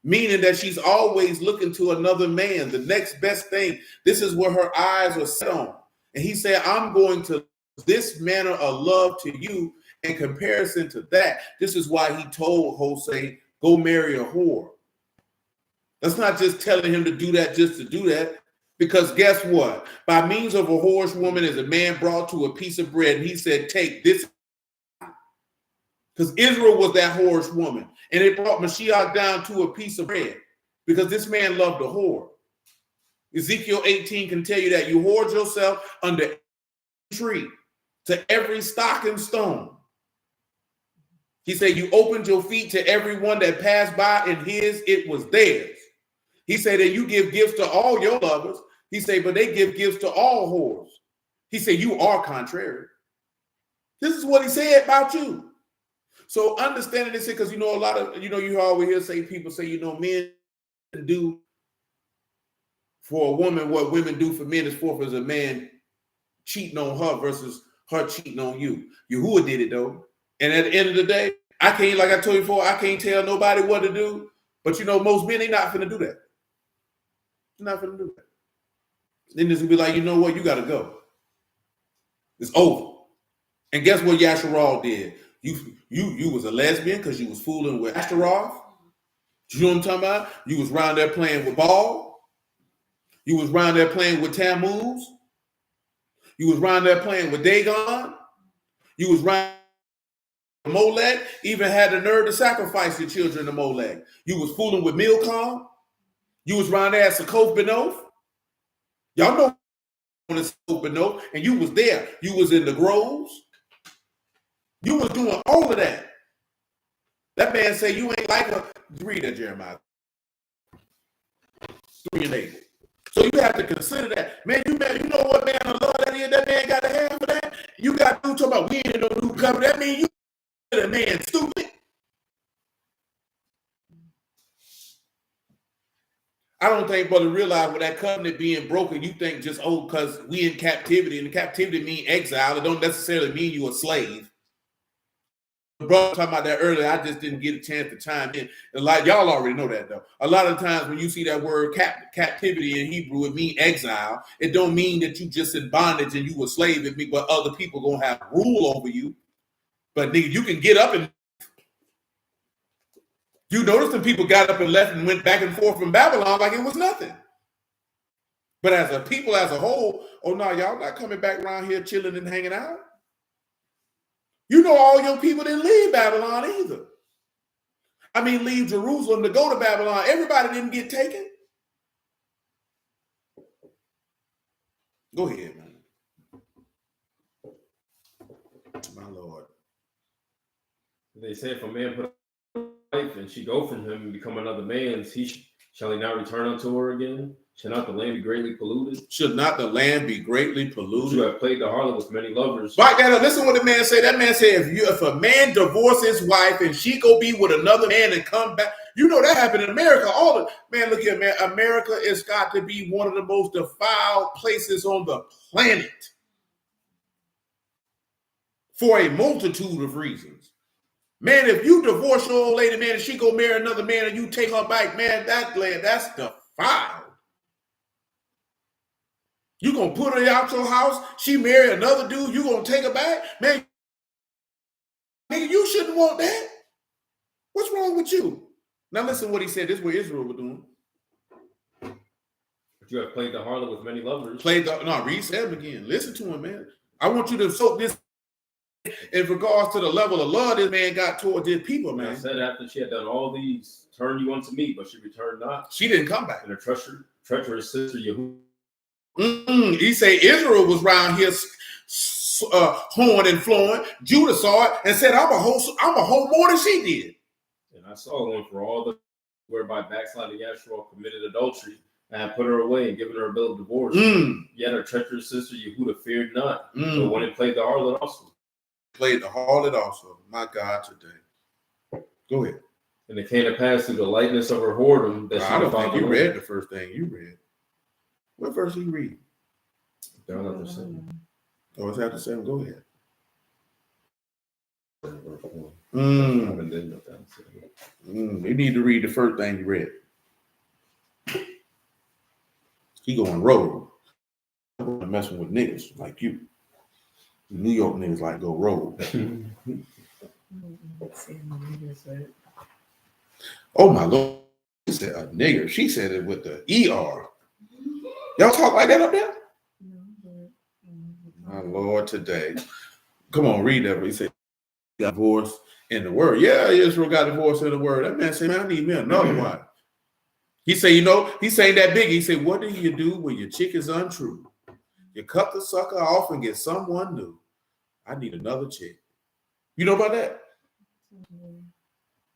Meaning that she's always looking to another man, the next best thing. This is where her eyes are set on. And he said, I'm going to this manner of love to you in comparison to that. This is why he told Jose, go marry a whore. That's not just telling him to do that just to do that. Because guess what? By means of a whorish woman is a man brought to a piece of bread. And he said, take this. Because Israel was that whorish woman. And it brought Mashiach down to a piece of bread. Because this man loved a whore. Ezekiel 18 can tell you that you hoard yourself under every tree, to every stock and stone. He said, you opened your feet to everyone that passed by, and it was theirs. He said that you give gifts to all your lovers. He said, but they give gifts to all whores. He said, you are contrary. This is what he said about you. So understanding this, because a lot of, you always hear people say, men do for a woman what women do for men is for as a man cheating on her versus her cheating on you. Yahuwah did it though. And at the end of the day, I can't, like I told you before, I can't tell nobody what to do. But most men, they not finna do that. They're not finna do that. Then this will be like, you know what, you gotta go. It's over. And guess what Yasharal did? You was a lesbian because you was fooling with Ashtaroth. You know what I'm talking about? You was around there playing with Baal. You was around there playing with Tammuz. You was around there playing with Dagon. You was around Molech, even had the nerve to sacrifice your children to Molech. You was fooling with Milcom. You was around there at Succoth Benoth. Y'all know on the Succoth Benoth, and you was there. You was in the groves. You was doing all of that. That man say you ain't like her. Read that, Jeremiah. 3:8. So you have to consider that. Man, you know what man of love that is? That man got to have for that. You got to talk about we ain't in no new covenant. That means you a man stupid. I don't think, brother, realize with that covenant being broken, you think just, because we in captivity, and captivity mean exile. It don't necessarily mean you a slave. The brother talking about that earlier, I just didn't get a chance to chime in. Like y'all already know that though. A lot of times when you see that word captivity in Hebrew, it means exile. It don't mean that you just in bondage and you a slave. It mean, but other people gonna have rule over you. But nigga, you can get up and you notice the people got up and left and went back and forth from Babylon like it was nothing. But as a people as a whole, oh no, y'all not coming back around here chilling and hanging out. All your people didn't leave Babylon either. I mean, leave Jerusalem to go to Babylon. Everybody didn't get taken. Go ahead, man. My Lord. They say if a man put wife, and she go from him and become another man's, shall he not return unto her again? Shall not the land be greatly polluted? Should not the land be greatly You polluted? have played the harlot with many lovers. Right, now listen what the man said. That man said, if a man divorces his wife and she go be with another man and come back, you know that happened in America. Man, look here, man. America has got to be one of the most defiled places on the planet for a multitude of reasons. Man, if you divorce your old lady, man, and she go marry another man and you take her back, man, that's defiled. You gonna put her out your house, she marry another dude, you gonna take her back? Man, nigga, you shouldn't want that. What's wrong with you? Now listen what he said. This is what Israel was doing. But you have played the harlot with many lovers. Read 7 again. Listen to him, man. I want you to soak this in regards to the level of love this man got towards his people, man. I said after she had done all these, turn you unto me, but she returned not. She didn't come back. And her treacherous sister Yehuda. He say Israel was around here horn and flowing. Judah saw it and said, I'm a whole more than she did. And I saw one for all the whereby backsliding Yashua committed adultery and had put her away and given her a bill of divorce. Yet her treacherous sister Yehuda feared not, but when it played the harlot also. Played the harlot also. My God, today. Go ahead. And it came to pass through the lightness of her whoredom that she I don't think you read the first thing you read. What verse you read? Down at the 7. Oh, it's after 7. Go ahead. You need to read the first thing you read. He going rogue. I'm messing with niggas like you. New York niggas like go rogue. Oh my Lord. She said a nigger. She said it with the ER. Y'all talk like that up there? My Lord, today. Come on, read that. He said, divorce in the word. Yeah, Israel got divorced in the word. That man said, man, I need me another one. He said, he's saying that big. He said, what do you do when your chick is untrue? You cut the sucker off and get someone new. I need another chick. You know about that?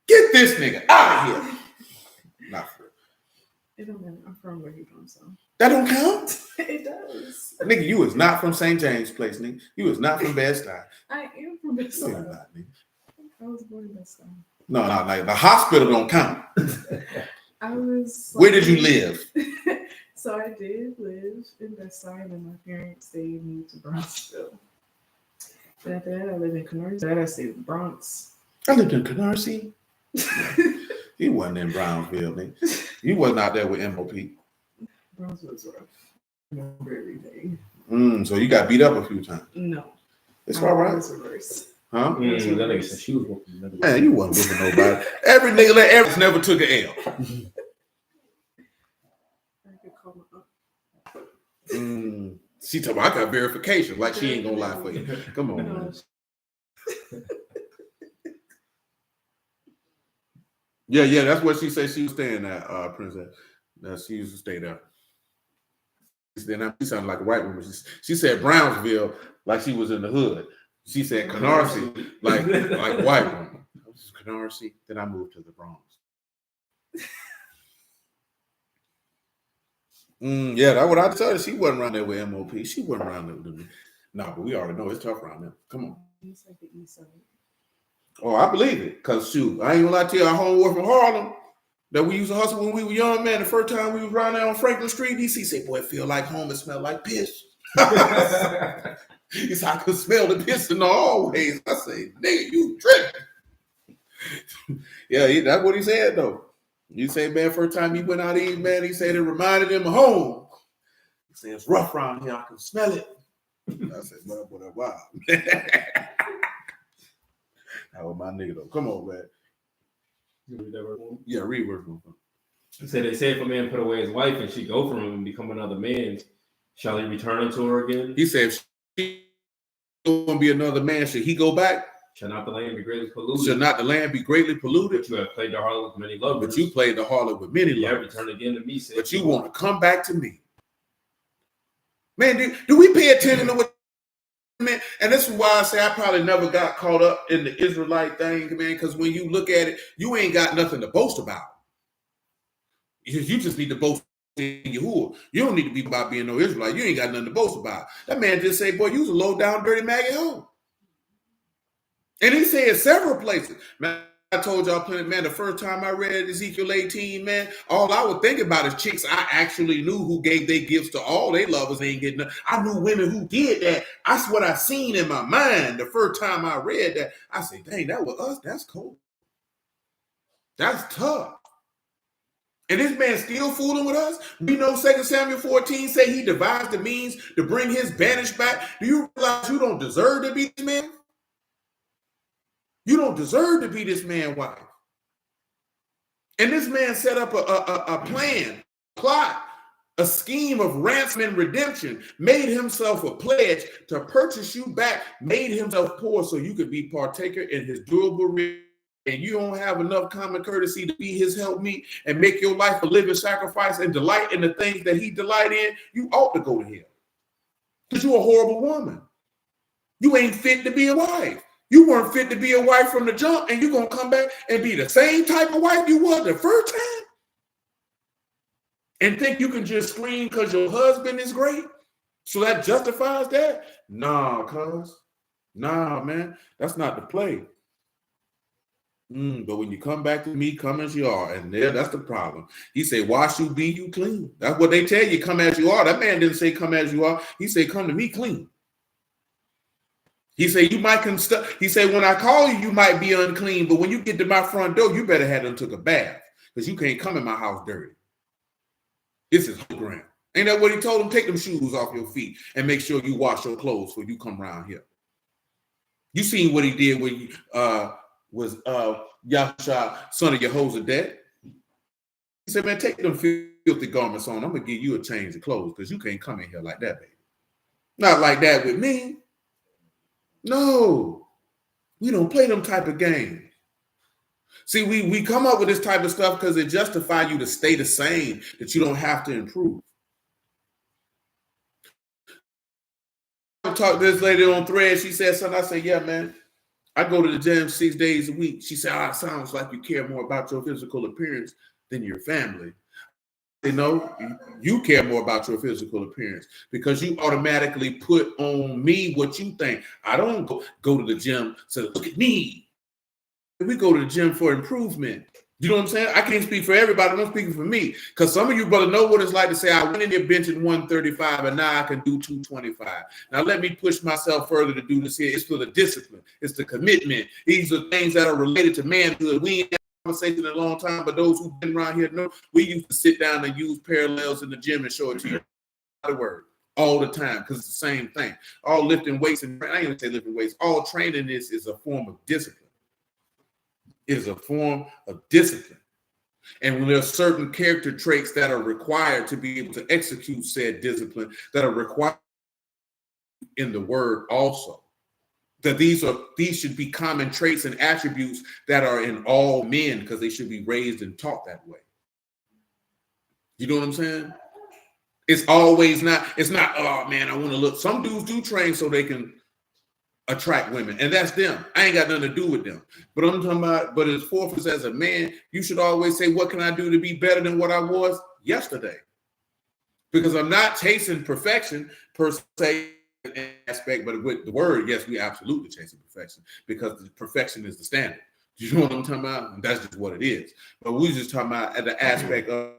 Get this nigga out of here. Not for real. It don't matter. I'm from where he comes from. That don't count? It does. Nigga, you was not from St. James Place, nigga. You was not from Bed-Stuy. I am from Bed-Stuy. No, you're not, nigga. I was born in Bed-Stuy. No, like the hospital don't count. I was. Where did you live? So I did live in Bed-Stuy, and then my parents, they moved to Bronxville. And after that, I lived in Canarsie. That I stayed in the Bronx. I lived in Canarsie. He wasn't in Brownsville, nigga. You wasn't out there with MOP. Bronxville was rough. I remember everything. So you got beat up a few times. No. It's all right. It was reverse. Huh? That nigga said she was whooping. Man, you wasn't whooping nobody. Every nigga that ever never took an L. I could call my aunt. She told me I got verification. Like she ain't gonna lie for you. Come on, man. Yeah, that's what she said she was staying at, Princess. She used to stay there. Then she sounded like a white woman. She said Brownsville like she was in the hood. She said Canarsie like white woman. I was in Canarsie, then I moved to the Bronx. Yeah, that's what I tell her. She wasn't around there with MOP. She wasn't around there with me. No, but we already know it's tough around there. Come on. It's like the east side. Oh, I believe it. Because, shoot, I ain't gonna lie to you, our homeboy from Harlem that we used to hustle when we were young, man, the first time we was around there on Franklin Street, DC said, boy, it feel like home and smell like piss. He said, I could smell the piss in the hallways. I say, nigga, you tripping. Yeah, that's what he said, though. You say, man, first time he went out to eat, man, he said it reminded him of home. He said, it's rough around here. I can smell it. I said, well, wow. That was my nigga, though. Come on, man. You read that word? Yeah, read verse 1. He said, they say if a man put away his wife and she go from him and become another man, shall he return unto her again? He said, if she going to be another man, should he go back? Shall not the land be greatly polluted? Should not the land be greatly polluted? But you have played the harlot with many lovers. But you played the harlot with many Yeah, lovers. return again to me. But you want to come back to me. Man, do we pay attention to what man? And And this is why I say I probably never got caught up in the Israelite thing, man, because when you look at it, you ain't got nothing to boast about. You just need to boast in Yahuwah. You don't need to be about being no Israelite. You ain't got nothing to boast about. That man just say, boy, you was a low down, dirty maggot hoe. And he said several places. Man, I told y'all plenty, man, the first time I read Ezekiel 18, man, all I would think about is chicks I actually knew who gave their gifts to all their lovers ain't getting nothing. I knew women who did that. That's what I seen in my mind the first time I read that. I said, dang, that was us. That's cool. That's tough. And this man still fooling with us? We know 2 Samuel 14 say he devised the means to bring his banished back. Do you realize you don't deserve to be this man? You don't deserve to be this man's wife. And this man set up a plan, plot, a scheme of ransom and redemption, made himself a pledge to purchase you back, made himself poor so you could be partaker in his durable riches. And you don't have enough common courtesy to be his helpmeet and make your life a living sacrifice and delight in the things that he delight in, you ought to go to hell. Because you're a horrible woman. You ain't fit to be a wife. You weren't fit to be a wife from the jump, and you're going to come back and be the same type of wife you were the first time? And think you can just scream because your husband is great? So that justifies that? Nah, cuz. Nah, man. That's not the play. But when you come back to me, come as you are. And there, that's the problem. He said, wash you, be you clean. That's what they tell you, come as you are. That man didn't say come as you are. He said, come to me clean. He said, you might he said, when I call you, you might be unclean. But when you get to my front door, you better have them took a bath. Because you can't come in my house dirty. This is whole ground. Ain't that what he told him? Take them shoes off your feet and make sure you wash your clothes before you come around here. You seen what he did when you was Yahshua, son of Jehozadak. He said, man, take them filthy garments on. I'm going to give you a change of clothes because you can't come in here like that, baby. Not like that with me. No. We don't play them type of games. See, we come up with this type of stuff because it justifies you to stay the same, that you don't have to improve. I talked to this lady on Thread. She said something. I said, yeah, man. I go to the gym 6 days a week. She said, it sounds like you care more about your physical appearance than your family. You know, you care more about your physical appearance because you automatically put on me what you think. I don't go to the gym so look at me. We go to the gym for improvement. You know what I'm saying? I can't speak for everybody. I'm speaking for me because some of you brother know what it's like to say, I went in there benching 135 and now I can do 225. Now let me push myself further to do this here. It's for the discipline. It's the commitment. These are things that are related to manhood. We ain't had a conversation in a long time, but those who've been around here know we used to sit down and use parallels in the gym and show it to you. The word all the time because it's the same thing. All lifting weights, and I ain't gonna say lifting weights, all training is a form of discipline. Is a form of discipline. And when there are certain character traits that are required to be able to execute said discipline that are required in the word also, that these should be common traits and attributes that are in all men because they should be raised and taught that way. You know what I'm saying? It's not, oh man, I want to look. Some dudes do train so they can attract women, and that's them. I ain't got nothing to do with them. But I'm talking about, but as forth as a man, you should always say, what can I do to be better than what I was yesterday? Because I'm not chasing perfection per se aspect, but with the word, yes, we absolutely chasing perfection because the perfection is the standard. You know what I'm talking about? And that's just what it is. But we just talking about at the aspect of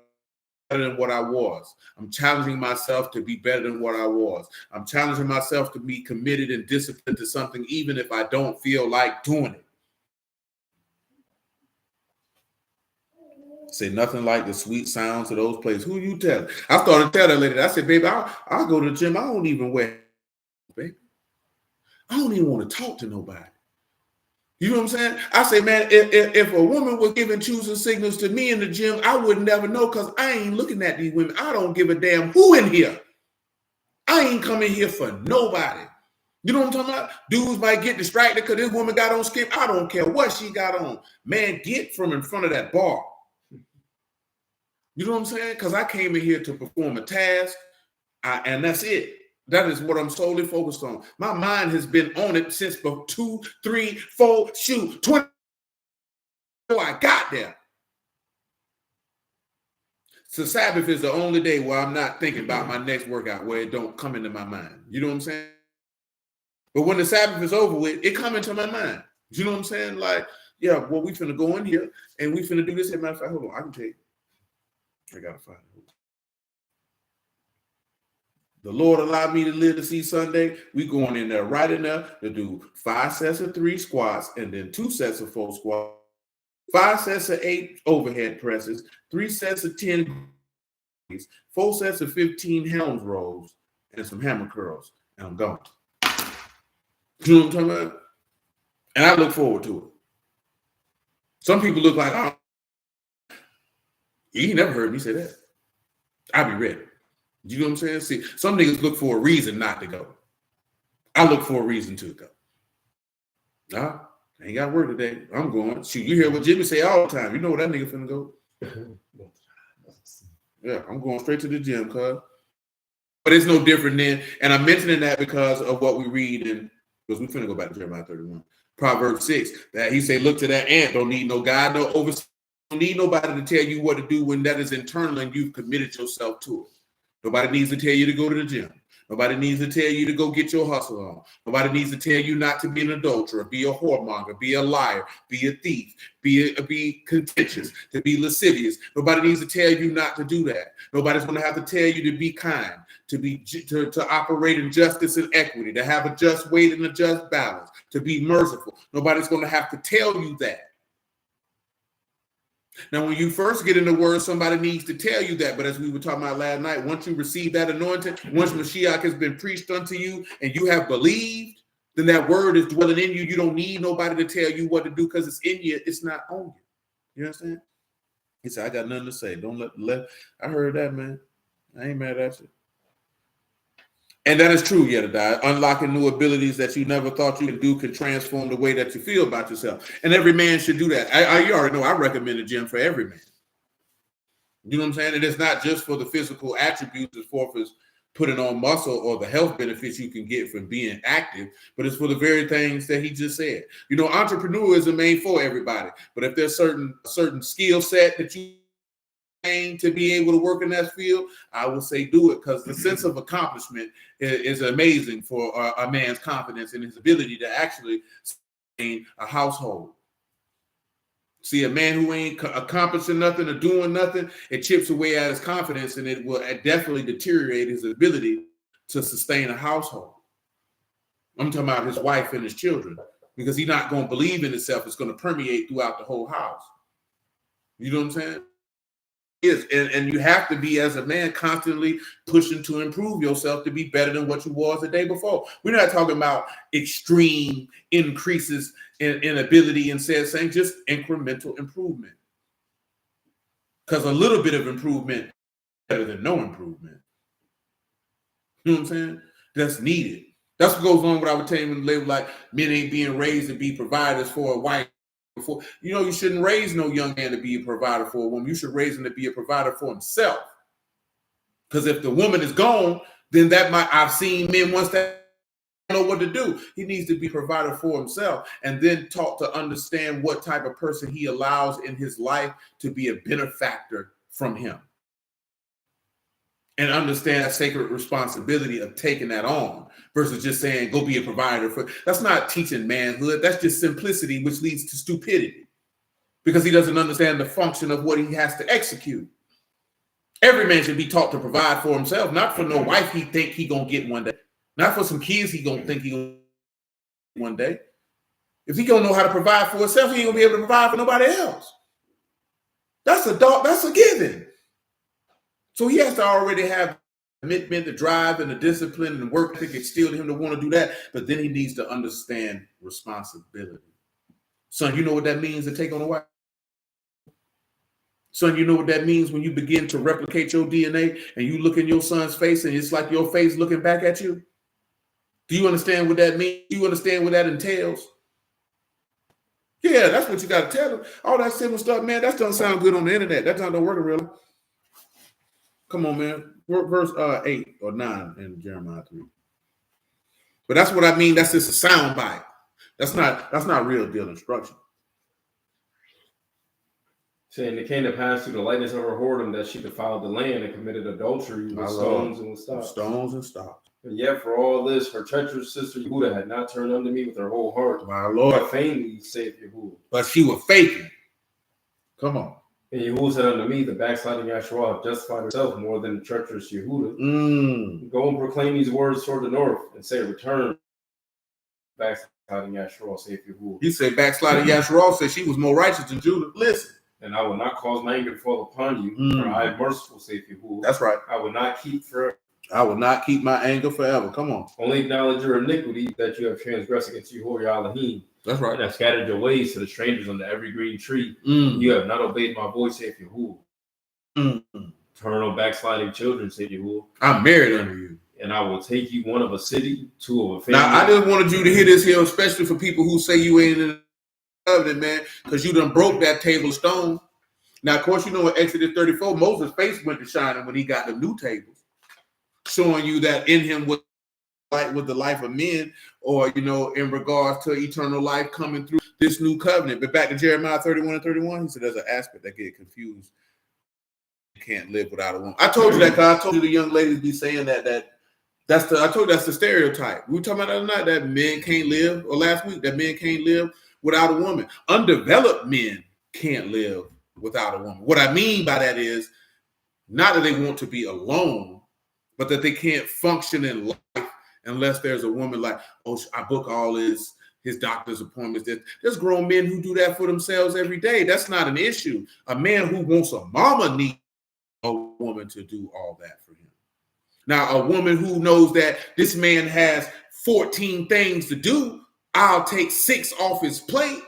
better than what I was. I'm challenging myself to be better than what I was. I'm challenging myself to be committed and disciplined to something, even if I don't feel like doing it. Say nothing like the sweet sounds of those places. Who you tell? I started telling that lady, I said, baby, I'll go to the gym. I don't even wear, baby. I don't even want to talk to nobody. You know what I'm saying? I say, man, if a woman was giving choosing signals to me in the gym, I would never know because I ain't looking at these women. I don't give a damn who in here. I ain't coming here for nobody. You know what I'm talking about? Dudes might get distracted because this woman got on skin. I don't care what she got on. Man, get from in front of that bar. You know what I'm saying? Because I came in here to perform a task, and that's it. That is what I'm solely focused on. My mind has been on it since 2, 3, 4, 20. I got there. So Sabbath is the only day where I'm not thinking about my next workout, where it don't come into my mind. You know what I'm saying? But when the Sabbath is over with, it come into my mind. You know what I'm saying? Like, yeah, well, we finna go in here and we finna do this. As a matter of fact, hold on, I can tell you. I gotta find it. The Lord allowed me to live to see Sunday. We going in there right in there to do 5 sets of 3 squats and then 2 sets of 4 squats, 5 sets of 8 overhead presses, 3 sets of 10, 4 sets of 15 Helms rolls, and some hammer curls, and I'm gone. You know what I'm talking about? And I look forward to it. Some people look like, oh, you never heard me say that. I'll be ready. You know what I'm saying? See, some niggas look for a reason not to go. I look for a reason to go. Nah, I ain't got work today. I'm going. Shoot, you hear what Jimmy say all the time. You know where that nigga finna go. Yeah, I'm going straight to the gym, cuz. But it's no different than, and I'm mentioning that because of what we read in, because we finna go back to Jeremiah 31. Proverbs 6, that he say, look to that ant, don't need no God, no overseer, don't need nobody to tell you what to do when that is internal and you've committed yourself to it. Nobody needs to tell you to go to the gym. Nobody needs to tell you to go get your hustle on. Nobody needs to tell you not to be an adulterer, be a whoremonger, be a liar, be a thief, be contentious, to be lascivious. Nobody needs to tell you not to do that. Nobody's going to have to tell you to be kind, to operate in justice and equity, to have a just weight and a just balance, to be merciful. Nobody's going to have to tell you that. Now, when you first get in the word, somebody needs to tell you that. But as we were talking about last night, once you receive that anointing, once Mashiach has been preached unto you and you have believed, then that word is dwelling in you. You don't need nobody to tell you what to do because it's in you. It's not on you. You understand? He said, I got nothing to say. Don't let I heard that, man. I ain't mad at you. And that is true, Yedadiah. Unlocking new abilities that you never thought you could do can transform the way that you feel about yourself. And every man should do that. You already know I recommend a gym for every man. You know what I'm saying? And it's not just for the physical attributes as far as putting on muscle or the health benefits you can get from being active, but it's for the very things that he just said. You know, entrepreneurism ain't for everybody. But if there's certain skill set that you to be able to work in that field, I would say do it, because the sense of accomplishment is amazing for a man's confidence in his ability to actually sustain a household. See, a man who ain't accomplishing nothing or doing nothing, it chips away at his confidence, and it will definitely deteriorate his ability to sustain a household. I'm talking about his wife and his children, because he's not going to believe in himself. It's going to permeate throughout the whole house. You know what I'm saying? And you have to be, as a man, constantly pushing to improve yourself to be better than what you was the day before. We're not talking about extreme increases in ability and saying just incremental improvement. Because a little bit of improvement is better than no improvement. You know what I'm saying? That's needed. That's what goes on with our telling label, like men ain't being raised to be providers for a wife. Before, you know, you shouldn't raise no young man to be a provider for a woman. You should raise him to be a provider for himself. Because if the woman is gone, then I've seen men once that don't know what to do. He needs to be a provider for himself, and then taught to understand what type of person he allows in his life to be a benefactor from him. And understand that sacred responsibility of taking that on versus just saying, go be a provider for. That's not teaching manhood. That's just simplicity, which leads to stupidity, because he doesn't understand the function of what he has to execute. Every man should be taught to provide for himself, not for no wife he think he gonna get one day, not for some kids he gonna think he gonna get one day. If he don't know how to provide for himself, he ain't gonna be able to provide for nobody else. That's a given. So he has to already have commitment, the drive, and the discipline and the work ethic instilled in him to want to do that. But then he needs to understand responsibility. Son, you know what that means to take on a wife? Son, you know what that means when you begin to replicate your DNA and you look in your son's face and it's like your face looking back at you? Do you understand what that means? Do you understand what that entails? Yeah, that's what you got to tell them. All that simple stuff, man, that doesn't sound good on the internet. That don't work in real life. Come on, man. Verse 8 or 9 in Jeremiah 3. But that's what I mean. That's just a sound bite. That's not real deal instruction. Saying it came to pass through the lightness of her whoredom that she defiled the land and committed adultery with stones and with stocks. Stones and stocks. And yet for all this, her treacherous sister Yehuda had not turned unto me with her whole heart. My Lord. But vainly, saith Yehuda. But she was faking. Come on. And Yehuda said unto me, the backsliding Yashua have justified herself more than the treacherous Yehuda. Go and proclaim these words toward the north and say, return, backsliding Yashua, saith Yehuda. He said, backsliding Yashua said she was more righteous than Judah. Listen. And I will not cause my anger to fall upon you, for I am merciful, saith Yehuda. That's right. I will not keep forever. I will not keep my anger forever. Come on. Only acknowledge your iniquity that you have transgressed against Yehoah your Elohim. That's right. And have scattered your ways to the strangers under every green tree. You have not obeyed my voice, saith Yehoah. Turn on backsliding children, saith Yehoah. I'm married under you. And I will take you one of a city, two of a family. Now, I just wanted you to hear this here, especially for people who say you ain't in the covenant, man, because you done broke that table of stone. Now, of course, you know in Exodus 34, Moses' face went to shining when he got the new tables, showing you that in him was the life of men, or, you know, in regards to eternal life coming through this new covenant. But back to Jeremiah 31 and 31, he said there's an aspect that get confused. You can't live without a woman. I told you that because I told you the young ladies be saying I told you that's the stereotype. We were talking about the other night that men can't live, or last week, that men can't live without a woman. Undeveloped men can't live without a woman. What I mean by that is not that they want to be alone, but that they can't function in life unless there's a woman. Like, oh, I book all his doctor's appointments. There's grown men who do that for themselves every day. That's not an issue. A man who wants a mama needs a woman to do all that for him. Now, a woman who knows that this man has 14 things to do, I'll take 6 off his plate.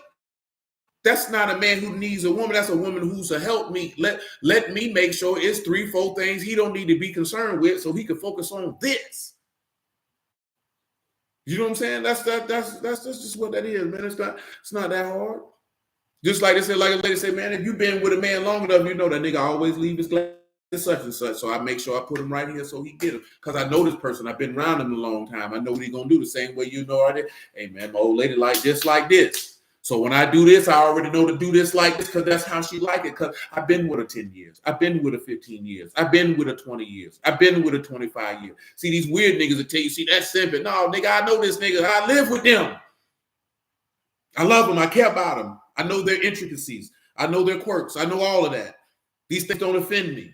That's not a man who needs a woman. That's a woman who's a help me. Let me make sure it's 3-4 things he don't need to be concerned with, so he can focus on this. You know what I'm saying? That's just what that is, man. It's not that hard. Just like they said, like a lady said, man, if you've been with a man long enough, you know that nigga always leave his glass such and such. So I make sure I put him right here so he get him. Because I know this person. I've been around him a long time. I know what he's gonna do the same way you know already. Hey man, my old lady like this. So when I do this, I already know to do this like this because that's how she like it. Because I've been with her 10 years. I've been with her 15 years. I've been with her 20 years. I've been with her 25 years. See, these weird niggas that tell you, see, that's simple. No, nigga, I know this nigga. I live with them. I love them. I care about them. I know their intricacies. I know their quirks. I know all of that. These things don't offend me.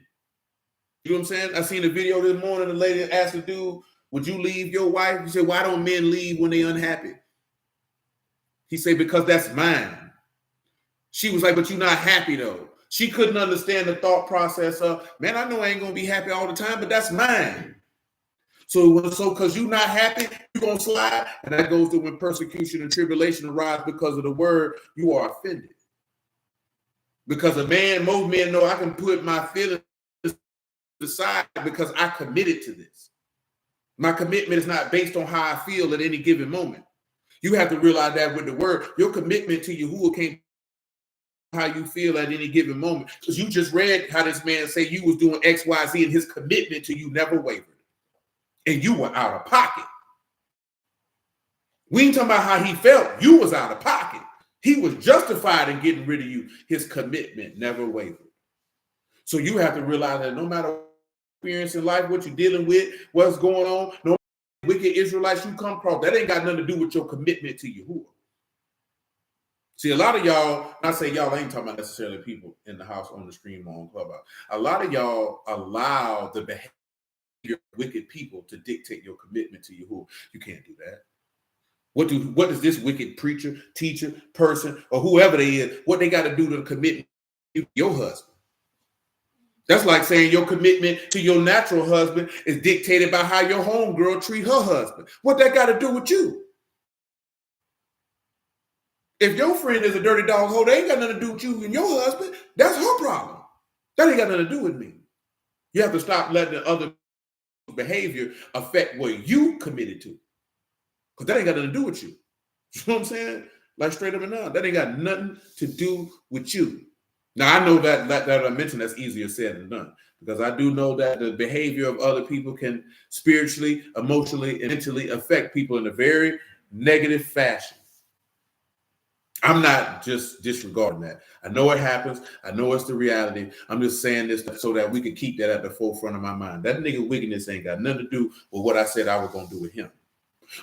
You know what I'm saying? I seen a video this morning. The lady asked the dude, would you leave your wife? He said, why don't men leave when they're unhappy? He said, because that's mine. She was like, but you're not happy though. She couldn't understand the thought process of, man, I know I ain't going to be happy all the time, but that's mine. So because you're not happy, you're going to slide. And that goes to when persecution and tribulation arise because of the word, you are offended. Because most men know I can put my feelings aside because I committed to this. My commitment is not based on how I feel at any given moment. You have to realize that with the word, your commitment to Yahuwah can't how you feel at any given moment. Because you just read how this man say you was doing X, Y, Z, and his commitment to you never wavered. And you were out of pocket. We ain't talking about how he felt. You was out of pocket. He was justified in getting rid of you. His commitment never wavered. So you have to realize that no matter what experience in life, what you're dealing with, what's going on, no wicked Israelites you come across, that ain't got nothing to do with your commitment to Yahuwah. See, a lot of y'all, I say y'all, I ain't talking about necessarily people in the house, on the stream, or on Clubhouse. A lot of y'all allow the behavior of wicked people to dictate your commitment to Yahuwah. You can't do that. What does this wicked preacher, teacher, person, or whoever they is, what they got to do to commit to your husband? That's like saying your commitment to your natural husband is dictated by how your homegirl treat her husband. What that got to do with you? If your friend is a dirty dog hole, they ain't got nothing to do with you and your husband. That's her problem. That ain't got nothing to do with me. You have to stop letting the other behavior affect what you committed to. Because that ain't got nothing to do with you. You know what I'm saying? Like straight up and down. That ain't got nothing to do with you. Now, I know that I mentioned that's easier said than done. because I do know that the behavior of other people can spiritually, emotionally, and mentally affect people in a very negative fashion. I'm not just disregarding that. I know it happens. I know it's the reality. I'm just saying this so that we can keep that at the forefront of my mind. That nigga wickedness ain't got nothing to do with what I said I was going to do with him.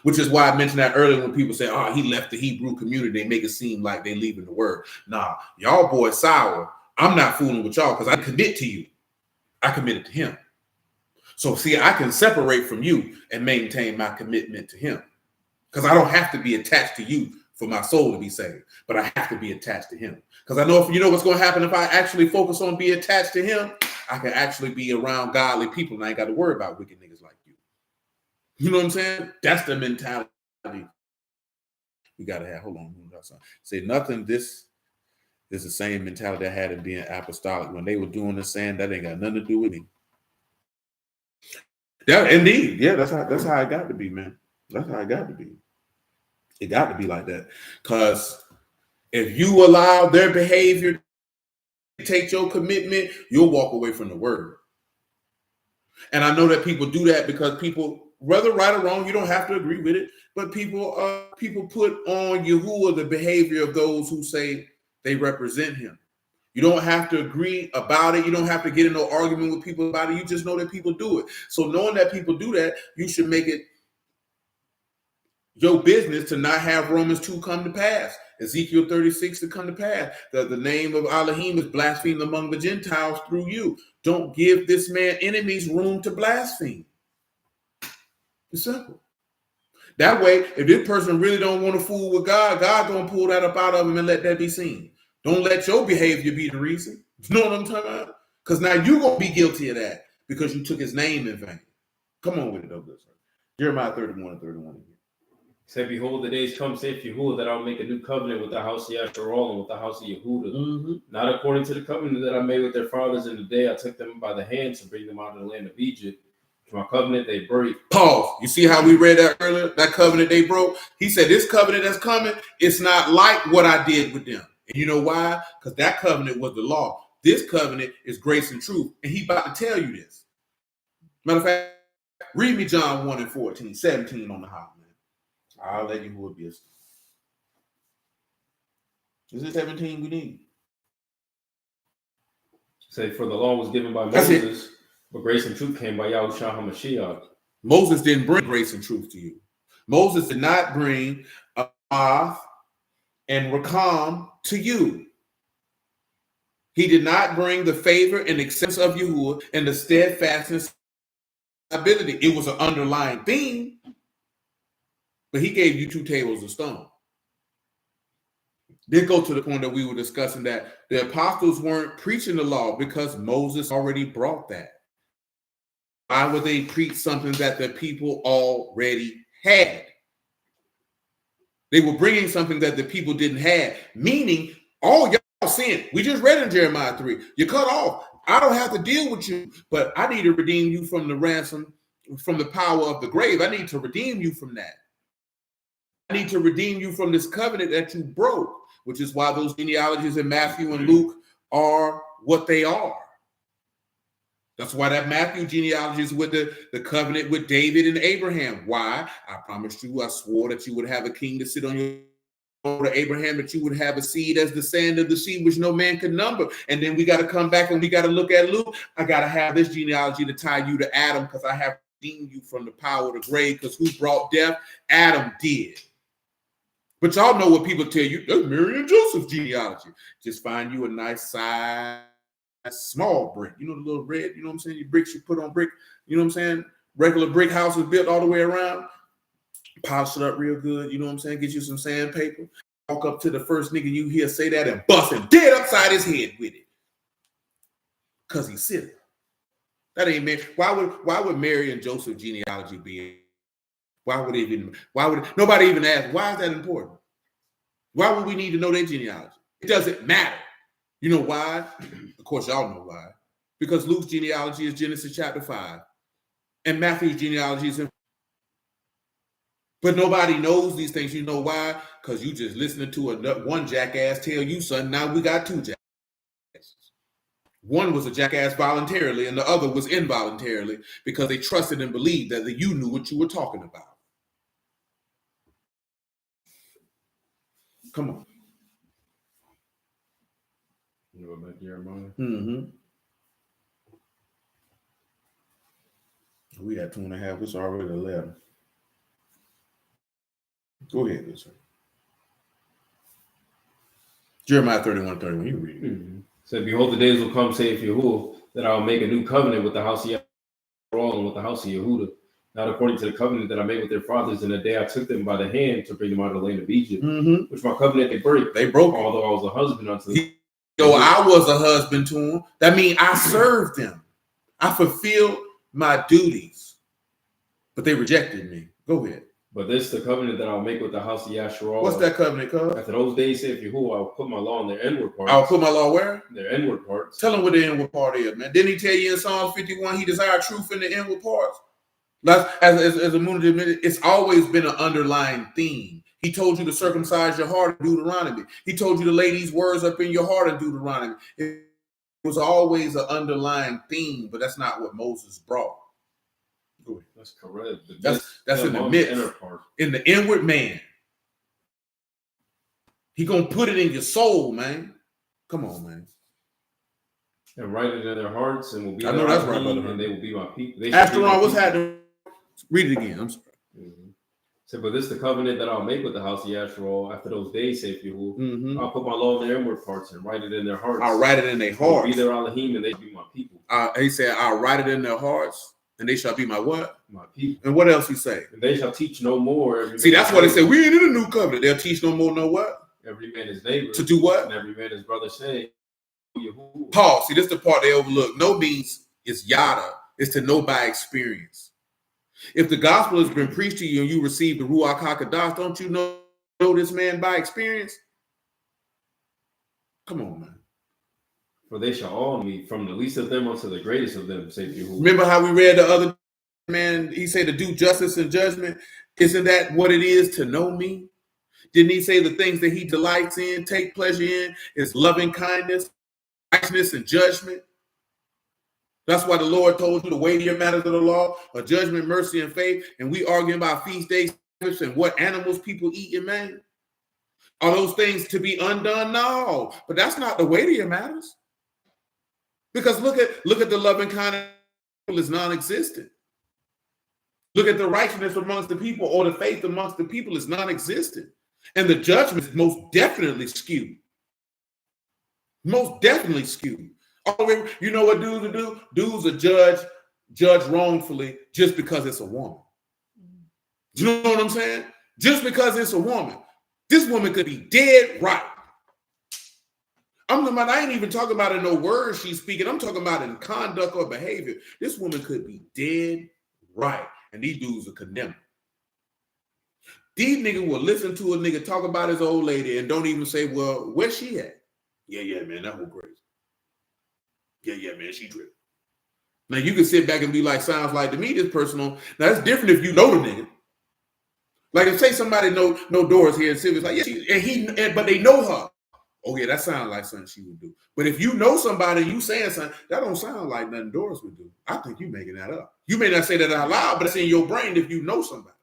Which is why I mentioned that earlier when people say, oh, he left the Hebrew community. They make it seem like they leaving the word. Nah, y'all boys sour. I'm not fooling with y'all because I commit to you. I committed to him. So see, I can separate from you and maintain my commitment to him because I don't have to be attached to you for my soul to be saved, but I have to be attached to him. Because I know if you know what's going to happen if I actually focus on being attached to him, I can actually be around godly people and I ain't got to worry about wicked niggas like you. You know what I'm saying? That's the mentality we got to have. Hold on. Say nothing. This is the same mentality I had in being apostolic. When they were doing this, saying that ain't got nothing to do with me. Yeah, indeed. Yeah, that's how it got to be, man. That's how it got to be. It got to be like that. Because if you allow their behavior to take your commitment, you'll walk away from the word. And I know that people do that because people, whether right or wrong, you don't have to agree with it, but people put on Yahuwah the behavior of those who say they represent him. You don't have to agree about it. You don't have to get in no argument with people about it. You just know that people do it. So knowing that people do that, you should make it your business to not have Romans 2 come to pass, Ezekiel 36 to come to pass. The name of Elohim is blasphemed among the Gentiles through you. Don't give this man enemies room to blaspheme. It's simple. That way, if this person really don't want to fool with God, God gonna pull that up out of him and let that be seen. Don't let your behavior be the reason. You know what I'm talking about? Because now you're gonna be guilty of that because you took his name in vain. Come on with it, though, good sir. Jeremiah 31 and 31. Say, behold, the days come, saith Yahuwah, that I'll make a new covenant with the house of Yasharal and with the house of Yehuda. Not according to the covenant that I made with their fathers in the day I took them by the hand to bring them out of the land of Egypt. To my covenant they break. Pause. You see how we read that earlier? That covenant they broke? He said, this covenant that's coming, it's not like what I did with them. And you know why? Because that covenant was the law. This covenant is grace and truth. And he about to tell you this. Matter of fact, read me John 1 and 14, 17 on the hot, man. I'll let you who it is. Is it 17 we need? Say, for the law was given by That's Moses, but grace and truth came by Yahushua HaMashiach. Moses didn't bring grace and truth to you. Moses did not bring Amath and Rakam to you. He did not bring the favor and acceptance of Yahuwah and the steadfastness ability. It was an underlying theme, but he gave you 2 tables of stone. Then go to the point that we were discussing that the apostles weren't preaching the law because Moses already brought that. Why would they preach something that the people already had? They were bringing something that the people didn't have, meaning all y'all sin. We just read in Jeremiah 3. You're cut off. I don't have to deal with you, but I need to redeem you from the ransom, from the power of the grave. I need to redeem you from that. I need to redeem you from this covenant that you broke, which is why those genealogies in Matthew and Luke are what they are. That's why that Matthew genealogy is with the covenant with David and Abraham. Why? I promised you, I swore that you would have a king to sit on your throne, to Abraham, that you would have a seed as the sand of the sea, which no man can number. And then we got to come back and we got to look at Luke. I got to have this genealogy to tie you to Adam because I have redeemed you from the power of the grave, because who brought death? Adam did. But y'all know what people tell you. That's Mary and Joseph's genealogy. Just find you a nice size, a small brick. You know the little red, you know what I'm saying? Your bricks you put on brick, you know what I'm saying? Regular brick houses built all the way around. Polish it up real good, you know what I'm saying? Get you some sandpaper. Walk up to the first nigga you hear say that and bust him dead upside his head with it. Because he's silly. That ain't Mary. Why would Mary and Joseph genealogy be? Why would nobody even ask, why is that important? Why would we need to know their genealogy? It doesn't matter. You know why? Of course, y'all know why. Because Luke's genealogy is Genesis chapter 5. And Matthew's genealogy is in. But nobody knows these things. You know why? Because you just listening to one jackass tell you something. Now we got 2 jackasses. One was a jackass voluntarily, and the other was involuntarily because they trusted and believed that you knew what you were talking about. Come on. You know about Jeremiah? Mm-hmm. We had 2.5. It's already 11. Go ahead, listen. Jeremiah 31:31. You read it. Mm-hmm. Said, behold, the days will come, saith Yahuwah, that I will make a new covenant with the house of Yahweh and with the house of Yehuda, not according to the covenant that I made with their fathers in the day I took them by the hand to bring them out of the land of Egypt, which my covenant they break. They broke it. Although I was a husband unto them. I was a husband to them. That means I served them. I fulfilled my duties. But they rejected me. Go ahead. But this is the covenant that I'll make with the house of Yahshua. What's that covenant called? After those days, saith Yahuwah, I will put my law in their inward parts. I'll put my law where? Their inward parts. Tell them what the inward part is, man. Didn't he tell you in Psalm 51 he desired truth in the inward parts? As a moon admitted, it's always been an underlying theme. He told you to circumcise your heart in Deuteronomy. He told you to lay these words up in your heart in Deuteronomy. It was always an underlying theme, but that's not what Moses brought. Go ahead. That's correct. That's in the midst, in the inward man. He gonna put it in your soul, man. Come on, man. And write it in their hearts, and will be. I know that's right, brother. And they will be my people. After all, what's happening? Read it again. I'm sorry. Mm-hmm. So, but this is the covenant that I'll make with the house of Yahshua after those days, saith Yahuwah. I'll put my law in their inward parts and write it in their hearts. I'll write it in their hearts. Be their Elohim, and they be my people. He said, I'll write it in their hearts. And they shall be my what? My people. And what else he say? And they shall teach no more. See, that's why they say we ain't in a new covenant. They'll teach no more, no what? Every man his neighbor. To do what? And every man his brother saying, Paul, see, this is the part they overlook. No means it's yada. It's to know by experience. If the gospel has been preached to you and you receive the Ruach HaKodesh, don't you know this man by experience? Come on, man. For they shall all meet, from the least of them unto the greatest of them, say Yahuwah. Remember how we read the other man, he said to do justice and judgment? Isn't that what it is to know me? Didn't he say the things that he delights in, take pleasure in, is loving kindness, righteousness, and judgment? That's why the Lord told you the weightier matters of the law are judgment, mercy, and faith. And we arguing about feast days and what animals people eat in man. Are those things to be undone? No, but that's not the weightier matters. Because look at the loving kindness is non-existent. Look at the righteousness amongst the people, or the faith amongst the people is non-existent. And the judgment is most definitely skewed. Most definitely skewed. You know what dudes will do? Dudes are judge wrongfully just because it's a woman. You know what I'm saying? Just because it's a woman. This woman could be dead right. I ain't even talking about in no words she's speaking. I'm talking about in conduct or behavior. This woman could be dead right. And these dudes are condemned. These niggas will listen to a nigga talk about his old lady and don't even say, well, where's she at? Yeah, man, that whole crazy. Yeah, man, she tripping. Now you can sit back and be like, sounds like to me this person on. Now that's different if you know the nigga. Like if say somebody know Doris here in Civic, like yeah, but they know her. Oh yeah, that sounds like something she would do. But if you know somebody, you saying something that don't sound like nothing Doris would do. I think you making that up. You may not say that out loud, but it's in your brain if you know somebody.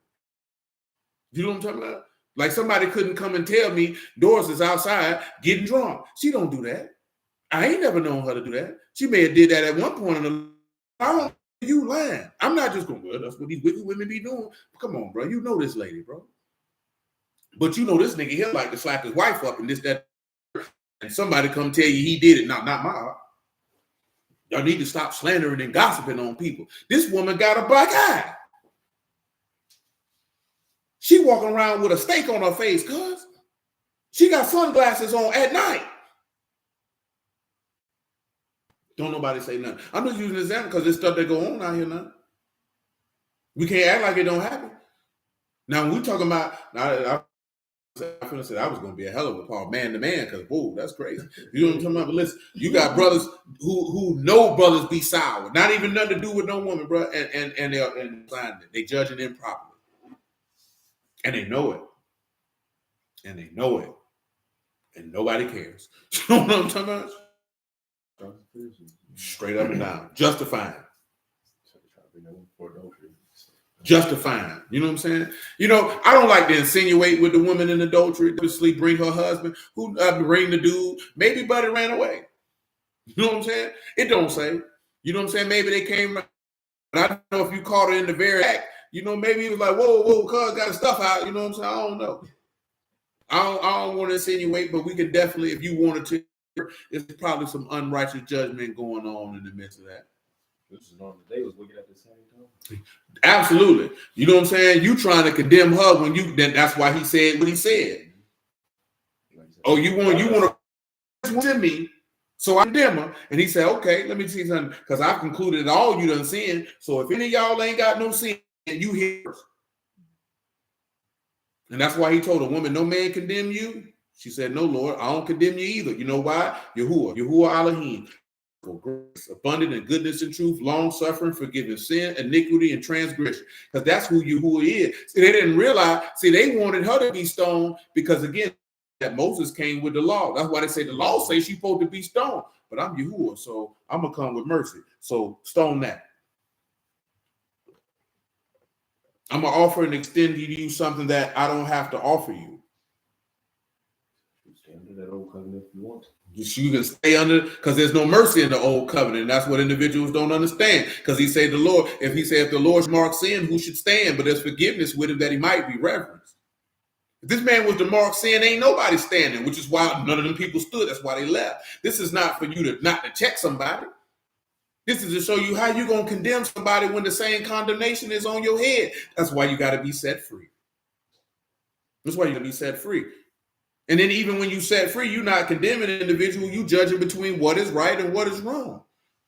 You know what I'm talking about? Like somebody couldn't come and tell me Doris is outside getting drunk. She don't do that. I ain't never known her to do that. She may have did that at one point in the. I don't. You lying. I'm not just going. Well, that's what these wicked women be doing. Come on, bro. You know this lady, bro. But you know this nigga here like to slap his wife up and this that. And somebody come tell you he did it. Not my. Y'all need to stop slandering and gossiping on people. This woman got a black eye. She walking around with a steak on her face, cuz. She got sunglasses on at night. Don't nobody say nothing. I'm just using an example because there's stuff that go on out here now. We can't act like it don't happen. Now, when we talking about, I said I was going to be a hell of a Paul, man to man, because, whoa, that's crazy. You know what I'm talking about? But listen, you got brothers who know brothers be sour. Not even nothing to do with no woman, bro. And they judging improperly. And they know it. And they know it. And nobody cares. You know what I'm talking about? Straight up and down. Justifying. Justifying. You know what I'm saying? You know, I don't like to insinuate with the woman in adultery to sleep, bring her husband, who bring the dude. Maybe Buddy ran away. You know what I'm saying? It don't say. You know what I'm saying? Maybe they came. But I don't know if you caught her in the very act. You know, maybe he was like, whoa, cuz got his stuff out. You know what I'm saying? I don't know. I don't want to insinuate, but we can definitely, if you wanted to, there's probably some unrighteous judgment going on in the midst of that. This is on the day was wicked at the same time. Absolutely. You know what I'm saying? You trying to condemn her when you, then that's why he said what he said. Oh, you want to condemn me, so I condemn her. And he said, okay, let me see something, because I concluded that all you done sin. So if any of y'all ain't got no sin, you here. And that's why he told a woman, no man condemn you. She said, no, Lord, I don't condemn you either. You know why? Yahuwah Elohim. For grace, abundant in goodness and truth, long suffering, forgiving sin, iniquity, and transgression. Because that's who Yahuwah is. See, they didn't realize, they wanted her to be stoned because, again, that Moses came with the law. That's why they say the law says she's supposed to be stoned. But I'm Yahuwah, so I'm going to come with mercy. So stone that. I'm going to offer and extend to you something that I don't have to offer you. Stay under that old covenant if you want to. You can stay under, because there's no mercy in the old covenant. And that's what individuals don't understand. Because he said if the Lord marks sin, who should stand? But there's forgiveness with him that he might be reverenced. If this man was to mark sin, ain't nobody standing, which is why none of them people stood. That's why they left. This is not for you to not to check somebody. This is to show you how you're going to condemn somebody when the same condemnation is on your head. That's why you got to be set free. That's why you got to be set free. And then even when you set free, you're not condemning an individual. You judging between what is right and what is wrong.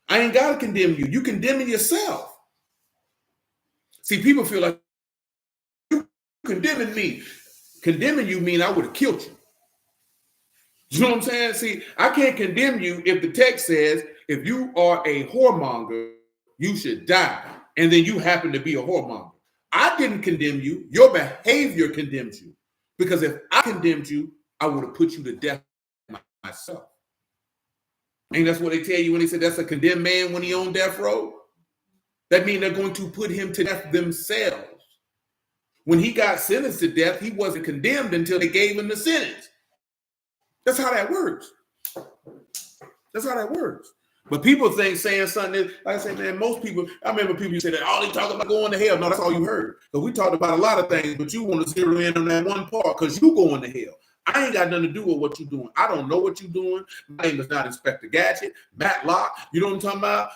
I ain't got to condemn you. You condemning yourself. See, people feel like you condemning me. Condemning you mean I would have killed you. You know what I'm saying? See, I can't condemn you if the text says, if you are a whoremonger, you should die. And then you happen to be a whoremonger. I didn't condemn you. Your behavior condemns you. Because if I condemned you, I would have put you to death myself. And that's what they tell you when they say that's a condemned man when he on death row. That means they're going to put him to death themselves. When he got sentenced to death, he wasn't condemned until they gave him the sentence. That's how that works. That's how that works. But people think saying something, like I say, man, most people, I remember people say that, all they talking about going to hell. No, that's all you heard. Because we talked about a lot of things, but you want to zero in on that one part because you going to hell. I ain't got nothing to do with what you're doing. I don't know what you're doing. My name is not Inspector Gadget, Matlock. You know what I'm talking about?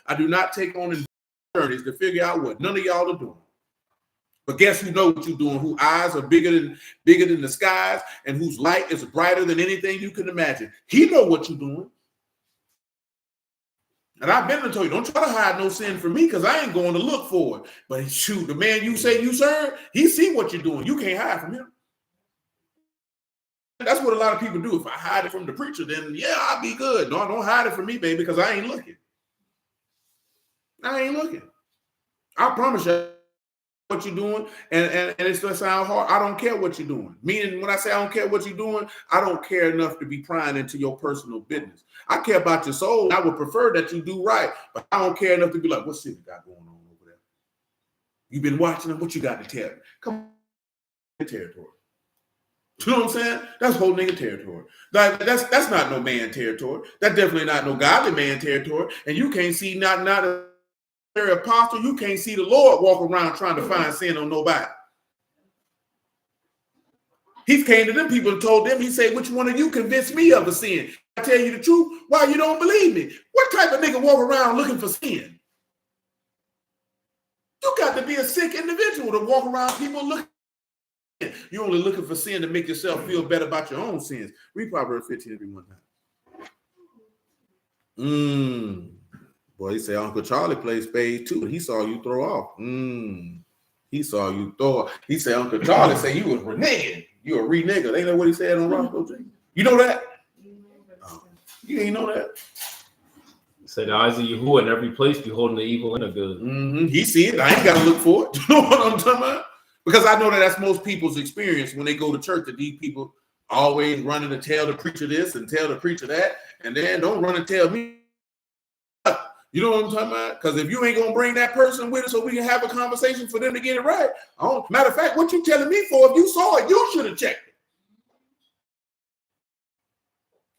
I do not take on journeys to figure out what none of y'all are doing. But guess who knows what you're doing? Whose eyes are bigger than the skies, and whose light is brighter than anything you can imagine. He know what you're doing. And I've been to tell you, don't try to hide no sin from me, because I ain't going to look for it. But shoot, the man you say you serve, he see what you're doing. You can't hide from him. That's what a lot of people do. If I hide it from the preacher, then yeah, I'll be good. No, don't hide it from me, baby, because I ain't looking. I ain't looking. I promise you what you're doing, and it's going to sound hard. I don't care what you're doing. Meaning, when I say I don't care what you're doing, I don't care enough to be prying into your personal business. I care about your soul. I would prefer that you do right, but I don't care enough to be like, what's this got going on over there? You've been watching them. What you got to tell me? Come on, territory. You know what I'm saying? That's whole nigga territory. That's not no man territory. That's definitely not no godly man territory. And you can't see not a apostle. You can't see the Lord walk around trying to find sin on nobody. He came to them people and told them, he said, which one of you convinced me of a sin? I tell you the truth. Why you don't believe me? What type of nigga walk around looking for sin? You got to be a sick individual to walk around people looking. You're only looking for sin to make yourself feel better about your own sins. Read Proverbs 15 every one time. Boy, he said Uncle Charlie plays spades too, and he saw you throw off. He saw you throw off. He said Uncle Charlie said you was reneging. You a renegger. Ain't that what he said on Roscoe J? You know that? Oh, you ain't know that? He said the eyes of Yahuwah in every place beholding the evil and the good. He see it. I ain't got to look for it. You know what I'm talking about? Because I know that's most people's experience when they go to church, that these people always running to tell the preacher this and tell the preacher that, and then don't run and tell me. You know what I'm talking about? Because if you ain't gonna bring that person with us so we can have a conversation for them to get it right. Matter of fact, what you telling me for? If you saw it, you should have checked it.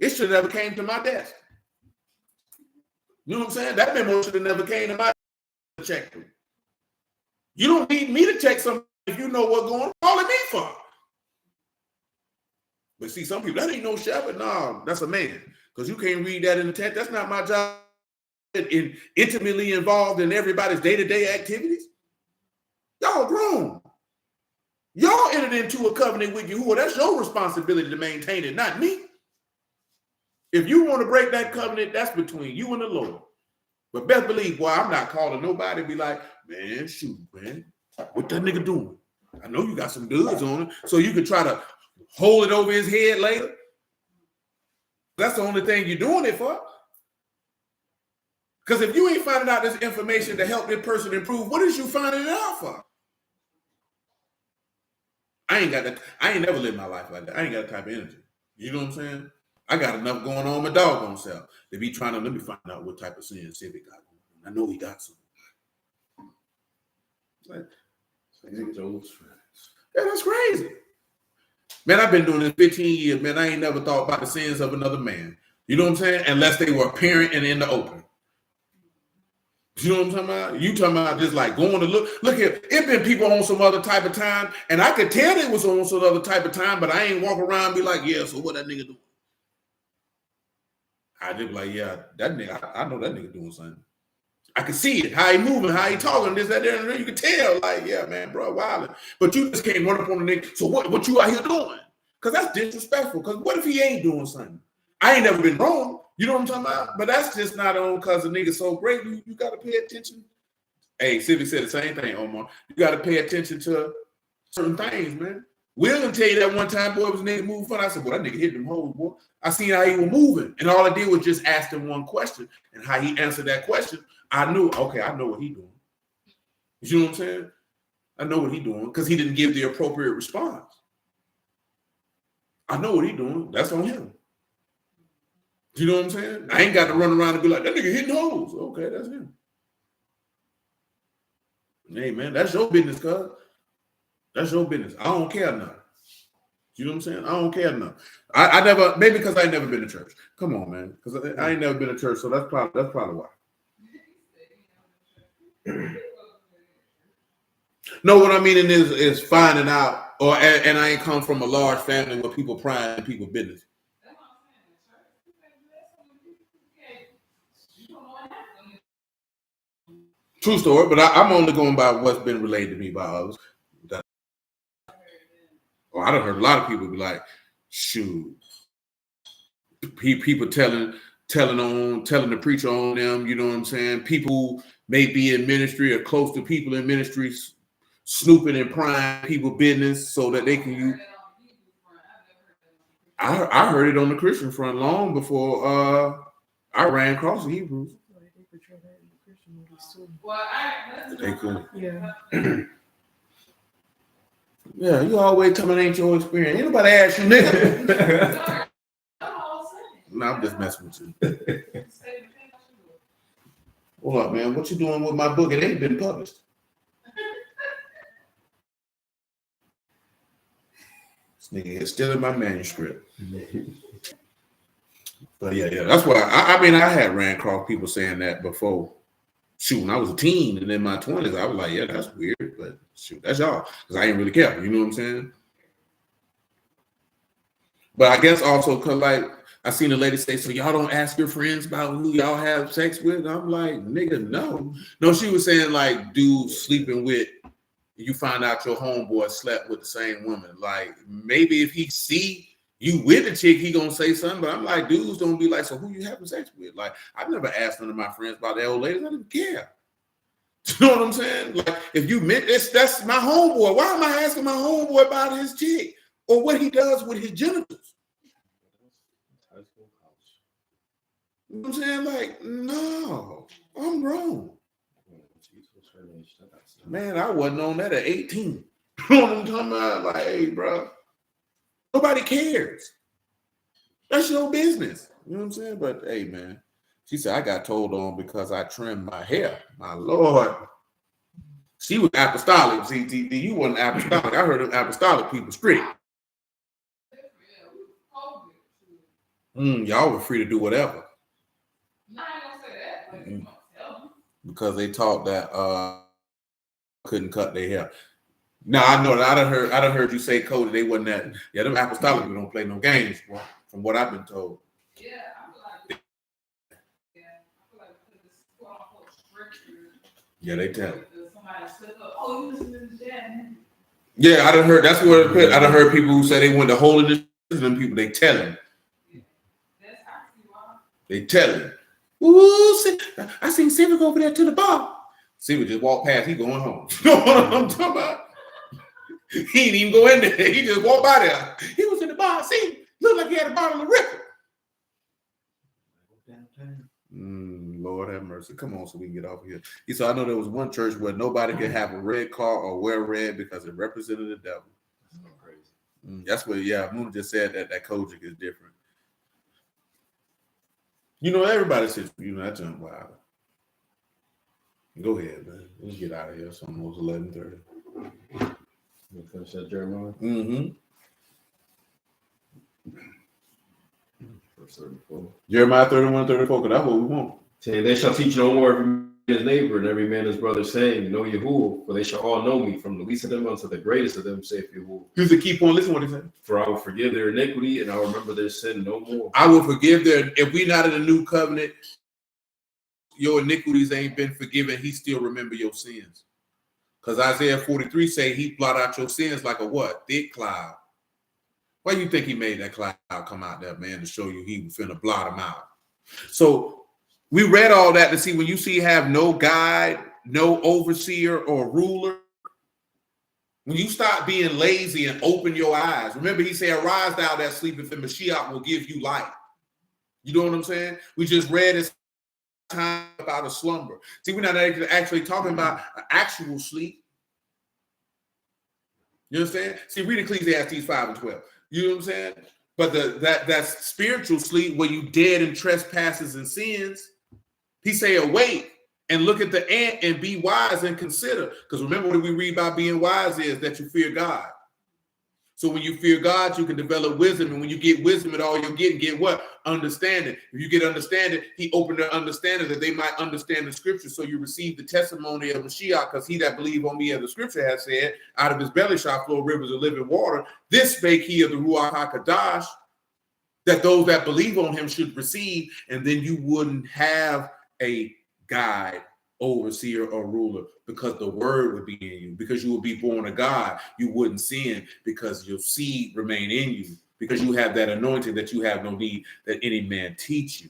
It should have never came to my desk. You know what I'm saying? That memo should have never came to my desk to check it. You don't need me to check something if you know what's going on. Calling me for. But see, some people, that ain't no shepherd. No, that's a man. Because you can't read that in the text. That's not my job. Intimately involved in everybody's day-to-day activities. Y'all grown. Y'all entered into a covenant with Yahuwah. That's your responsibility to maintain it, not me. If you want to break that covenant, that's between you and the Lord. But best believe, boy, I'm not calling nobody to be like, man, shoot, man, what that nigga doing? I know you got some goods on it, so you can try to hold it over his head later. That's the only thing you're doing it for. Because if you ain't finding out this information to help this person improve, what is you finding it out for? I ain't never lived my life like that. I ain't got that type of energy. You know what I'm saying? I got enough going on with my doggone self to be trying to let me find out what type of sin Civic got going on. I know he got some. Like, yeah, that's crazy. Man, I've been doing this 15 years, man. I ain't never thought about the sins of another man. You know what I'm saying? Unless they were apparent and in the open. You know what I'm talking about? You talking about just like going to look here. It been people on some other type of time, and I could tell they was on some other type of time, but I ain't walk around and be like, yeah, so what that nigga do? I just be like, yeah, that nigga, I know that nigga doing something. I can see it, how he moving, how he talking, this, that, there, and there. You can tell, like, yeah, man, bro, wildin'. But you just can't run up on the nigga. So what you out here doing? Because that's disrespectful. Because what if he ain't doing something? I ain't never been wrong. You know what I'm talking about? But that's just not on because the nigga's so great. You got to pay attention. Hey, Civic said the same thing, Omar. You got to pay attention to certain things, man. Will can tell you that one time, boy, was a nigga moving fun. I said, boy, that nigga hit them hoes, boy. I seen how he was moving. And all I did was just ask him one question. And how he answered that question, I knew, okay, I know what he doing. You know what I'm saying? I know what he doing because he didn't give the appropriate response. I know what he doing. That's on him. You know what I'm saying? I ain't got to run around and be like, that nigga hitting hoes. Okay, that's him. Hey, man, that's your business, cuz. That's your business. I don't care enough. You know what I'm saying? I don't care enough. I never, maybe because I ain't never been to church. Come on, man. Because I ain't never been to church, so that's probably why. No, what I mean is finding out, and I ain't come from a large family where people prying in people's business. True story, but I'm only going by what's been relayed to me by others. I done heard a lot of people be like, shoot, people telling the preacher on them, you know what I'm saying? People may be in ministry or close to people in ministry snooping and prying people business so that they can use. I heard it on the Christian front long before I ran across the Hebrews. They cool. Yeah. Yeah, you always tell me it ain't your experience. Ain't nobody ask you, nigga. No, I'm just messing with you. Hold up, man. What you doing with my book? It ain't been published. This nigga is still in my manuscript. But yeah, that's why I mean I had ran across people saying that before. Shoot, when I was a teen and in my 20s, I was like, yeah, that's weird, but shoot, that's y'all. Because I ain't really care. You know what I'm saying? But I guess also because like I seen a lady say, so y'all don't ask your friends about who y'all have sex with? And I'm like, nigga, no. No, she was saying like dudes sleeping with, you find out your homeboy slept with the same woman. Like maybe if he see you with a chick, he gonna say something. But I'm like, dudes don't be like, so who you having sex with? Like I never asked none of my friends about the old ladies. I didn't care. You know what I'm saying? Like if you meant this, that's my homeboy. Why am I asking my homeboy about his chick or what he does with his genitals? You know what I'm saying? Like, no, I'm wrong. Man, I wasn't on that at 18. You know what I'm talking about? Like, hey, bro. Nobody cares. That's your business. You know what I'm saying? But hey, man, she said, I got told on because I trimmed my hair. My Lord. She was apostolic. CTD, you wasn't apostolic. I heard them apostolic people strict. Y'all were free to do whatever. No, I don't say that. But you don't tell them. Because they taught that couldn't cut their hair. Now I know that I done heard you say, Cody, they wasn't that. Yeah, them apostolic people don't play no games, boy, from what I've been told. Yeah, I feel like because it's quote unquote scripture. Yeah, they tell. Somebody slip up. Oh, you listen to that. Yeah, I done heard. That's what I done heard people who say they went to holiness. Them people they telling. That's actually why. They telling. Ooh, I seen Civic over there to the bar. Civic just walked past. He going home. You know what I'm talking about? He didn't even go in there. He just walked by there. He was in the bar. See, looked like he had a bottle of liquor. Lord have mercy. Come on, so we can get off of here. He said, I know there was one church where nobody could have a red car or wear red because it represented the devil. That's so crazy. That's what, yeah, Moon just said that Kojic is different. You know, everybody says, you know, that's wild. Go ahead, man. Let's get out of here. It's almost 11:30. You finish that Jeremiah? Verse 34. Jeremiah 31:34, because that's what we want. Saying, they shall teach no more every man his neighbor and every man his brother, saying, know Yahuwah, for they shall all know me, from the least of them unto the greatest of them, saith Yahuwah. Here's the key point. Listen to what he said. For I will forgive their iniquity, and I will remember their sin no more. I will forgive their, if we're not in the new covenant, your iniquities ain't been forgiven. He still remember your sins. Because Isaiah 43 say he blot out your sins like a what? Thick cloud. Why do you think he made that cloud come out there, man, to show you he was finna blot them out? So we read all that to see when you see have no guide, no overseer or ruler. When you stop being lazy and open your eyes. Remember he said, arise thou that sleepeth, and Mashiach will give you light. You know what I'm saying? We just read this time about a slumber. See, we're not actually talking about an actual sleep. You understand? See, read Ecclesiastes 5:12. You know what I'm saying? But that's spiritual sleep where you dead in trespasses and sins. He say, awake and look at the ant and be wise and consider. Because remember what we read about being wise is that you fear God. So when you fear God, you can develop wisdom. And when you get wisdom, all you'll get what? Understanding. If you get understanding, he opened their understanding that they might understand the scripture. So you receive the testimony of Mashiach, because he that believe on me, as the scripture has said, out of his belly shall flow rivers of living water. This spake he of the Ruach HaKadosh, that those that believe on him should receive. And then you wouldn't have a guide, overseer, or ruler, because the word would be in you, because you would be born of God. You wouldn't sin because your seed remain in you, because you have that anointing that you have no need that any man teach you.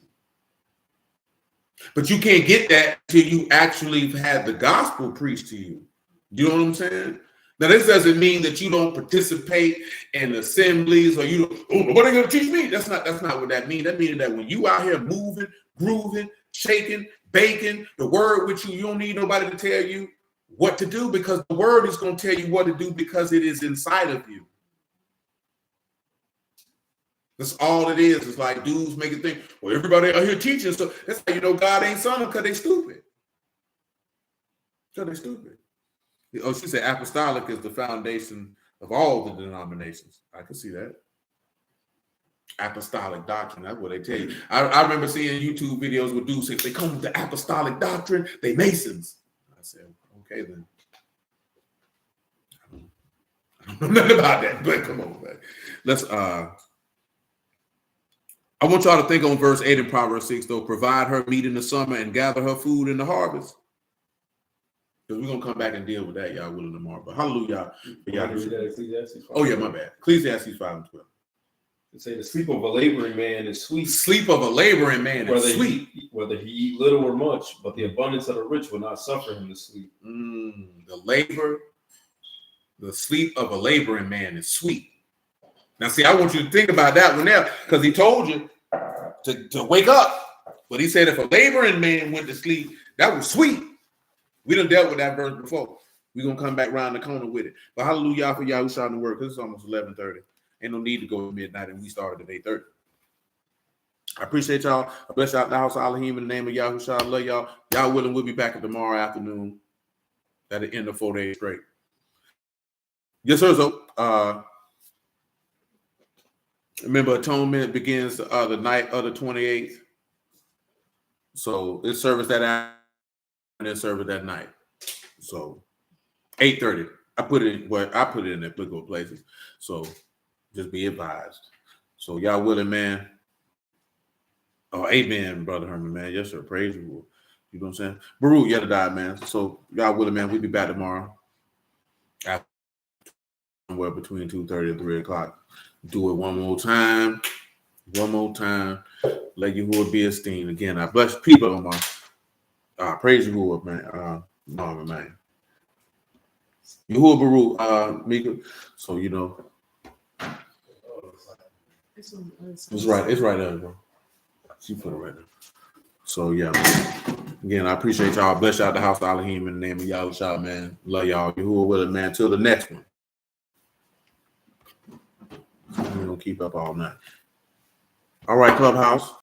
But you can't get that till you actually had the gospel preached to you. You know what I'm saying? Now, this doesn't mean that you don't participate in assemblies, or you don't, oh, what are they going to teach me? That's not what that means. That means that when you out here moving, grooving, shaking, baking, the word with you, you don't need nobody to tell you what to do, because the word is going to tell you what to do because it is inside of you. That's all it is. It's like dudes make it think, well, everybody out here teaching, so that's how you know God ain't son because they stupid. So they stupid. Oh, she said apostolic is the foundation of all the denominations. I can see that. Apostolic doctrine, that's what they tell you. I remember seeing YouTube videos with dudes say, if they come with the apostolic doctrine, they Masons. I said, okay then. I don't know nothing about that, but come on, man. Let's I want y'all to think on verse 8 in Proverbs 6, though. Provide her meat in the summer and gather her food in the harvest. Because we're gonna come back and deal with that, y'all willing tomorrow. But hallelujah. Oh yeah, my bad. Ecclesiastes 5:12. It say the sleep of a laboring man is sweet. Sleep of a laboring man is sweet. Whether he eat little or much, but the abundance of the rich will not suffer him to sleep. The sleep of a laboring man is sweet. Now, see, I want you to think about that one there, because he told you to wake up. But he said if a laboring man went to sleep, that was sweet. We done dealt with that verse before. We're going to come back around the corner with it. But hallelujah for Yahushua and the word, because it's almost 11:30. Ain't no need to go to midnight, and we started at 8:30. I appreciate y'all. I bless out the house of Elohim in the name of Yahushua. I love y'all. Y'all willing, we'll be back tomorrow afternoon at the end of 4 days straight. Yes, sir. So, remember, atonement begins the night of the 28th. So it's service that afternoon and then service that night. So 8:30. I put it in applicable places. So just be advised. So y'all willing, man. Oh, amen, Brother Herman, man. Yes, sir. Praise you. You know what I'm saying? Baruch, you had to die, man. So y'all willing, man. We'll be back tomorrow. Somewhere between 2:30 and 3 o'clock. Do it one more time. One more time. Let Yahuwah be esteemed. Again, I bless people on my praise Yahuwah, man. Marvin, man. Yahuwah Baruch, Mika. So you know. It's on the other side. It's right. It's right there, bro. She put it right there. So yeah. Again, I appreciate y'all. Bless y'all the house of Elohim in the name of Yahushua, man. Love y'all. Yahuwah with it, man. Till the next one. We're gonna keep up all night. All right, Clubhouse.